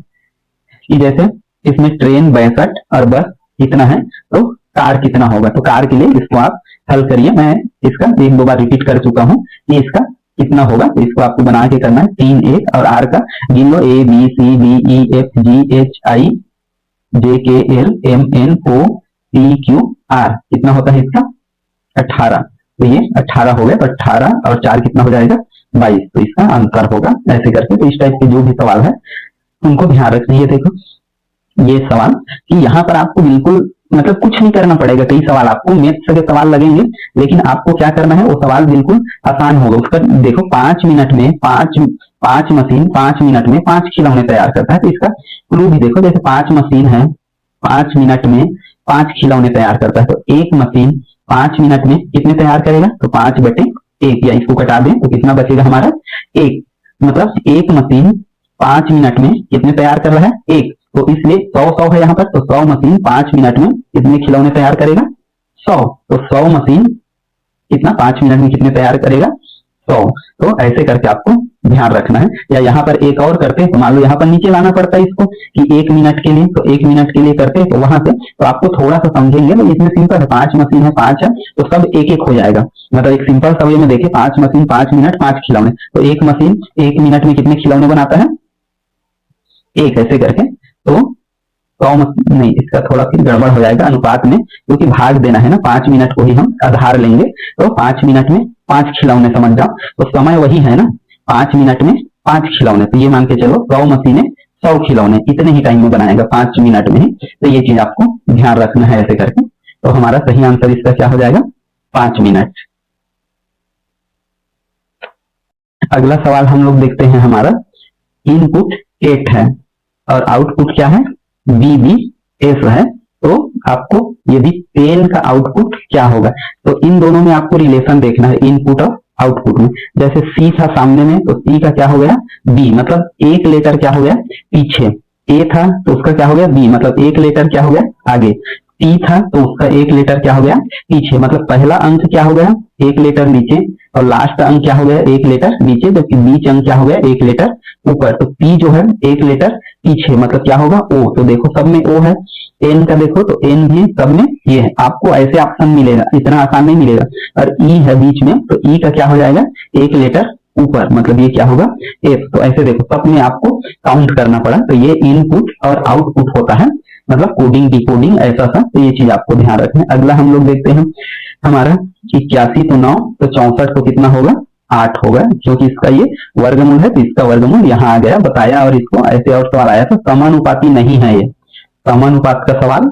कि जैसे इसमें ट्रेन 62 और बस कितना है, तो कार कितना होगा। तो कार के लिए इसको आप हल करिए, मैं इसका 1-2 बार रिपीट कर चुका हूँ कि इसका कितना होगा, तो इसको आपको बना के करना है 3 1 और आर का गिन लो, A B C D E F G H I J K L M N O P Q R, कितना होता है इसका 18। तो ये 18 हो गया, तो 18 और 4 कितना हो जाएगा 22, तो इसका आंसर होगा ऐसे करके। तो इस टाइप के जो भी सवाल है उनको ध्यान रखिए। देखो ये सवाल कि यहाँ पर आपको बिल्कुल मतलब कुछ नहीं करना पड़ेगा, कई सवाल आपको मैथ्स के सवाल लगेंगे, लेकिन आपको क्या करना है, वो सवाल बिल्कुल आसान होगा। उसका देखो 5 मिनट में 5 मशीन 5 मिनट में 5 खिलौने तैयार करता है। तो इसका क्लू भी देखो, जैसे 5 मशीन है, 5 मिनट में 5 खिलौने तैयार करता है, तो एक मशीन 5 मिनट में कितने तैयार करेगा, तो 5/1, या इसको कटा दें तो कितना बचेगा हमारा 1, मतलब एक मशीन 5 मिनट में कितने तैयार कर रहा है 1, तो इसलिए 100 है यहाँ पर, तो 100 मशीन 5 मिनट में कितने खिलौने तैयार करेगा 100, तो 100 मशीन कितना 5 मिनट में कितने तैयार करेगा 100। तो ऐसे करके आपको ध्यान रखना है। या यहाँ पर एक और करते हैं, तो मान लो यहाँ पर नीचे लाना पड़ता है इसको कि 1 मिनट के लिए, तो 1 मिनट के लिए करते हैं, तो वहां से तो आपको थोड़ा सा समझेंगे। तो इसमें सिंपल है, 5 मशीन है 5 है, तो सब एक एक हो जाएगा, मतलब एक सिंपल सा वे में देखे 5 मशीन 5 मिनट 5 खिलौने, तो एक मशीन 1 मिनट में कितने खिलौने बनाता है 1, ऐसे करके। तो 100 नहीं, इसका थोड़ा फिर गड़बड़ हो जाएगा अनुपात में, क्योंकि भाग देना है ना, 5 मिनट को ही हम आधार लेंगे, तो 5 मिनट में 5 खिलौने समझ जाओ, तो समय वही है ना 5 मिनट में 5 खिलौने, तो ये मान के चलो 100 मशीनें 100 खिलौने इतने ही टाइम में बनाएगा 5 मिनट में ही। तो ये चीज आपको ध्यान रखना है ऐसे करके। तो हमारा सही आंसर इसका क्या हो जाएगा 5 मिनट। अगला सवाल हम लोग देखते हैं, हमारा इनपुट 8 है और आउटपुट क्या है BBS है। तो आपको यदि पेन का आउटपुट क्या होगा, तो इन दोनों में आपको रिलेशन देखना है, इनपुट और आउटपुट में। जैसे C था सामने में, तो C का क्या हो गया B, मतलब एक लेटर क्या हो गया पीछे, A था तो उसका क्या हो गया B, मतलब एक लेटर क्या हो गया आगे, T था तो उसका एक लेटर क्या हो गया पीछे, मतलब पहला अंक क्या हो गया एक लेटर नीचे, और लास्ट अंक क्या हो गया एक लेटर नीचे, जबकि बीच अंक क्या हो गया एक लेटर ऊपर। तो P जो है एक लेटर पीछे, मतलब क्या होगा O। तो देखो सब में O है, N का देखो तो N भी सब में ये है, आपको ऐसे ऑप्शन मिलेगा, इतना आसान नहीं मिलेगा। और E है बीच में, तो E का क्या हो जाएगा एक लेटर ऊपर, मतलब ये क्या होगा F। तो ऐसे देखो सब में आपको काउंट करना पड़ा, तो ये इनपुट और आउटपुट होता है, मतलब कोडिंग डिकोडिंग ऐसा था। तो ये चीज आपको ध्यान रखना है। अगला हम लोग देखते हैं, हमारा 81 तो 9, तो 64 तो कितना होगा 8 होगा, क्योंकि इसका ये वर्गमूल है, तो इसका वर्गमूल यहाँ आ गया बताया, और इसको ऐसे और सवाल आया था, समानुपाती नहीं है, ये समानुपात का सवाल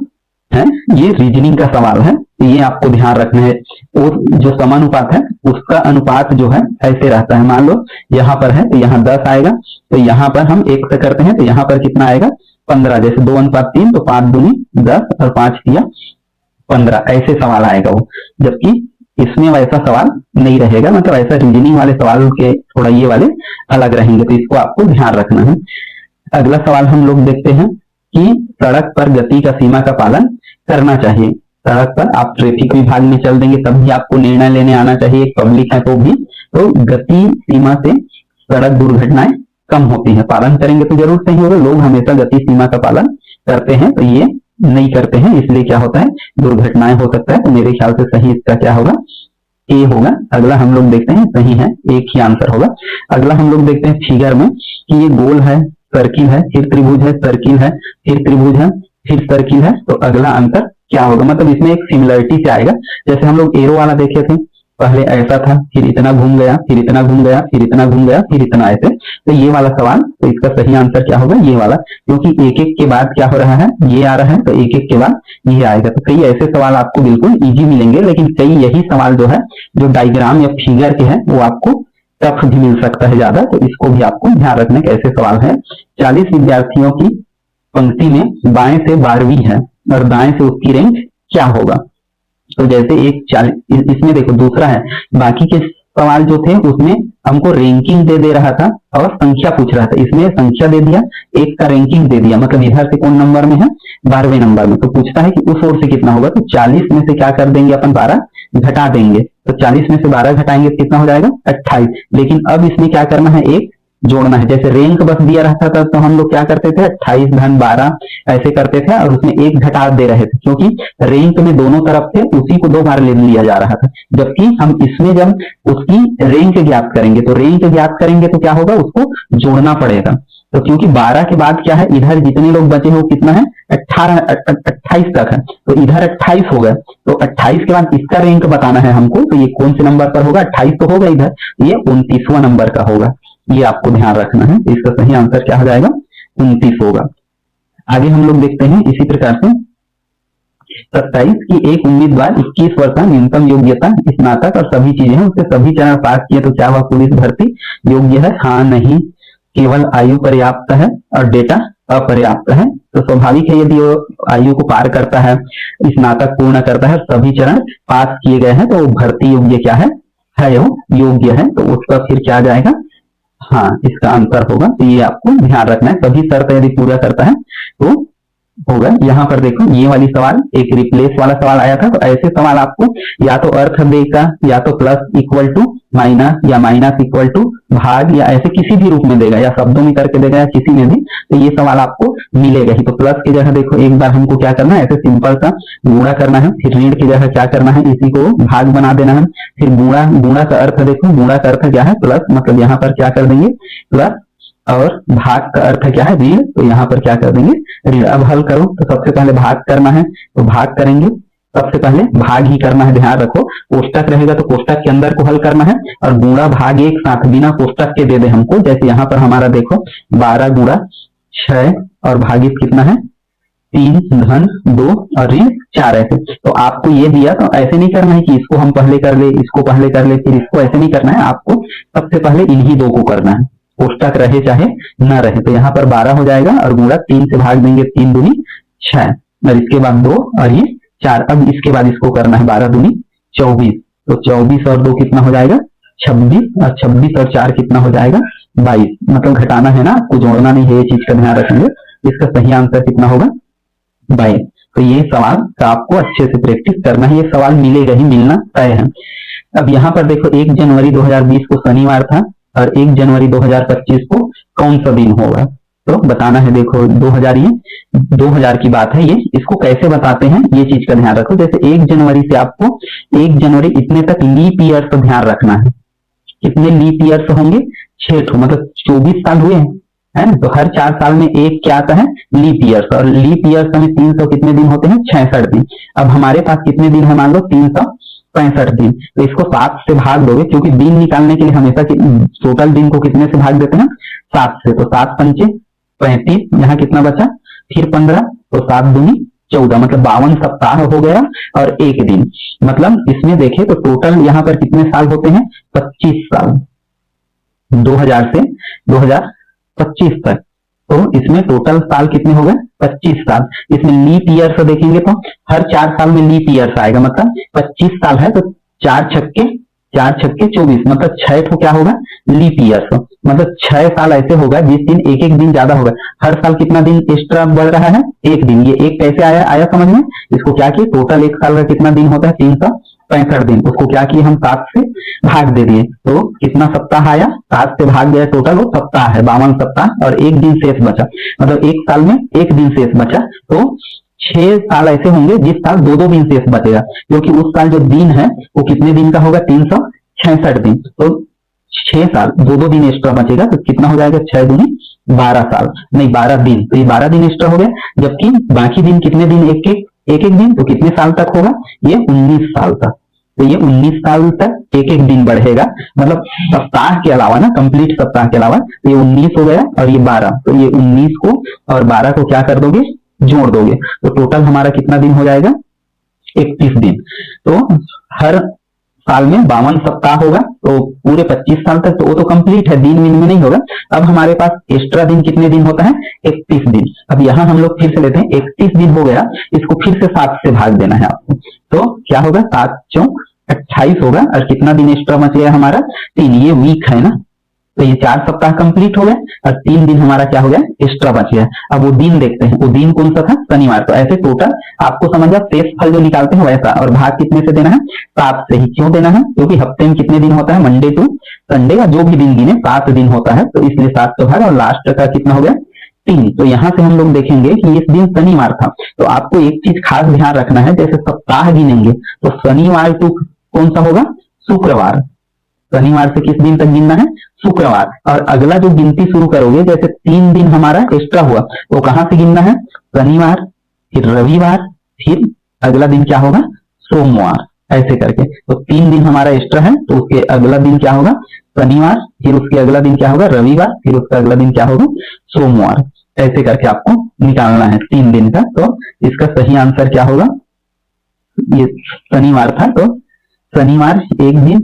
है, ये रीजनिंग का सवाल है, तो ये आपको ध्यान रखना है। और जो समानुपात है उसका अनुपात जो है ऐसे रहता है, मान लो यहाँ पर है तो यहाँ 10 आएगा, तो यहाँ पर हम 1 से करते हैं तो यहाँ पर कितना आएगा 15, जैसे 2:3, तो 5 दूनी 10 और 5 किया 15, ऐसे सवाल आएगा वो। जबकि इसमें वैसा सवाल नहीं रहेगा, मतलब ऐसा रीजनिंग वाले सवाल के थोड़ा ये वाले अलग रहेंगे, तो इसको आपको ध्यान रखना है। अगला सवाल हम लोग देखते हैं कि सड़क पर गति का सीमा का पालन करना चाहिए। सड़क पर आप ट्रैफिक विभाग में चल देंगे तब भी आपको निर्णय लेने आना चाहिए, एक पब्लिक है तो भी, तो गति सीमा से सड़क दुर्घटनाएं कम होती है, पालन करेंगे तो जरूर सही होगा। लोग हमेशा गति सीमा का पालन करते हैं, तो ये नहीं करते हैं, इसलिए क्या होता है दुर्घटनाएं हो सकता है। तो मेरे ख्याल से सही इसका क्या होगा ए होगा। अगला हम लोग देखते हैं, सही है, एक ही आंसर होगा। अगला हम लोग देखते हैं फिगर में कि ये गोल है, सर्किल है, फिर त्रिभुज है, सर्किल है, फिर त्रिभुज है, फिर सर्किल है, तो अगला आंसर क्या होगा, मतलब इसमें एक सिमिलरिटी से आएगा। जैसे हम लोग एरो वाला देखे थे, पहले ऐसा था, फिर इतना घूम गया, फिर इतना घूम गया, फिर इतना घूम गया, फिर इतना ऐसे। तो ये वाला सवाल, तो इसका सही आंसर क्या होगा, ये वाला, क्योंकि एक एक के बाद क्या हो रहा है, ये आ रहा है, तो एक एक के बाद ये आएगा। तो कई ऐसे सवाल आपको बिल्कुल इजी मिलेंगे, लेकिन कई यही सवाल जो है जो डायग्राम या फिगर के हैं वो आपको टफ भी मिल सकता है ज्यादा। तो इसको भी आपको ध्यान रखना है कैसे सवाल है। 40 विद्यार्थियों की पंक्ति में बाएं से 12वीं है और दाएं से उसकी रैंक क्या होगा। तो जैसे एक 40, इसमें देखो दूसरा है, बाकी के सवाल जो थे उसमें हमको रैंकिंग दे रहा था और संख्या पूछ रहा था, इसमें संख्या दे दिया, एक का रैंकिंग दे दिया, मतलब इधर से कौन नंबर में है, 12वें नंबर में। तो पूछता है कि उस ओर से कितना होगा, तो 40 में से क्या कर देंगे अपन, 12 घटा देंगे। तो 40 में से 12 घटाएंगे तो कितना हो जाएगा, 28। लेकिन अब इसमें क्या करना है, एक जोड़ना है। जैसे रैंक बस दिया रहता था तो हम लोग क्या करते थे, 28 धन 12 ऐसे करते थे और उसमें एक घटा दे रहे थे, क्योंकि रैंक में दोनों तरफ से उसी को 2 बार ले लिया जा रहा था। जबकि हम इसमें जब उसकी रैंक ज्ञात करेंगे, तो रैंक ज्ञात करेंगे तो क्या होगा, उसको जोड़ना पड़ेगा। तो क्योंकि 12 के बाद क्या है, इधर जितने लोग बचे हो कितना है, 28 तक है, तो इधर 28 होगा। तो 28 के बाद इसका रैंक बताना है हमको, तो ये कौन से नंबर पर होगा, 28 तो होगा इधर, ये 29वां नंबर का होगा। ये आपको ध्यान रखना है। इसका सही आंसर क्या हो जाएगा, 29 होगा। आगे हम लोग देखते हैं इसी प्रकार से 27 की एक उम्मीदवार 21 वर्ष का न्यूनतम योग्यता स्नातक और सभी चीजें हैं, उसके सभी चरण पास किए, तो क्या वह पुलिस भर्ती योग्य है, हाँ नहीं, केवल आयु पर्याप्त है और डेटा अपर्याप्त है। तो स्वाभाविक है, यदि वो आयु को पार करता है, स्नातक पूर्ण करता है, सभी चरण पास किए गए हैं, तो वो भर्ती योग्य क्या है वो योग्य है। तो उसका फिर क्या आ जाएगा, हाँ इसका आंसर होगा। तो ये आपको ध्यान रखना है, सभी शर्त यदि पूरा करता है तो होगा। यहाँ पर देखो ये वाली सवाल एक रिप्लेस वाला सवाल आया था, तो ऐसे सवाल आपको या तो अर्थ देगा, या तो प्लस इक्वल टू माइनस, या माइनस इक्वल टू भाग, या ऐसे किसी भी रूप में देगा, या शब्दों में करके देगा, या किसी में भी। तो ये सवाल आपको मिलेगा ही। तो प्लस की जगह देखो एक बार हमको क्या करना है, ऐसे सिंपल सा गुणा करना है, फिर ऋण की जगह क्या करना है, इसी को भाग बना देना है, फिर गुणा। गुणा का अर्थ देखो, गुणा का अर्थ क्या है, प्लस, मतलब यहाँ पर क्या कर देंगे प्लस, और भाग का अर्थ क्या है ऋण, तो यहाँ पर क्या कर देंगे ऋण। अब हल करो, तो सबसे पहले भाग करना है, तो भाग करेंगे, सबसे पहले भाग ही करना है, ध्यान रखो। कोष्टक रहेगा तो कोष्टक के अंदर को हल करना है, और गुणा भाग एक साथ बिना कोष्टक के दे दे हमको। जैसे यहाँ पर हमारा देखो 12 गुणा 6 और भागित कितना है 3 धन 2 और ऋण 4 ऐसे। तो आपको ये दिया, तो ऐसे नहीं करना है कि इसको हम पहले कर ले, इसको पहले कर ले, फिर इसको, ऐसे नहीं करना है। आपको सबसे पहले इन्हीं दो को करना है, कोष्टक रहे चाहे न रहे। तो यहाँ पर 12 हो जाएगा और गुणा 3 से भाग देंगे, 3 दूनी 6 और इसके बाद 2 और ये 4। अब इसके बाद इसको करना है 12 दूनी 24, तो 24 और 2 कितना हो जाएगा 26, और 26 और 4 कितना हो जाएगा 22। मतलब घटाना है ना, आपको जोड़ना नहीं है, ये चीज का ध्यान रखेंगे। इसका सही आंसर कितना होगा 22। तो ये सवाल का आपको अच्छे से प्रैक्टिस करना है, ये सवाल मिलेगा ही, मिलना तय है। अब यहाँ पर देखो 1 जनवरी 2020 को शनिवार था और 1 जनवरी 2025 को कौन सा दिन होगा, तो बताना है। देखो 2000 की बात है ये, इसको कैसे बताते हैं ये चीज का ध्यान रखो। जैसे 1 जनवरी से आपको 1 जनवरी इतने तक लीप ईयर्स तो ध्यान रखना है। कितने लीप ईयर्स होंगे 6, मतलब 24 साल हुए हैं, है ना। तो हर 4 साल में एक क्या आता है लीप ईयर्स, और लीप ईयर्स में 300 कितने दिन होते हैं 66 दिन। अब हमारे पास कितने दिन है, मान लो 365 दिन। तो इसको 7 से भाग दोगे, क्योंकि दिन निकालने के लिए हमेशा टोटल दिन को कितने से भाग देते हैं 7 से। तो 7 पंचे 35, यहाँ कितना बचा फिर 15, तो 7 दूनी 14, मतलब 52 सप्ताह हो गया और 1 दिन। मतलब इसमें देखे तो टोटल यहाँ पर कितने साल होते हैं 25 साल, 2000 से 2025 तक। तो इसमें टोटल साल कितने हो गए 25 साल। इसमें लीप ईयर से देखेंगे तो हर 4 साल में लीप ईयर आएगा, मतलब 25 साल है तो 4 छक्के 24, मतलब 6 तो क्या होगा लीप ईयर। मतलब 6 साल ऐसे होगा जिस दिन एक एक दिन ज्यादा होगा। हर साल कितना दिन एक्स्ट्रा बढ़ रहा है 1 दिन। ये एक कैसे आया समझ में। इसको क्या किए, टोटल एक साल का कितना दिन होता है 365 दिन, उसको क्या किए हम 7 से भाग दे दिए, तो कितना सप्ताह आया 7 से भाग गया, टोटल वो सप्ताह है 52 सप्ताह, और 1 दिन शेष बचा। मतलब एक साल में 1 दिन शेष बचा। तो 6 साल ऐसे होंगे जिस साल 2 दिन शेष बचेगा, क्योंकि उस साल जो दिन है वो कितने दिन का होगा 366 दिन। तो 6 साल 2 दिन एक्स्ट्रा बचेगा, तो कितना हो जाएगा 6 दूनी 12 साल, नहीं 12 दिन। तो ये 12 दिन एक्स्ट्रा हो गया, जबकि बाकी दिन कितने दिन एक एक दिन, तो कितने साल तक होगा ये 19 साल तक। तो ये 19 साल तक एक एक दिन बढ़ेगा, मतलब सप्ताह के अलावा ना, कंप्लीट सप्ताह के अलावा ये 19 हो गया और ये 12, तो ये 19 को और 12 को क्या कर दोगे, जोड़ दोगे, तो टोटल हमारा कितना दिन हो जाएगा, 31 दिन। तो हर साल में 52 सप्ताह होगा, तो पूरे 25 साल तक तो वो तो कंप्लीट है, दिन में नहीं होगा। अब हमारे पास एक्स्ट्रा दिन कितने दिन होता है, 31 दिन। अब यहाँ हम लोग फिर से लेते हैं, 31 दिन हो गया, इसको फिर से 7 से भाग देना है आपको, तो क्या होगा, 7 चौक 28 होगा, और कितना दिन एक्स्ट्रा बच गया हमारा, 3, ये वीक है ना, तो ये 4 सप्ताह कंप्लीट हो गए और 3 दिन हमारा क्या हो गया, एक्स्ट्रा बच गया। अब वो दिन देखते हैं, वो दिन कौन सा था, शनिवार। तो ऐसे टोटल आपको समझ आप शेष फल जो निकालते हैं वैसा, और भाग कितने से देना है, 7 से ही। क्यों देना है, क्योंकि हफ्ते में कितने दिन होता है, मंडे टू संडे, या जो भी दिन गिने 7 दिन होता है, तो इसलिए 7 से भाग, और लास्ट का कितना हो गया, 3। तो यहाँ से हम लोग देखेंगे कि इस दिन शनिवार था, तो आपको एक चीज खास ध्यान रखना है, जैसे सप्ताह गिनेंगे तो शनिवार टू कौन सा होगा, शुक्रवार। शनिवार से किस दिन तक गिनना है, शुक्रवार। और अगला जो गिनती शुरू करोगे, जैसे 3 दिन हमारा एक्स्ट्रा हुआ, तो कहां से गिनना है, शनिवार, फिर रविवार, फिर अगला दिन क्या होगा, सोमवार, ऐसे करके। तो 3 दिन हमारा एक्स्ट्रा है, तो उसके अगला दिन क्या होगा, शनिवार, फिर उसके अगला दिन क्या होगा, रविवार, फिर उसका अगला दिन क्या होगा, सोमवार। ऐसे करके आपको निकालना है 3 दिन का। तो इसका सही आंसर क्या होगा, ये शनिवार था, तो शनिवार एक दिन,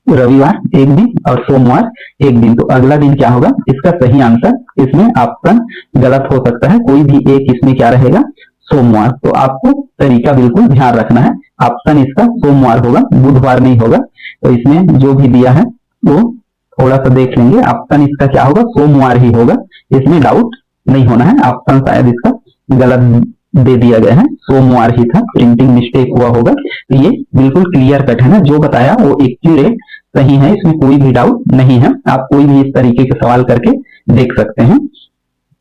रविवार एक दिन और सोमवार एक दिन। तो अगला दिन क्या होगा, इसका सही आंसर, इसमें ऑप्शन गलत हो सकता है, कोई भी एक इसमें क्या रहेगा, सोमवार। तो आपको तरीका बिल्कुल ध्यान रखना है, ऑप्शन इसका सोमवार होगा, बुधवार नहीं होगा। तो इसमें जो भी दिया है वो थोड़ा सा देख लेंगे, ऑप्शन इसका क्या होगा, सोमवार ही होगा, इसमें डाउट नहीं होना है। ऑप्शन शायद इसका गलत दे दिया गया है, सोमवार ही था, प्रिंटिंग मिस्टेक हुआ होगा। तो ये बिल्कुल क्लियर कट है ना, जो बताया वो एक्यूरेट सही है, इसमें कोई भी डाउट नहीं है। आप कोई भी इस तरीके के सवाल करके देख सकते हैं।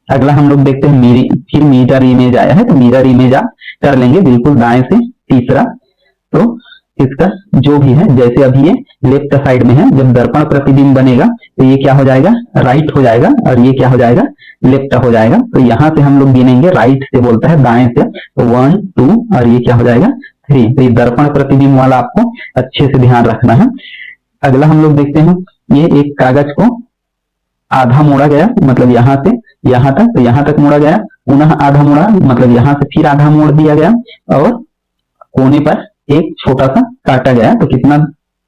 अगला हम लोग देखते हैं फिर मिरर इमेज आया है, तो मिरर इमेज आप कर लेंगे बिल्कुल दाएं से तीसरा। तो इसका जो भी है, जैसे अभी ये लेफ्ट साइड में है, जब दर्पण प्रतिबिंब बनेगा तो ये क्या हो जाएगा, राइट हो जाएगा, और ये क्या हो जाएगा, लेफ्ट हो जाएगा। तो यहां से हम लोग गिनेंगे, राइट से बोलता है दाएं से, तो 1 2 और ये क्या हो जाएगा, 3। तो ये दर्पण प्रतिबिंब वाला आपको अच्छे से ध्यान रखना है। अगला हम लोग देखते हैं, ये एक कागज को आधा मोड़ा गया, मतलब यहां से यहां तक, तो यहां तक मोड़ा गया, पुनः आधा मोड़ा, मतलब यहां से फिर आधा मोड़ दिया गया, और कोने पर एक छोटा सा काटा गया। तो कितना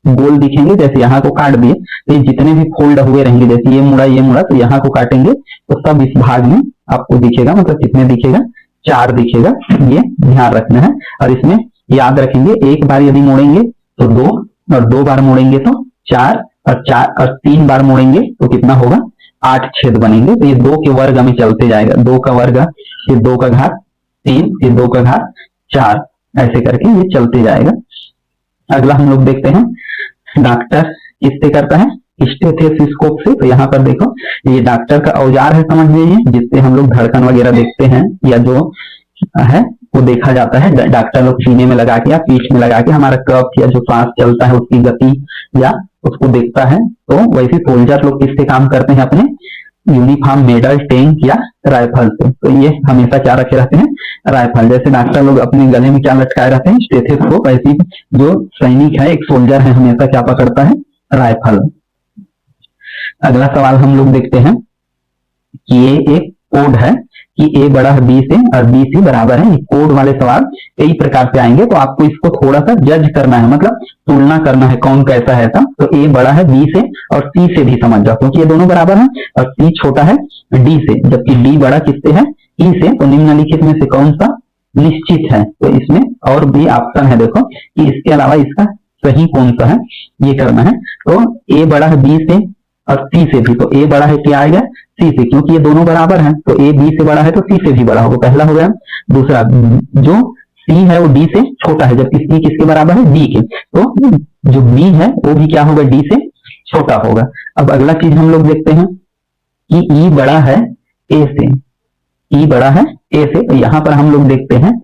गोल दिखेंगे, जैसे यहाँ को काट दिए तो ये जितने भी फोल्ड हुए रहेंगे, जैसे ये मुड़ा, तो यहाँ को काटेंगे तो सब इस भाग में आपको दिखेगा, मतलब कितने दिखेगा, 4 दिखेगा। ये ध्यान रखना है, और इसमें याद रखेंगे, एक बार यदि मोड़ेंगे तो 2, और 2 बार मोड़ेंगे तो 4, और 3 बार मोड़ेंगे तो कितना होगा, 8 छेद बनेंगे। तो ये 2 के वर्ग में चलते जाएगा, 2 का वर्ग, फिर 2 का घात 3, फिर 2 का घात 4, ऐसे करके ये चलते जाएगा। अगला हम लोग देखते हैं, डॉक्टर किससे करता है, स्टेथोस्कोप से। तो यहाँ पर देखो, ये डॉक्टर का औजार है, समझ लीजिए, जिससे हम लोग धड़कन वगैरह देखते हैं, या जो है वो देखा जाता है। डॉक्टर लोग सीने में लगा के या पीठ में लगा के हमारा कफ या जो सांस चलता है उसकी गति या उसको देखता है। तो वैसे सोल्जर लोग किससे काम करते हैं, अपने यूनिफॉर्म, मेडल, टैंक या राइफल से। तो ये हमेशा क्या रखे रहते हैं, राइफल। जैसे डॉक्टर लोग अपने गले में क्या लटकाए रहते हैं, स्टेथोस्कोप। ऐसी जो सैनिक है, एक सोल्जर है, हमेशा क्या पकड़ता है, राइफल। अगला सवाल हम लोग देखते हैं कि ये एक कोड है कि ए बड़ा है बी से और बी सी बराबर है। कोड वाले सवाल कई प्रकार से आएंगे, तो आपको इसको थोड़ा सा जज करना है, मतलब तुलना करना है कौन कैसा है। तो ए बड़ा है बी से और सी से भी समझ जाओ, क्योंकि ये दोनों बराबर हैं, और सी छोटा है डी से, जबकि डी बड़ा किससे है, ई से। तो निम्नलिखित में से कौन सा निश्चित है। तो इसमें और भी ऑप्शन है, देखो कि इसके अलावा इसका सही कौन सा है, ये करना है। तो ए बड़ा है बी से और सी से भी, तो ए बड़ा है क्या आएगा, सी से, क्योंकि ये दोनों बराबर हैं। तो ए बी से बड़ा है तो सी से भी बड़ा होगा, पहला हो गया। दूसरा, जो सी है वो डी से छोटा है, जबकि सी किसके बराबर है, डी के। तो जो बी है वो भी क्या होगा, डी से छोटा होगा। अब अगला चीज हम लोग देखते हैं कि ई बड़ा है ए से, ई बड़ा है ए से। तो यहाँ पर हम लोग देखते हैं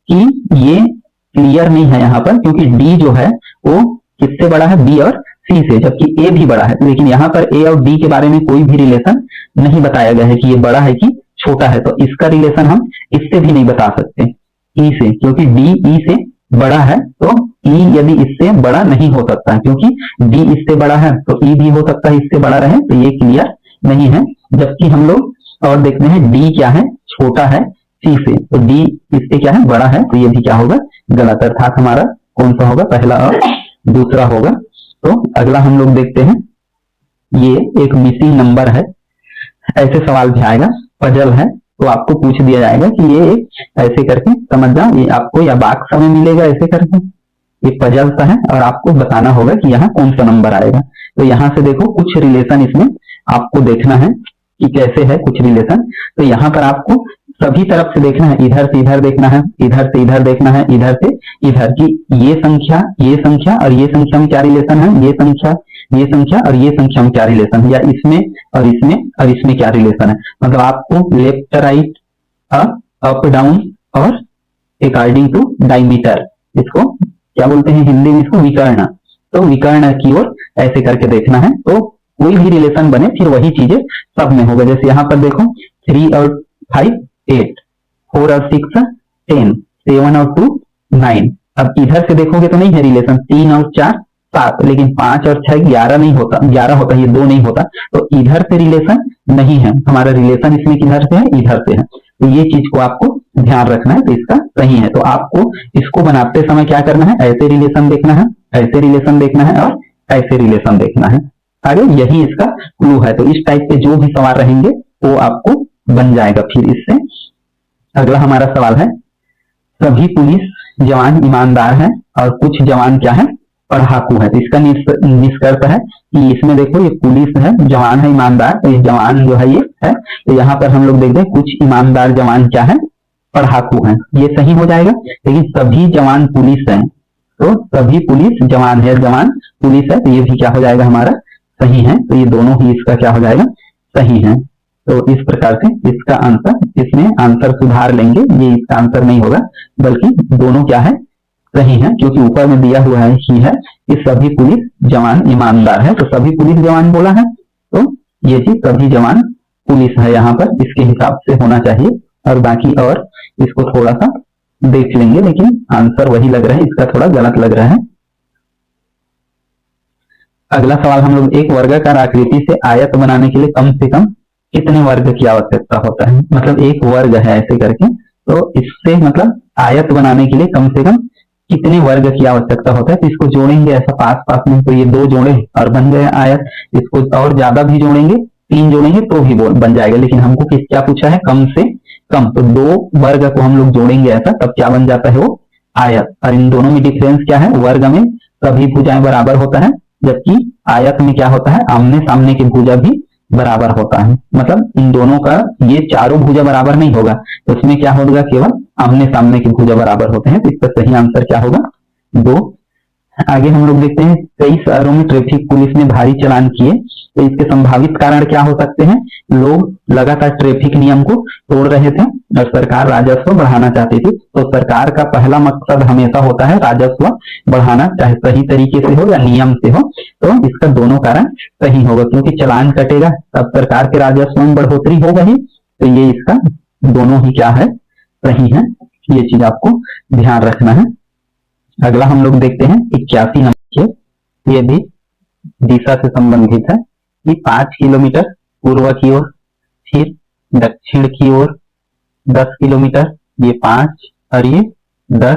कि ये क्लियर नहीं है यहाँ पर, क्योंकि डी जो है वो किससे बड़ा है, बी और सी से, जबकि ए भी बड़ा है। लेकिन यहाँ पर ए और डी के बारे में कोई भी रिलेशन नहीं बताया गया है कि ये बड़ा है कि छोटा है। तो इसका रिलेशन हम इससे भी नहीं बता सकते, ई से, क्योंकि डी ई से बड़ा है तो ई यदि इससे बड़ा नहीं हो सकता है, क्योंकि डी इससे बड़ा है तो ई भी हो सकता है इससे बड़ा रहे, तो ये क्लियर नहीं है। जबकि हम लोग और देखते हैं डी क्या है, छोटा है सी से, तो डी इससे क्या है, बड़ा है, तो ये भी क्या होगा, गलत। अर्थात हमारा कौन सा होगा, पहला और दूसरा होगा। तो अगला हम लोग देखते हैं, ये एक मिसिंग नंबर है, ऐसे सवाल भी आएगा, पजल है, तो आपको पूछ दिया जाएगा कि ये एक ऐसे करके समझ जाओ, ये आपको या बाक्स में मिलेगा ऐसे करके, ये पजल सा है और आपको बताना होगा कि यहाँ कौन सा नंबर आएगा। तो यहाँ से देखो कुछ रिलेशन इसमें आपको देखना है कि कैसे है कुछ रिलेशन। तो यहाँ पर आपको सभी तरफ से देखना है, इधर से इधर देखना है, इधर से इधर देखना है, इधर से इधर की ये संख्या और ये संख्या में क्या रिलेशन है, ये संख्या और ये संख्या में क्या रिलेशन है, या इसमें और इसमें क्या रिलेशन है। मतलब आपको लेफ्ट राइट अप डाउन और अकॉर्डिंग टू डायमीटर, इसको क्या बोलते हैं हिंदी में, इसको विकर्ण, तो विकर्ण की ओर ऐसे करके देखना है। तो कोई भी रिलेशन बने फिर वही चीजें सब में होगा। जैसे यहाँ पर देखो 3 और 5 8, 4 और 6 10, 7 और 2 9। अब इधर से देखोगे तो नहीं है रिलेशन, 3 और 4 7, लेकिन 5 और 6 11 नहीं होता, 11 होता, ये 2 नहीं होता, तो इधर से रिलेशन नहीं है हमारा, रिलेशन इसमें किधर से है, इधर से है। तो ये चीज को आपको ध्यान रखना है, तो इसका सही है। तो आपको इसको बनाते समय क्या करना है, ऐसे रिलेशन देखना है, ऐसे रिलेशन देखना है और ऐसे रिलेशन देखना है। आगे यही इसका क्लू है। तो इस टाइप के जो भी सवाल रहेंगे वो आपको बन जाएगा फिर इससे। अगला हमारा सवाल है, सभी पुलिस जवान ईमानदार हैं और कुछ जवान क्या है, पढ़ाकू है। तो इसका निष्कर्ष है कि इसमें देखो ये पुलिस है, जवान है ईमानदार, तो ये जवान जो है ये है। तो यहाँ पर हम लोग देखते हैं कुछ ईमानदार जवान क्या है, पढ़ाकू हैं, ये सही हो जाएगा। लेकिन सभी जवान पुलिस हैं, तो सभी पुलिस जवान है, जवान पुलिस है, तो ये भी क्या हो जाएगा हमारा सही है। तो ये दोनों ही इसका क्या हो जाएगा, सही है। तो इस प्रकार से इसका आंसर, इसमें आंसर सुधार लेंगे, ये इसका आंसर नहीं होगा, बल्कि दोनों क्या है, सही है, क्योंकि ऊपर में दिया हुआ है ही है कि सभी पुलिस जवान ईमानदार है, तो सभी पुलिस जवान बोला है, तो ये चीज सभी जवान पुलिस है यहाँ पर, इसके हिसाब से होना चाहिए। और बाकी और इसको थोड़ा सा देख लेंगे, लेकिन आंसर वही लग रहा है, इसका थोड़ा गलत लग रहा है। अगला सवाल हम लोग, एक वर्गाकार आकृति से आयत बनाने के लिए कम से कम कितने वर्ग की आवश्यकता होता है। मतलब एक वर्ग है ऐसे करके, तो इससे मतलब आयत बनाने के लिए कम से कम कितने वर्ग की आवश्यकता होता है। तो इसको जोड़ेंगे ऐसा पास पास में, तो ये 2 जोड़े और बन गया आयत। इसको और ज्यादा भी जोड़ेंगे, 3 जोड़ेंगे तो भी बन जाएगा। लेकिन हमको क्या पूछा है, कम से कम, तो 2 वर्ग को हम लोग जोड़ेंगे ऐसा, तब क्या बन जाता है, वो आयत। और इन दोनों में डिफरेंस क्या है, वर्ग में सभी भुजाएं बराबर होता है, जबकि आयत में क्या होता है, आमने सामने की भुजा भी बराबर होता है। मतलब इन दोनों का, ये चारों भुजा बराबर नहीं होगा, तो इसमें क्या होगा, केवल आमने सामने की भुजा बराबर होते हैं। तो इसका सही आंसर क्या होगा, 2। आगे हम लोग देखते हैं, कई शहरों में ट्रैफिक पुलिस ने भारी चालान किए, तो इसके संभावित कारण क्या हो सकते हैं। लोग लगातार ट्रैफिक नियम को तोड़ रहे थे और सरकार राजस्व बढ़ाना चाहती थी। तो सरकार का पहला मकसद हमेशा होता है राजस्व बढ़ाना, चाहे सही तरीके से हो या नियम से हो। तो इसका दोनों कारण सही होगा, क्योंकि चालान कटेगा तब सरकार के राजस्व में बढ़ोतरी होगा ही। तो ये इसका दोनों ही क्या है, सही है। ये चीज आपको ध्यान रखना है। अगला हम लोग देखते हैं 81 नंबर, ये भी दिशा से संबंधित है कि 5 किलोमीटर पूर्व की ओर, फिर दक्षिण की ओर 10 किलोमीटर, ये 5 और ये 10।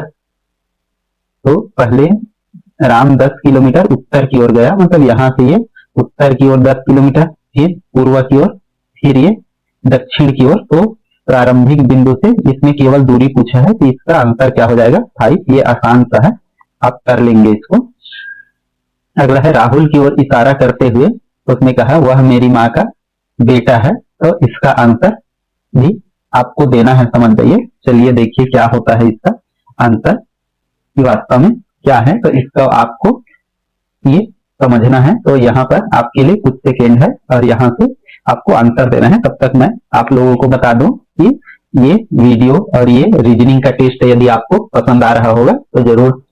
तो पहले राम 10 किलोमीटर उत्तर की ओर गया, मतलब यहाँ से ये उत्तर की ओर 10 किलोमीटर, फिर पूर्व की ओर, फिर ये दक्षिण की ओर। तो प्रारंभिक बिंदु से इसमें केवल दूरी पूछा है, तो इसका आंसर क्या हो जाएगा, 5। ये आसान सा है, आप कर लेंगे इसको। अगला है, राहुल की ओर इशारा करते हुए उसने कहा वह मेरी माँ का बेटा है। तो इसका आंसर भी आपको देना है, समझ जाइए। चलिए देखिए क्या होता है इसका आंसर वास्तव में क्या है। तो इसका आपको ये समझना है। तो यहाँ पर आपके लिए कुछ सेकेंड है और यहाँ से आपको आंसर देना है। तब तक मैं आप लोगों को बता दूं कि ये वीडियो और ये रीजनिंग का टेस्ट यदि आपको पसंद आ रहा होगा तो जरूर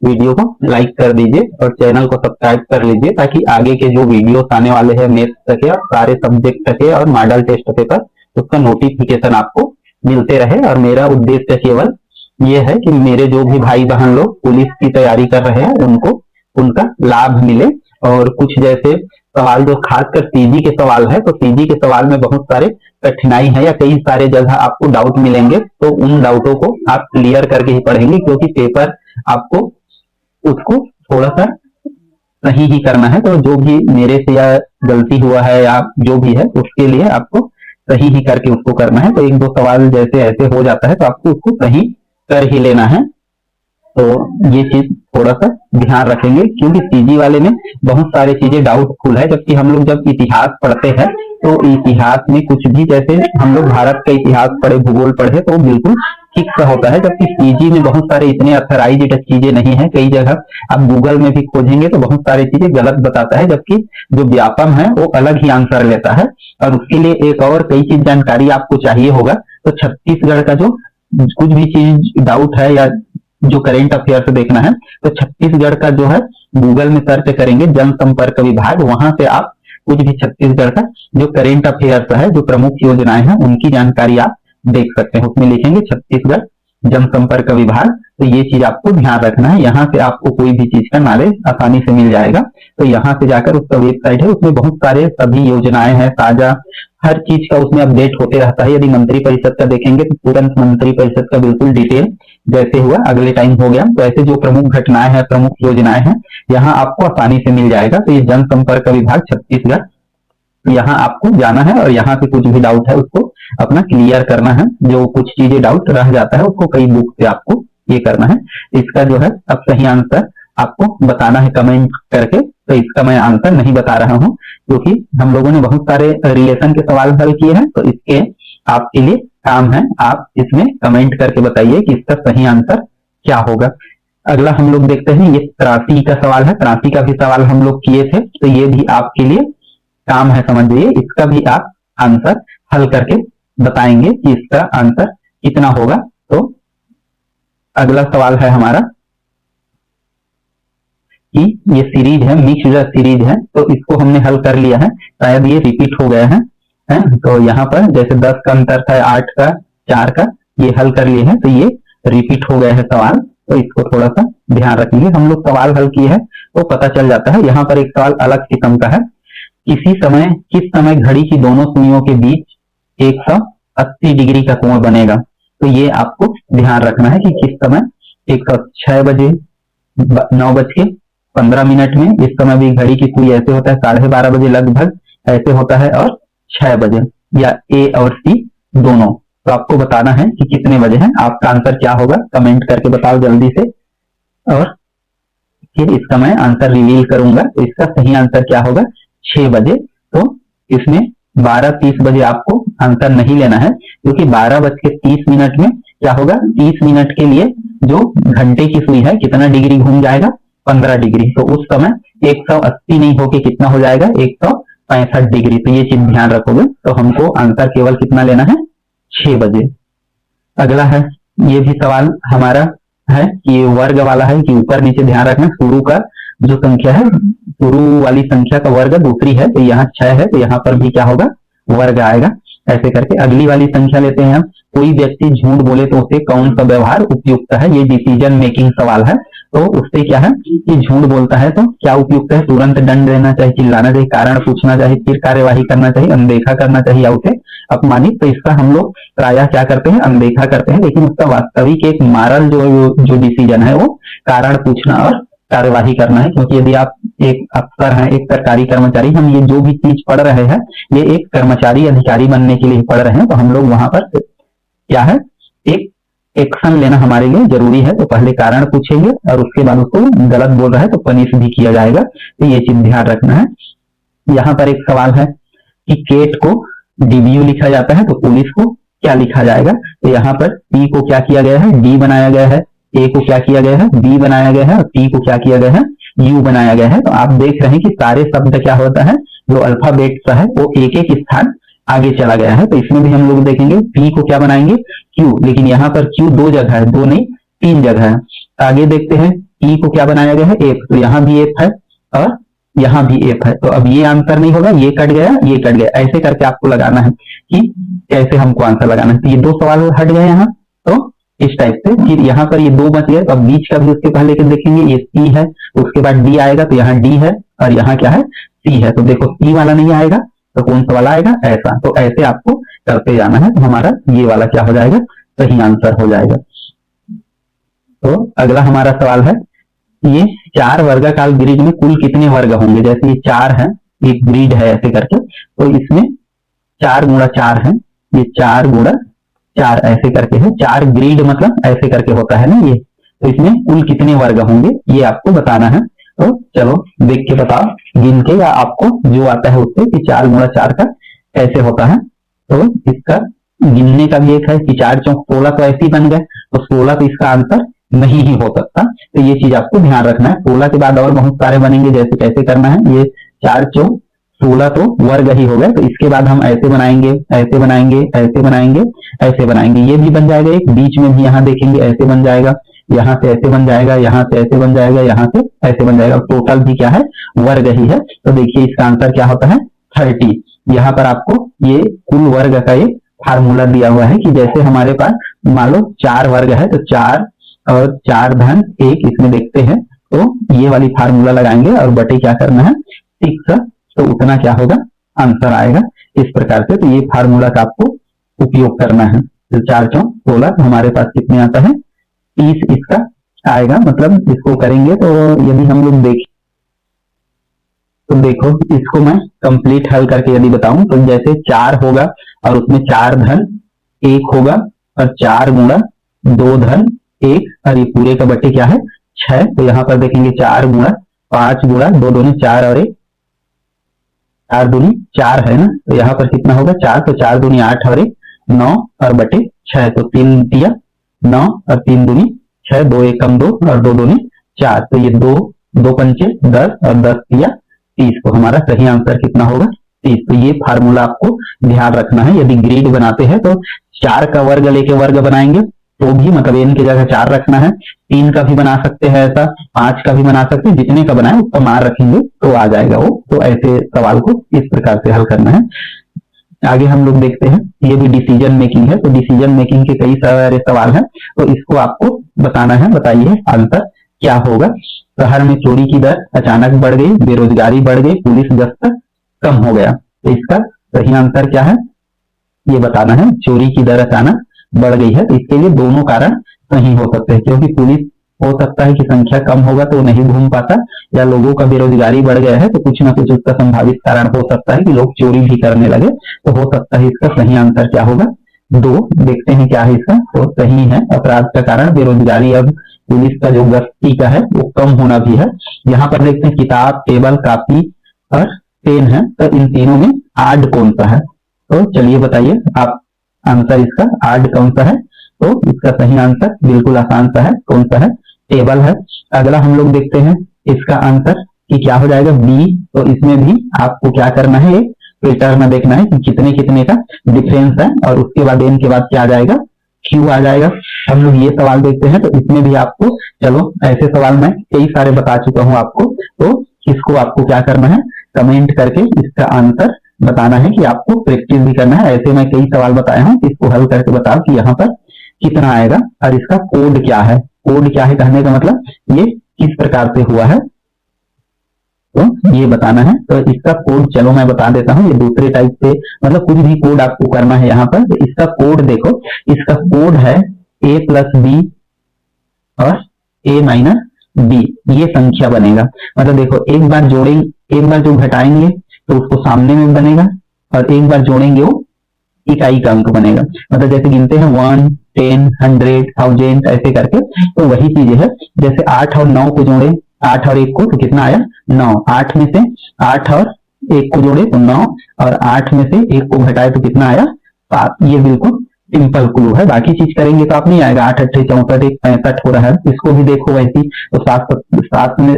वीडियो को लाइक कर दीजिए और चैनल को सब्सक्राइब कर लीजिए, ताकि आगे के जो वीडियोस आने वाले हैं मैथ्स तक और सारे सब्जेक्ट तक और मॉडल टेस्ट पेपर, उसका नोटिफिकेशन आपको मिलते रहे। और मेरा उद्देश्य केवल ये है कि मेरे जो भी भाई बहन लोग पुलिस की तैयारी कर रहे हैं उनको उनका लाभ मिले। और कुछ जैसे सवाल जो खासकर सीजी के सवाल है, तो सीजी के सवाल में बहुत सारे कठिनाई है या कई सारे जगह आपको डाउट मिलेंगे, तो उन डाउटों को आप क्लियर करके ही पढ़ेंगे, क्योंकि पेपर आपको उसको थोड़ा सा सही ही करना है। तो जो भी मेरे से या गलती हुआ है या जो भी है उसके लिए आपको सही ही करके उसको करना है। तो एक दो सवाल जैसे ऐसे हो जाता है तो आपको उसको सही कर ही लेना है। तो ये चीज थोड़ा सा ध्यान रखेंगे, क्योंकि सीजी वाले में बहुत सारी चीजें डाउटफुल है। जबकि हम लोग जब इतिहास पढ़ते हैं तो इतिहास में कुछ भी, जैसे हम लोग भारत का इतिहास पढ़े, भूगोल पढ़े, तो बिल्कुल ठीक सा होता है। जबकि सीजी में बहुत सारे इतने अथराइज्ड चीजें नहीं है। कई जगह आप गूगल में भी खोजेंगे तो बहुत सारी चीजें गलत बताता है, जबकि जो व्यापम है वो अलग ही आंसर लेता है। और उसके लिए एक और कई चीज जानकारी आपको चाहिए होगा। तो छत्तीसगढ़ का जो कुछ भी चीज डाउट है या जो करेंट अफेयर से देखना है, तो छत्तीसगढ़ का जो है गूगल में सर्च करेंगे जनसंपर्क विभाग, वहां से आप कुछ भी छत्तीसगढ़ का जो करेंट अफेयर्स है, जो प्रमुख योजनाएं हैं, उनकी जानकारी आप देख सकते हैं। उसमें लिखेंगे छत्तीसगढ़ जनसंपर्क विभाग, तो ये चीज आपको ध्यान रखना है। यहाँ से आपको कोई भी चीज का नॉलेज आसानी से मिल जाएगा। तो यहाँ से जाकर उसका वेबसाइट है, उसमें बहुत सारे सभी योजनाएं हैं, ताजा हर चीज का उसमें अपडेट होते रहता है। यदि मंत्री परिषद का देखेंगे तो तुरंत मंत्री परिषद का बिल्कुल डिटेल जैसे हुआ अगले टाइम हो गया। तो ऐसे जो प्रमुख घटनाएं हैं, प्रमुख योजनाएं हैं, यहाँ आपको आसानी से मिल जाएगा। तो ये जनसंपर्क विभाग छत्तीसगढ़, यहाँ आपको जाना है और यहाँ से कुछ भी डाउट है उसको अपना क्लियर करना है। जो कुछ चीजें डाउट रह जाता है उसको कई बुक से आपको ये करना है। इसका जो है अब सही आंसर आपको बताना है कमेंट करके। तो इसका मैं आंसर नहीं बता रहा हूँ, क्योंकि हम लोगों ने बहुत सारे रिलेशन के सवाल हल किए हैं। तो इसके आपके लिए काम है, आप इसमें कमेंट करके बताइए कि इसका सही आंसर क्या होगा। अगला हम लोग देखते हैं, ये त्रासी का सवाल है। त्रासी का भी सवाल हम लोग किए थे, तो ये भी आपके लिए काम है, समझिए। इसका भी आप आंसर हल करके बताएंगे कि इसका आंसर कितना होगा। तो अगला सवाल है हमारा कि ये सीरीज है, मिक्स्ड सीरीज है, तो इसको हमने हल कर लिया है। शायद ये रिपीट हो गया है। तो यहाँ पर जैसे 10 का अंतर था, 8 का, 4 का, ये हल कर लिए हैं, तो ये रिपीट हो गया है सवाल। तो इसको थोड़ा सा ध्यान रखेंगे। हम लोग सवाल हल किए हैं तो पता चल जाता है। यहाँ पर एक सवाल अलग किस्म का है, किस समय घड़ी की दोनों सुइयों के बीच 180 डिग्री का कोण बनेगा। तो ये आपको ध्यान रखना है कि किस समय 6 बजे 9:15 में, इस समय भी घड़ी की सुई ऐसे होता है 12:30 बजे लगभग ऐसे होता है, और 6 बजे, या ए और सी दोनों। तो आपको बताना है कि कितने बजे है। आपका आंसर क्या होगा कमेंट करके बताओ जल्दी से, और फिर इसका मैं आंसर रिवील करूंगा। तो इसका सही आंसर क्या होगा, 6 बजे। तो इसमें 12:30 बजे आपको आंसर नहीं लेना है, क्योंकि 12:30 में क्या होगा, 30 मिनट के लिए जो घंटे की सुई है कितना डिग्री घूम जाएगा, 15 डिग्री। तो उस समय 180 नहीं होके कितना हो जाएगा, 165 डिग्री। तो ये चीज ध्यान रखोगे। तो हमको आंसर केवल कितना लेना है, 6 बजे। अगला है, ये भी सवाल हमारा है कि ये वर्ग वाला है, कि ऊपर नीचे ध्यान रखना। शुरू का जो संख्या है, शुरू वाली संख्या का वर्ग दूसरी है, तो यहाँ 6 है, तो यहाँ पर भी क्या होगा, वर्ग आएगा। ऐसे करके अगली वाली संख्या लेते हैं हम। कोई व्यक्ति झूठ बोले तो उसे कौन सा व्यवहार उपयुक्त है। ये डिसीजन मेकिंग सवाल है। तो उससे क्या है कि झूठ बोलता है तो क्या उपयुक्त है, तुरंत दंड देना चाहिए, चिल्लाना चाहिए, कारण पूछना चाहिए, फिर कार्यवाही करना चाहिए, अनदेखा करना चाहिए, या उसे अपमानित। तो इसका हम लोग प्रायः क्या करते हैं, अनदेखा करते हैं। लेकिन उसका वास्तविक एक मॉरल जो डिसीजन है वो कारण पूछना और कार्यवाही करना है। क्योंकि यदि आप एक अफसर हैं, एक सरकारी कर्मचारी, हम ये जो भी चीज पढ़ रहे हैं ये एक कर्मचारी अधिकारी बनने के लिए पढ़ रहे हैं, तो हम लोग वहां पर क्या है, एक एक्शन लेना हमारे लिए जरूरी है। तो पहले कारण पूछेंगे और उसके बाद उसको गलत बोल रहा है तो पनिश भी किया जाएगा। तो ये चीज ध्यान रखना है। यहाँ पर एक सवाल है कि केट को डीबीयू लिखा जाता है, तो पुलिस को क्या लिखा जाएगा। तो यहाँ पर पी को क्या किया गया है, डी बनाया गया है, ए को क्या किया गया है, बी बनाया गया है, और टी को क्या किया गया है, यू बनाया गया है। तो आप देख रहे हैं कि सारे शब्द क्या होता है, जो अल्फाबेट का है वो एक एक स्थान आगे चला गया है। तो इसमें भी हम लोग देखेंगे पी को क्या बनाएंगे, क्यू, लेकिन यहाँ पर क्यू 2 जगह है, 2 नहीं 3 जगह है। आगे देखते हैं ई को क्या बनाया गया है, एफ, तो यहाँ भी एफ है और यहाँ भी एफ है। तो अब ये आंसर नहीं होगा, ये कट गया, ये कट गया। ऐसे करके आपको लगाना है कि कैसे हमको आंसर लगाना है। तो ये 2 सवाल हट गए यहाँ। तो इस टाइप से। फिर यहाँ पर ये दो बच गए, अब बीच का भी उसके पहले के देखेंगे, ये सी है, उसके बाद डी आएगा, तो यहाँ डी है और यहाँ क्या है, सी है। तो देखो सी वाला नहीं आएगा तो कौन सा वाला आएगा, ऐसा। तो ऐसे आपको करते जाना है, तो हमारा ये वाला क्या हो जाएगा, सही आंसर हो जाएगा। तो अगला हमारा सवाल है, ये 4 वर्गाकार ग्रिड में कुल कितने वर्ग होंगे। जैसे ये 4 है, एक ग्रिड है ऐसे करके, तो इसमें 4 गुणा 4 है, ये 4 गुणा 4 ऐसे करके है। 4 ग्रिड मतलब ऐसे करके होता है ना ये, तो इसमें कुल कितने वर्ग होंगे ये आपको बताना है। तो चलो देख के बताओ, गिन के, या आपको जो आता है उससे कि 4 गुणा 4 का कैसे होता है। तो इसका गिनने का भी एक है कि 4 चौक 16, तो ऐसे ही बन गए, तो 16 तो इसका आंसर नहीं ही हो सकता। तो ये चीज आपको ध्यान रखना है। 16 के बाद और बहुत सारे बनेंगे, जैसे कैसे करना है, ये 4 चौक 16 तो वर्ग ही हो गए, तो इसके बाद हम ऐसे बनाएंगे, ऐसे बनाएंगे, ऐसे बनाएंगे, ऐसे बनाएंगे, ये भी बन जाएगा। एक बीच में भी यहाँ देखेंगे ऐसे बन जाएगा, यहाँ से ऐसे बन जाएगा, यहाँ से ऐसे बन जाएगा, यहाँ से ऐसे बन जाएगा। टोटल भी क्या है, वर्ग ही है। तो देखिए इसका आंसर क्या होता है, 30। यहाँ पर आपको ये कुल वर्ग का एक फार्मूला दिया हुआ है कि जैसे हमारे पास मान लो 4 वर्ग है, तो 4 और 4 धन 1 इसमें देखते हैं, तो ये वाली फार्मूला लगाएंगे और बटे क्या करना है, 6, तो उतना क्या होगा, आंसर आएगा इस प्रकार से। तो ये फार्मूला का आपको उपयोग करना है। तो 4 चौक 16, तो हमारे पास कितने आता है, 30 इसका आएगा। मतलब इसको करेंगे तो यदि हम लोग देखें, तो देखो इसको मैं कंप्लीट हल करके यदि बताऊं, तो जैसे 4 होगा और उसमें 4 धन 1 होगा और 4 गुणा 2 धन 1, और ये पूरे का बटे क्या है, 6। तो यहाँ पर देखेंगे 4 गुणा 5 गुणा 2 दूनी 4 और 1, 4 दूनी 4 है ना, तो यहाँ पर कितना होगा 4, तो 4 दूनी 8 और 1 9 और बटे 6, तो 3 दिया 9 और 3 दूनी 6, 2 1 कम 2 और 2 दूनी 4, तो ये 2 पंचे 10 और 10 दिया 30, तो हमारा सही आंसर कितना होगा, 30। तो ये फार्मूला आपको ध्यान रखना है। यदि ग्रिड बनाते हैं तो 4 का वर्ग लेके वर्ग बनाएंगे तो भी, मतलब n की जगह 4 रखना है, 3 का भी बना सकते हैं ऐसा, 5 का भी बना सकते हैं, जितने का बनाए उसका मान रखेंगे तो आ जाएगा वो। तो ऐसे सवाल को इस प्रकार से हल करना है। आगे हम लोग देखते हैं, ये भी डिसीजन मेकिंग है, तो डिसीजन मेकिंग के कई सारे सवाल हैं, तो इसको आपको बताना है। बताइए आंसर क्या होगा। शहर में चोरी की दर अचानक बढ़ गई, बेरोजगारी बढ़ गई, पुलिस गश्त कम हो गया, तो इसका सही आंसर क्या है ये बताना है। चोरी की दर अचानक बढ़ गई है, तो इसके लिए दोनों कारण सही हो सकते हैं, क्योंकि पुलिस हो सकता है कि संख्या कम होगा तो नहीं घूम पाता, या लोगों का बेरोजगारी बढ़ गया है तो कुछ ना कुछ उसका संभावित कारण हो सकता है कि लोग चोरी भी करने लगे, तो हो सकता है इसका सही आंसर क्या होगा 2। देखते हैं क्या है इसका, तो सही है, अपराध का कारण बेरोजगारी, अब पुलिस का जो गश्ती का है वो कम होना भी है। यहाँ पर देखते हैं किताब, टेबल, कापी और पेन है, तो इन तीनों में आड कौन सा है, तो चलिए बताइए आप आंसर इसका आड कौन सा है। तो इसका सही आंसर बिल्कुल आसान सा है, कौन सा है, टेबल है। अगला हम लोग देखते हैं इसका आंसर कि क्या हो जाएगा, बी। तो इसमें भी आपको क्या करना है, एक फिल्टर में देखना है कि कितने कितने का डिफरेंस है, और उसके बाद एन के बाद क्या आ जाएगा, क्यू आ जाएगा। हम लोग ये सवाल देखते हैं, तो इसमें भी आपको, चलो ऐसे सवाल मैं कई सारे बता चुका हूं आपको, तो इसको आपको क्या करना है, कमेंट करके इसका आंसर बताना है कि आपको प्रैक्टिस भी करना है। ऐसे मैं कई सवाल बताया हूं, इसको हल करके बताओ कि यहाँ पर कितना आएगा और इसका कोड क्या है। कोड क्या है कहने का मतलब ये किस प्रकार से हुआ है, तो ये बताना है। तो इसका कोड चलो मैं बता देता हूँ, ये दूसरे टाइप से, मतलब कुछ भी कोड आपको करना है यहाँ पर। तो इसका कोड देखो, इसका कोड है a + b और a - b, ये संख्या बनेगा। मतलब देखो एक बार जोड़ेंगे, एक बार जो घटाएंगे तो उसको सामने में बनेगा, और एक बार जोड़ेंगे वो इकाई का अंक बनेगा। मतलब जैसे गिनते हैं 1, 10, 100, 1000 ऐसे करके, तो वही चीज है। जैसे 8 और 9 को जोड़े, 8 और 1 को, तो कितना आया 9। 8 में से 8 और 1 को जोड़े तो 9, और 8 में से 1 को घटाए तो कितना आया 7। ये बिल्कुल सिंपल क्लू है, बाकी चीज करेंगे तो आप नहीं आएगा। 8 8 64 1 65 हो रहा है, इसको भी देखो वैसी, तो 7 में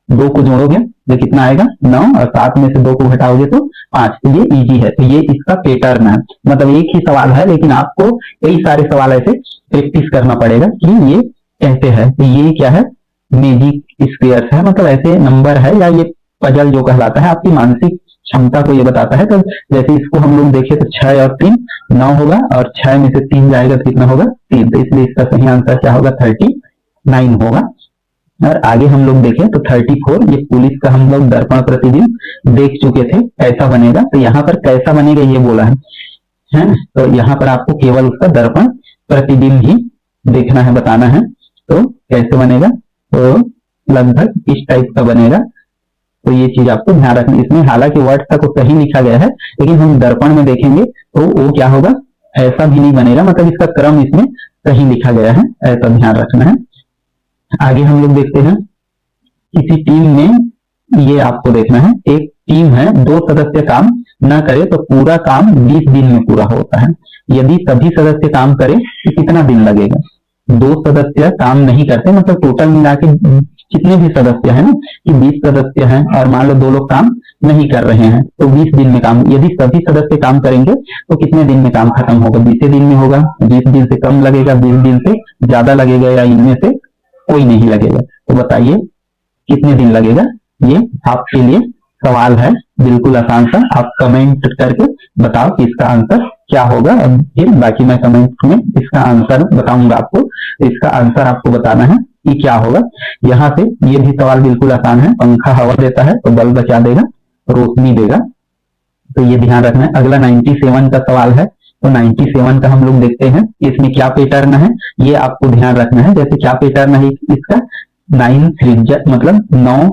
2 को जोड़ोगे तो कितना आएगा 9, और 7 में से 2 को घटाओगे तो 5। तो ये इजी है, तो ये इसका पैटर्न है। मतलब एक ही सवाल है, लेकिन आपको कई सारे सवाल ऐसे प्रैक्टिस करना पड़ेगा कि ये कैसे है। तो ये क्या है, मैजिक स्क्वायर्स है, मतलब ऐसे नंबर है, या ये पजल जो कहलाता है, आपकी मानसिक क्षमता को ये बताता है। तो जैसे इसको हम लोग देखें तो 6 और 3 9 होगा, और 6 में से 3 जाएगा तो कितना होगा 3, तो इसलिए इसका सही आंसर क्या होगा 39 होगा। और आगे हम लोग देखें तो 34, ये पुलिस का हम लोग दर्पण प्रतिबिंब देख चुके थे कैसा बनेगा, तो यहाँ पर कैसा बनेगा ये बोला है। तो यहाँ पर आपको केवल उसका दर्पण प्रतिबिंब ही देखना है, बताना है। तो कैसे बनेगा, तो लगभग इस टाइप का बनेगा। तो ये चीज आपको ध्यान रखना, इसमें हालांकि वर्ड तक सही लिखा गया है, लेकिन हम दर्पण में देखेंगे तो वो क्या होगा, ऐसा भी नहीं बनेगा, मतलब इसका क्रम इसमें सही लिखा गया है, ऐसा ध्यान रखना है। आगे हम लोग देखते हैं, किसी टीम में ये आपको देखना है, एक टीम है, 2 सदस्य काम ना करे तो पूरा काम 20 दिन में पूरा होता है। यदि सभी सदस्य काम करें तो कितना दिन लगेगा। 2 सदस्य काम नहीं करते, मतलब टोटल मिला के कितने भी सदस्य हैं ना, कि 20 सदस्य हैं, और मान लो 2 लोग काम नहीं कर रहे हैं, तो 20 दिन में काम, यदि सभी सदस्य काम करेंगे तो कितने दिन में काम खत्म होगा, 20 दिन में होगा। 20 दिन से कम लगेगा, 20 दिन से ज्यादा लगेगा, या इनमें से कोई नहीं लगेगा। तो बताइए कितने दिन लगेगा, ये आपके लिए सवाल है, बिल्कुल आसान सा। आप कमेंट करके बताओ कि इसका आंसर क्या होगा, अब फिर बाकी मैं कमेंट में इसका आंसर बताऊंगा आपको। इसका आंसर आपको बताना है कि क्या होगा। यहाँ से ये भी सवाल बिल्कुल आसान है, पंखा हवा देता है तो बल्ब बचा देगा, रोशनी देगा, तो ये ध्यान रखना है। अगला 97 का सवाल है, तो 97 का हम लोग देखते हैं, इसमें क्या पैटर्न है ये आपको ध्यान रखना है। जैसे क्या पैटर्न है इसका, 9 त्रिज्या, मतलब 9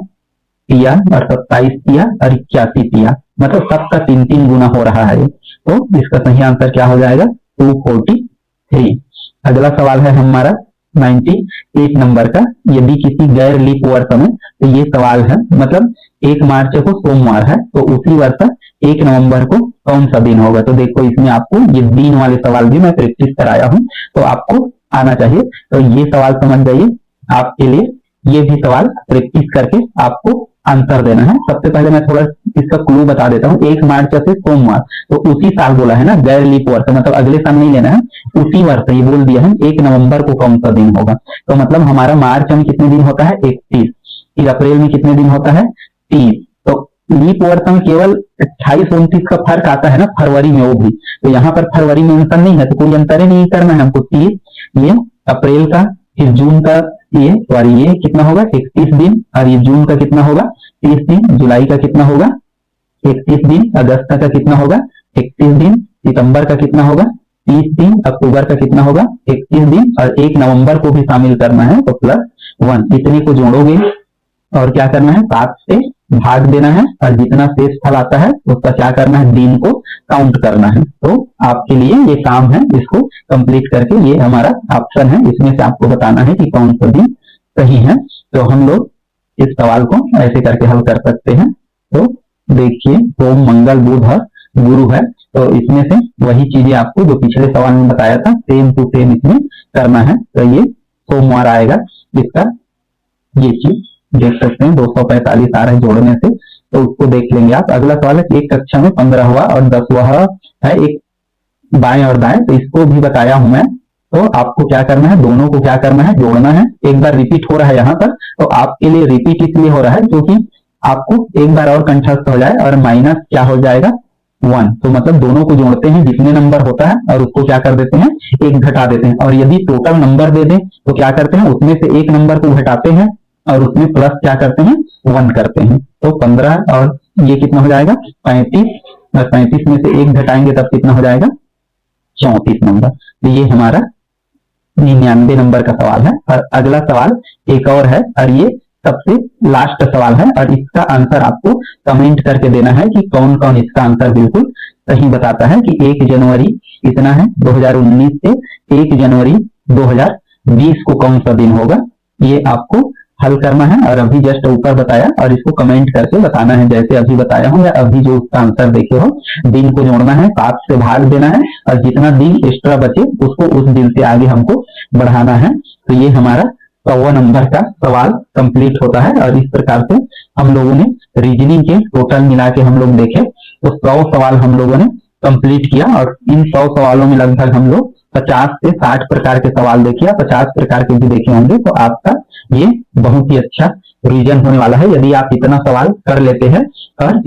तिया और 27 तिया और 81 तिया, मतलब सबका 3-3 गुना हो रहा है। तो इसका सही आंसर क्या हो जाएगा 243। अगला सवाल है हमारा 98 नंबर का, यदि किसी गैर लीप वर्ष में, तो ये सवाल है, मतलब 1 मार्च को सोमवार है, तो उसी वर्ष 1 नवंबर को कौन सा दिन होगा। तो देखो इसमें आपको ये दिन वाले सवाल भी मैं प्रैक्टिस कराया हूं, तो आपको आना चाहिए। तो ये सवाल समझ जाइए, आपके लिए ये भी सवाल प्रैक्टिस करके आपको आंसर देना है। सबसे पहले मैं थोड़ा इसका क्लू बता देता हूँ। 1 मार्च से सोमवार, तो उसी साल बोला है ना, गैर लीप वर्ष, मतलब अगले साल नहीं लेना है, उसी वर्ष ये बोल दिया है 1 नवंबर को कौन सा दिन होगा। तो मतलब हमारा मार्च में कितने दिन होता है 31, फिर अप्रैल में कितने दिन होता है 30, तो लीप वर्ष में केवल 28-29 का फर्क आता है ना, फरवरी में वो भी, तो यहाँ पर फरवरी में अंतर नहीं है, तो कोई अंतर ही नहीं करना है हमको। 30 ये अप्रैल का, फिर जून का, ये सॉरी ये कितना होगा 31 दिन, और ये जून का कितना होगा 30 दिन, जुलाई का कितना होगा 31 दिन, अगस्त का कितना होगा 31 दिन, सितंबर का कितना होगा 30 दिन, अक्टूबर का कितना होगा 31 दिन, और 1 नवंबर को भी शामिल करना है, तो +1। इतने को जोड़ोगे और क्या करना है 7 से भाग देना है, और जितना शेष फल आता है उसका क्या करना है, दिन को काउंट करना है। तो आपके लिए ये काम है, इसको कंप्लीट करके ये हमारा ऑप्शन है, इसमें से आपको बताना है कि कौन सा दिन सही है। तो हम लोग इस सवाल को ऐसे करके हल कर सकते हैं। तो देखिए सोम, मंगल, बुध और गुरु है, तो इसमें से वही चीजें आपको जो पिछले सवाल में बताया था सेम टू सेम इसमें करना है। तो ये सोमवार आएगा, इसका ये चीज देख सकते हैं 245 आ रहा है जोड़ने से, तो उसको देख लेंगे आप। अगला सवाल है, एक कक्षा में 15वां और 10वां है, एक बाएं और दाएं, तो इसको भी बताया हूं मैं। तो आपको क्या करना है, दोनों को क्या करना है, जोड़ना है। एक बार रिपीट हो रहा है यहाँ पर, तो आपके लिए रिपीट इसलिए हो रहा है क्योंकि आपको एक बार और कंठस्थ हो जाए, और माइनस क्या हो जाएगा 1, तो मतलब दोनों को जोड़ते हैं, जितने नंबर होता है और उसको क्या कर देते हैं 1 घटा देते हैं, और यदि टोटल नंबर दे दें तो क्या करते हैं उसमें से 1 नंबर को घटाते हैं और उसमें प्लस क्या करते हैं 1 करते हैं। तो 15 और ये कितना हो जाएगा 35, और 35 में से 1 घटाएंगे तब कितना हो जाएगा 34 नंबर। तो ये हमारा 99 नंबर का सवाल है। और अगला सवाल एक और है, और ये सबसे लास्ट सवाल है, और इसका आंसर आपको कमेंट करके देना है कि कौन कौन इसका आंसर बिल्कुल सही बताता है कि 1 जनवरी कितना है 2019 से 1 जनवरी 2020 को कौन सा दिन होगा, ये आपको हल करना है। और अभी जस्ट ऊपर बताया, और इसको कमेंट करके बताना है, जैसे अभी बताया हूं या अभी जो उसका आंसर देखे हो। दिन को जोड़ना है, 7 से भाग देना है, और जितना दिन एक्स्ट्रा बचे उसको उस दिन से आगे हमको बढ़ाना है। तो ये हमारा 100 नंबर का सवाल कंप्लीट होता है। और इस प्रकार से हम लोगों ने रीजनिंग के टोटल मिला के हम लोग देखे तो 100 सवाल हम लोगों ने कंप्लीट किया, और इन 100 सवालों में लगभग हम लोग 50 से 60 प्रकार के सवाल देखे, 50 प्रकार के भी देखे होंगे। तो आपका ये बहुत ही अच्छा रीजन होने वाला है यदि आप इतना सवाल कर लेते हैं। और